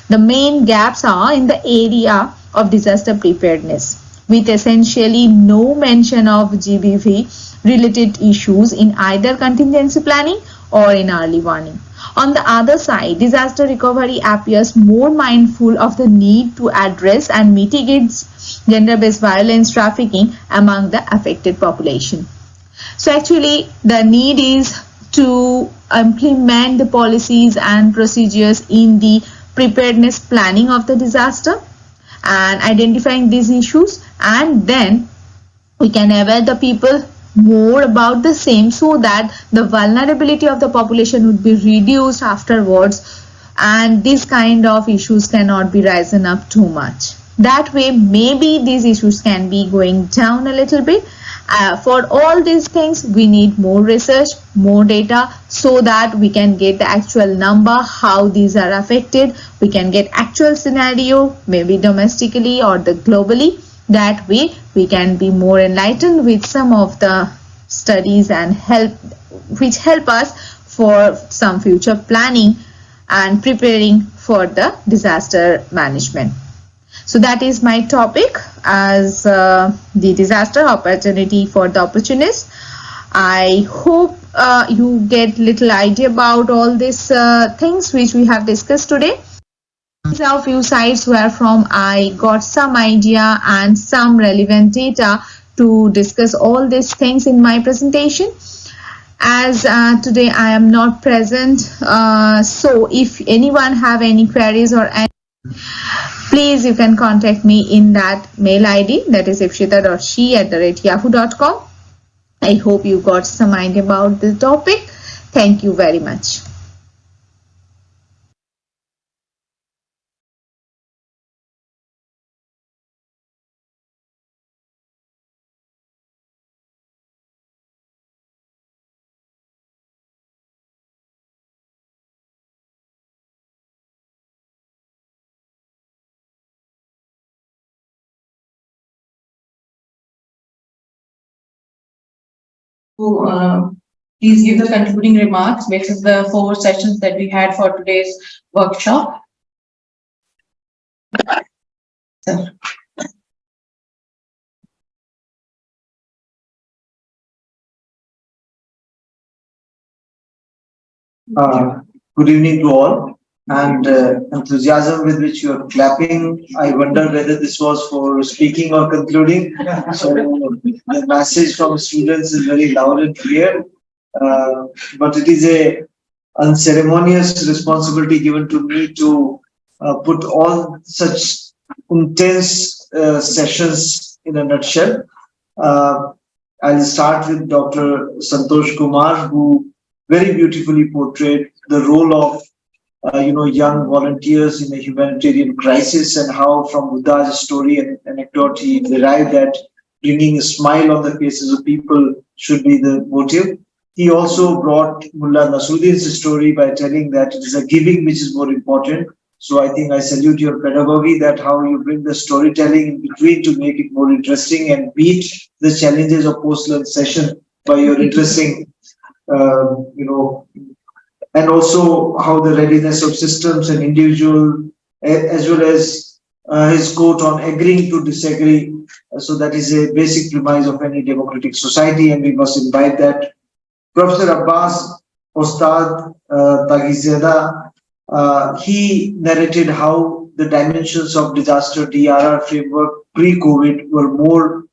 The main gaps are in the area of disaster preparedness, with essentially no mention of GBV related issues in either contingency planning or in early warning. On the other side, disaster recovery appears more mindful of the need to address and mitigate gender-based violence trafficking among the affected population. So actually, the need is to implement the policies and procedures in the preparedness planning of the disaster and identifying these issues, and then we can aware the people more about the same, so that the vulnerability of the population would be reduced afterwards, and this kind of issues cannot be risen up too much. That way, maybe these issues can be going down a little bit. For all these things, we need more research, more data, so that we can get the actual number, how these are affected. We can get actual scenario, maybe domestically or the globally. That way, we can be more enlightened with some of the studies and which help us for some future planning and preparing for the disaster management. So that is my topic as the disaster opportunity for the opportunists. I hope you get little idea about all these things which we have discussed today. These are a few sites where from I got some idea and some relevant data to discuss all these things in my presentation. As today I am not present, so if anyone have any queries or any, please you can contact me in that mail ID, that is ipshita.she@yahoo.com. I hope you got some idea about the topic. Thank you very much. Please give the concluding remarks based on the 4 sessions that we had for today's workshop. Sir. Good evening to all. and enthusiasm with which you are clapping. I wonder whether this was for speaking or concluding. So the message from students is very loud and clear, but it is a unceremonious responsibility given to me to put all such intense sessions in a nutshell. Uh, I'll start with Dr. Santosh Kumar, who very beautifully portrayed the role of young volunteers in a humanitarian crisis, and how from Buddha's story and anecdote he derived that bringing a smile on the faces of people should be the motive. He also brought Mullah Nasruddin's story by telling that it is a giving which is more important. So I think I salute your pedagogy, that how you bring the storytelling in between to make it more interesting and beat the challenges of post-lunch session by your interesting, and also how the readiness of systems and individual, as well as his quote on agreeing to disagree. So that is a basic premise of any democratic society, and we must invite that. Professor Abbas Ostad Taghizada, he narrated how the dimensions of disaster DRR framework pre-COVID were more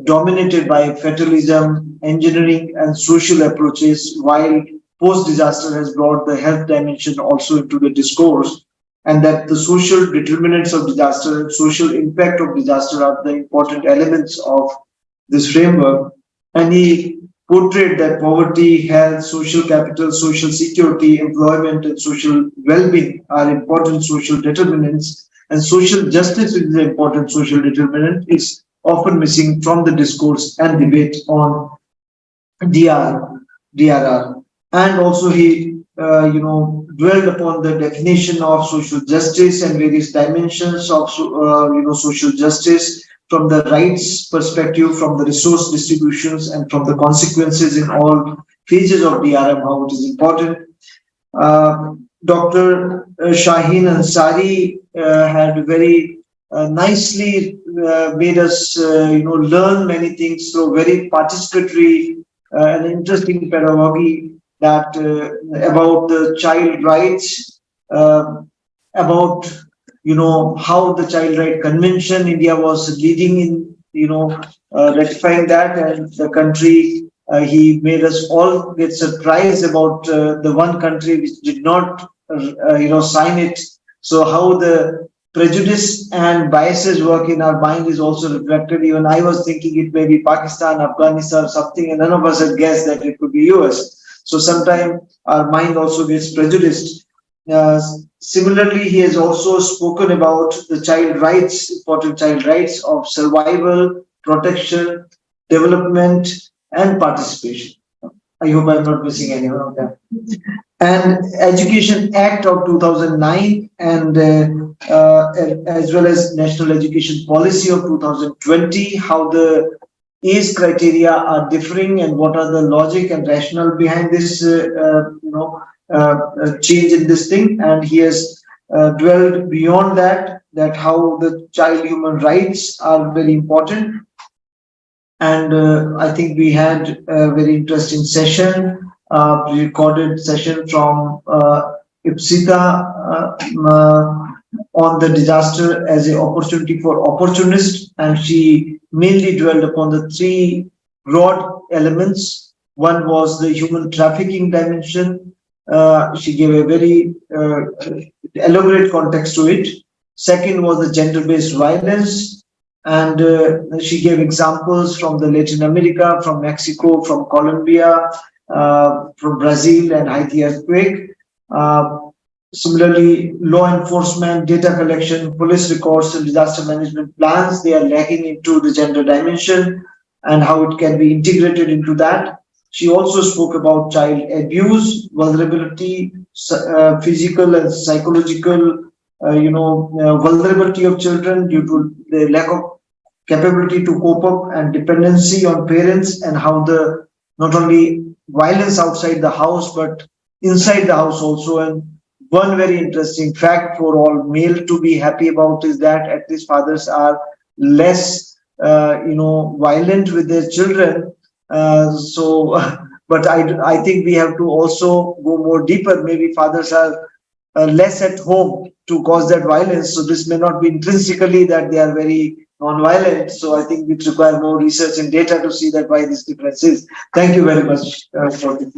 dominated by fatalism, engineering, and social approaches, while post-disaster has brought the health dimension also into the discourse, and that the social determinants of disaster and social impact of disaster are the important elements of this framework. And he portrayed that poverty, health, social capital, social security, employment, and social well-being are important social determinants, and social justice is an important social determinant. It's often missing from the discourse and debate on DRR. And also he, dwelled upon the definition of social justice and various dimensions of, social justice from the rights perspective, from the resource distributions, and from the consequences in all phases of DRM, how it is important. Dr. Shaheen Ansari had very nicely made us, learn many things through very participatory and interesting pedagogy, that about the child rights, about how the Child Right Convention, India was leading in rectifying that, and the country, he made us all get surprised about the one country which did not sign it. So how the prejudice and biases work in our mind is also reflected. Even I was thinking it may be Pakistan, Afghanistan, something, and none of us had guessed that it could be US. So sometimes our mind also gets prejudiced. Similarly, he has also spoken about the child rights, important child rights of survival, protection, development, and participation. I hope I'm not missing any one of them. And Education Act of 2009, and as well as National Education Policy of 2020, how the age criteria are differing and what are the logic and rationale behind this, change in this thing. And he has dwelled beyond that, how the child human rights are very important. And I think we had a very interesting session, recorded session from Ipsita on the disaster as an opportunity for opportunists, and she mainly dwelled upon the three broad elements. One was the human trafficking dimension. She gave a very elaborate context to it. Second was the gender-based violence, and she gave examples from the Latin America, from Mexico, from Colombia, from Brazil and Haiti earthquake. Similarly, law enforcement, data collection, police records, and disaster management plans, they are lacking into the gender dimension and how it can be integrated into that. She also spoke about child abuse, vulnerability, physical and psychological, vulnerability of children due to the lack of capability to cope up and dependency on parents, and how the not only violence outside the house but inside the house also. And one very interesting fact for all male to be happy about is that at least fathers are less, violent with their children. But I think we have to also go more deeper. Maybe fathers are less at home to cause that violence. So this may not be intrinsically that they are very non-violent. So I think it requires more research and data to see that why this difference is. Thank you very much for this.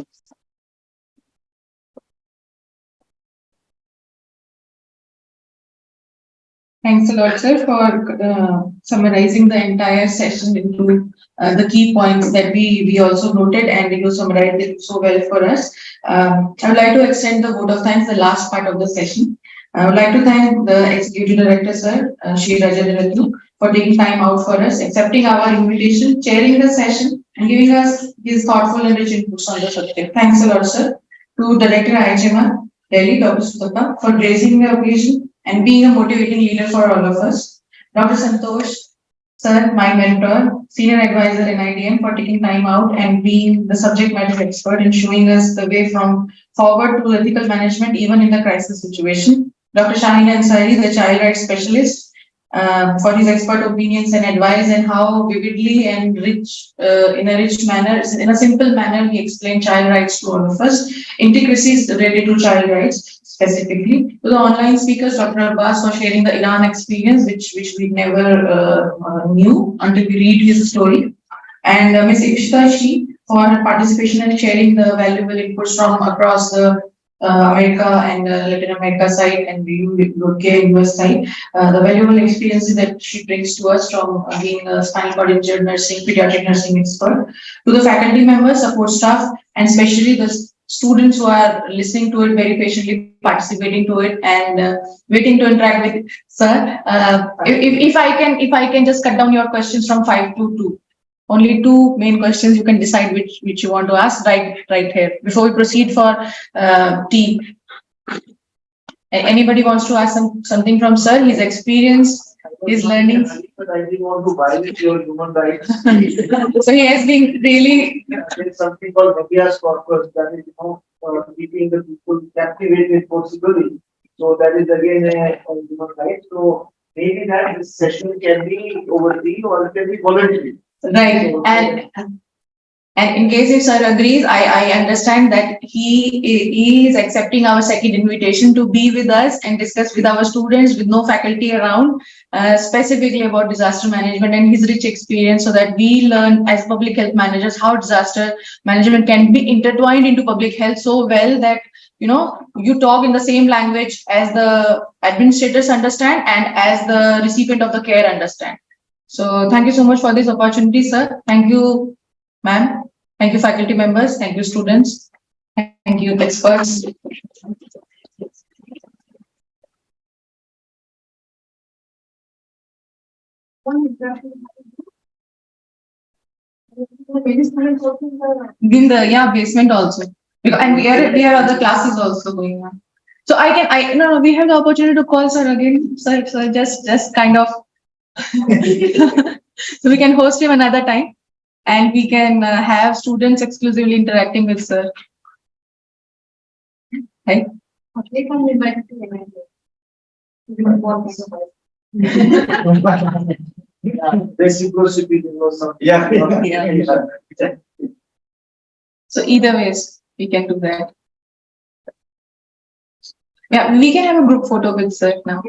Thanks a lot, sir, for summarizing the entire session into the key points that we also noted, and you summarized it so well for us. I would like to extend the vote of thanks, the last part of the session. I would like to thank the Executive Director, sir, Shri Rajendra, for taking time out for us, accepting our invitation, chairing the session, and giving us his thoughtful and rich inputs on the subject. Thanks a lot, sir. To Director IHMR, Delhi, Dr. Sutapa, for raising the occasion and being a motivating leader for all of us. Dr. Santosh, sir, my mentor, senior advisor in IDM, for taking time out and being the subject matter expert and showing us the way from forward to ethical management, even in the crisis situation. Dr. Shaheen Ansari, the child rights specialist, for his expert opinions and advice, and how vividly and in a rich manner, in a simple manner, he explained child rights to all of us, intricacies related to child rights specifically. To the online speakers, Dr. Abbas, for sharing the Iran experience, which we never knew until we read his story. And Ms. Ikshita Shi, for her participation and sharing the valuable inputs from across the America and Latin America side and the UK, US side, the valuable experiences that she brings to us from being a spinal cord injured nursing, pediatric nursing expert. To the faculty members, support staff, and especially the students who are listening to it very patiently, participating to it, and waiting to interact with sir. If I can just cut down your questions from 5 to 2. Only 2 main questions. You can decide which you want to ask right here before we proceed for tea. Anybody wants to ask something from sir? His experience, his learnings. But I didn't want to violate your human rights. So he has been really. There's something called habeas corpus, that is, keeping the people captivated forcibly. So that is again a human right. So maybe that this session can be overseen or it can be voluntary. Right, and in case if sir agrees, I understand that he is accepting our second invitation to be with us and discuss with our students with no faculty around, specifically about disaster management and his rich experience, so that we learn as public health managers how disaster management can be intertwined into public health so well that you talk in the same language as the administrators understand and as the recipient of the care understand. So thank you so much for this opportunity, sir. Thank you, ma'am. Thank you, faculty members. Thank you, students. Thank you, experts. In the basement also, and we are other classes also going on. So no, we have the opportunity to call sir again, sir. So just kind of. So we can host him another time, and we can have students exclusively interacting with sir. Right? Reciprocity. Yeah. So either ways, we can do that. Yeah, we can have a group photo with sir now.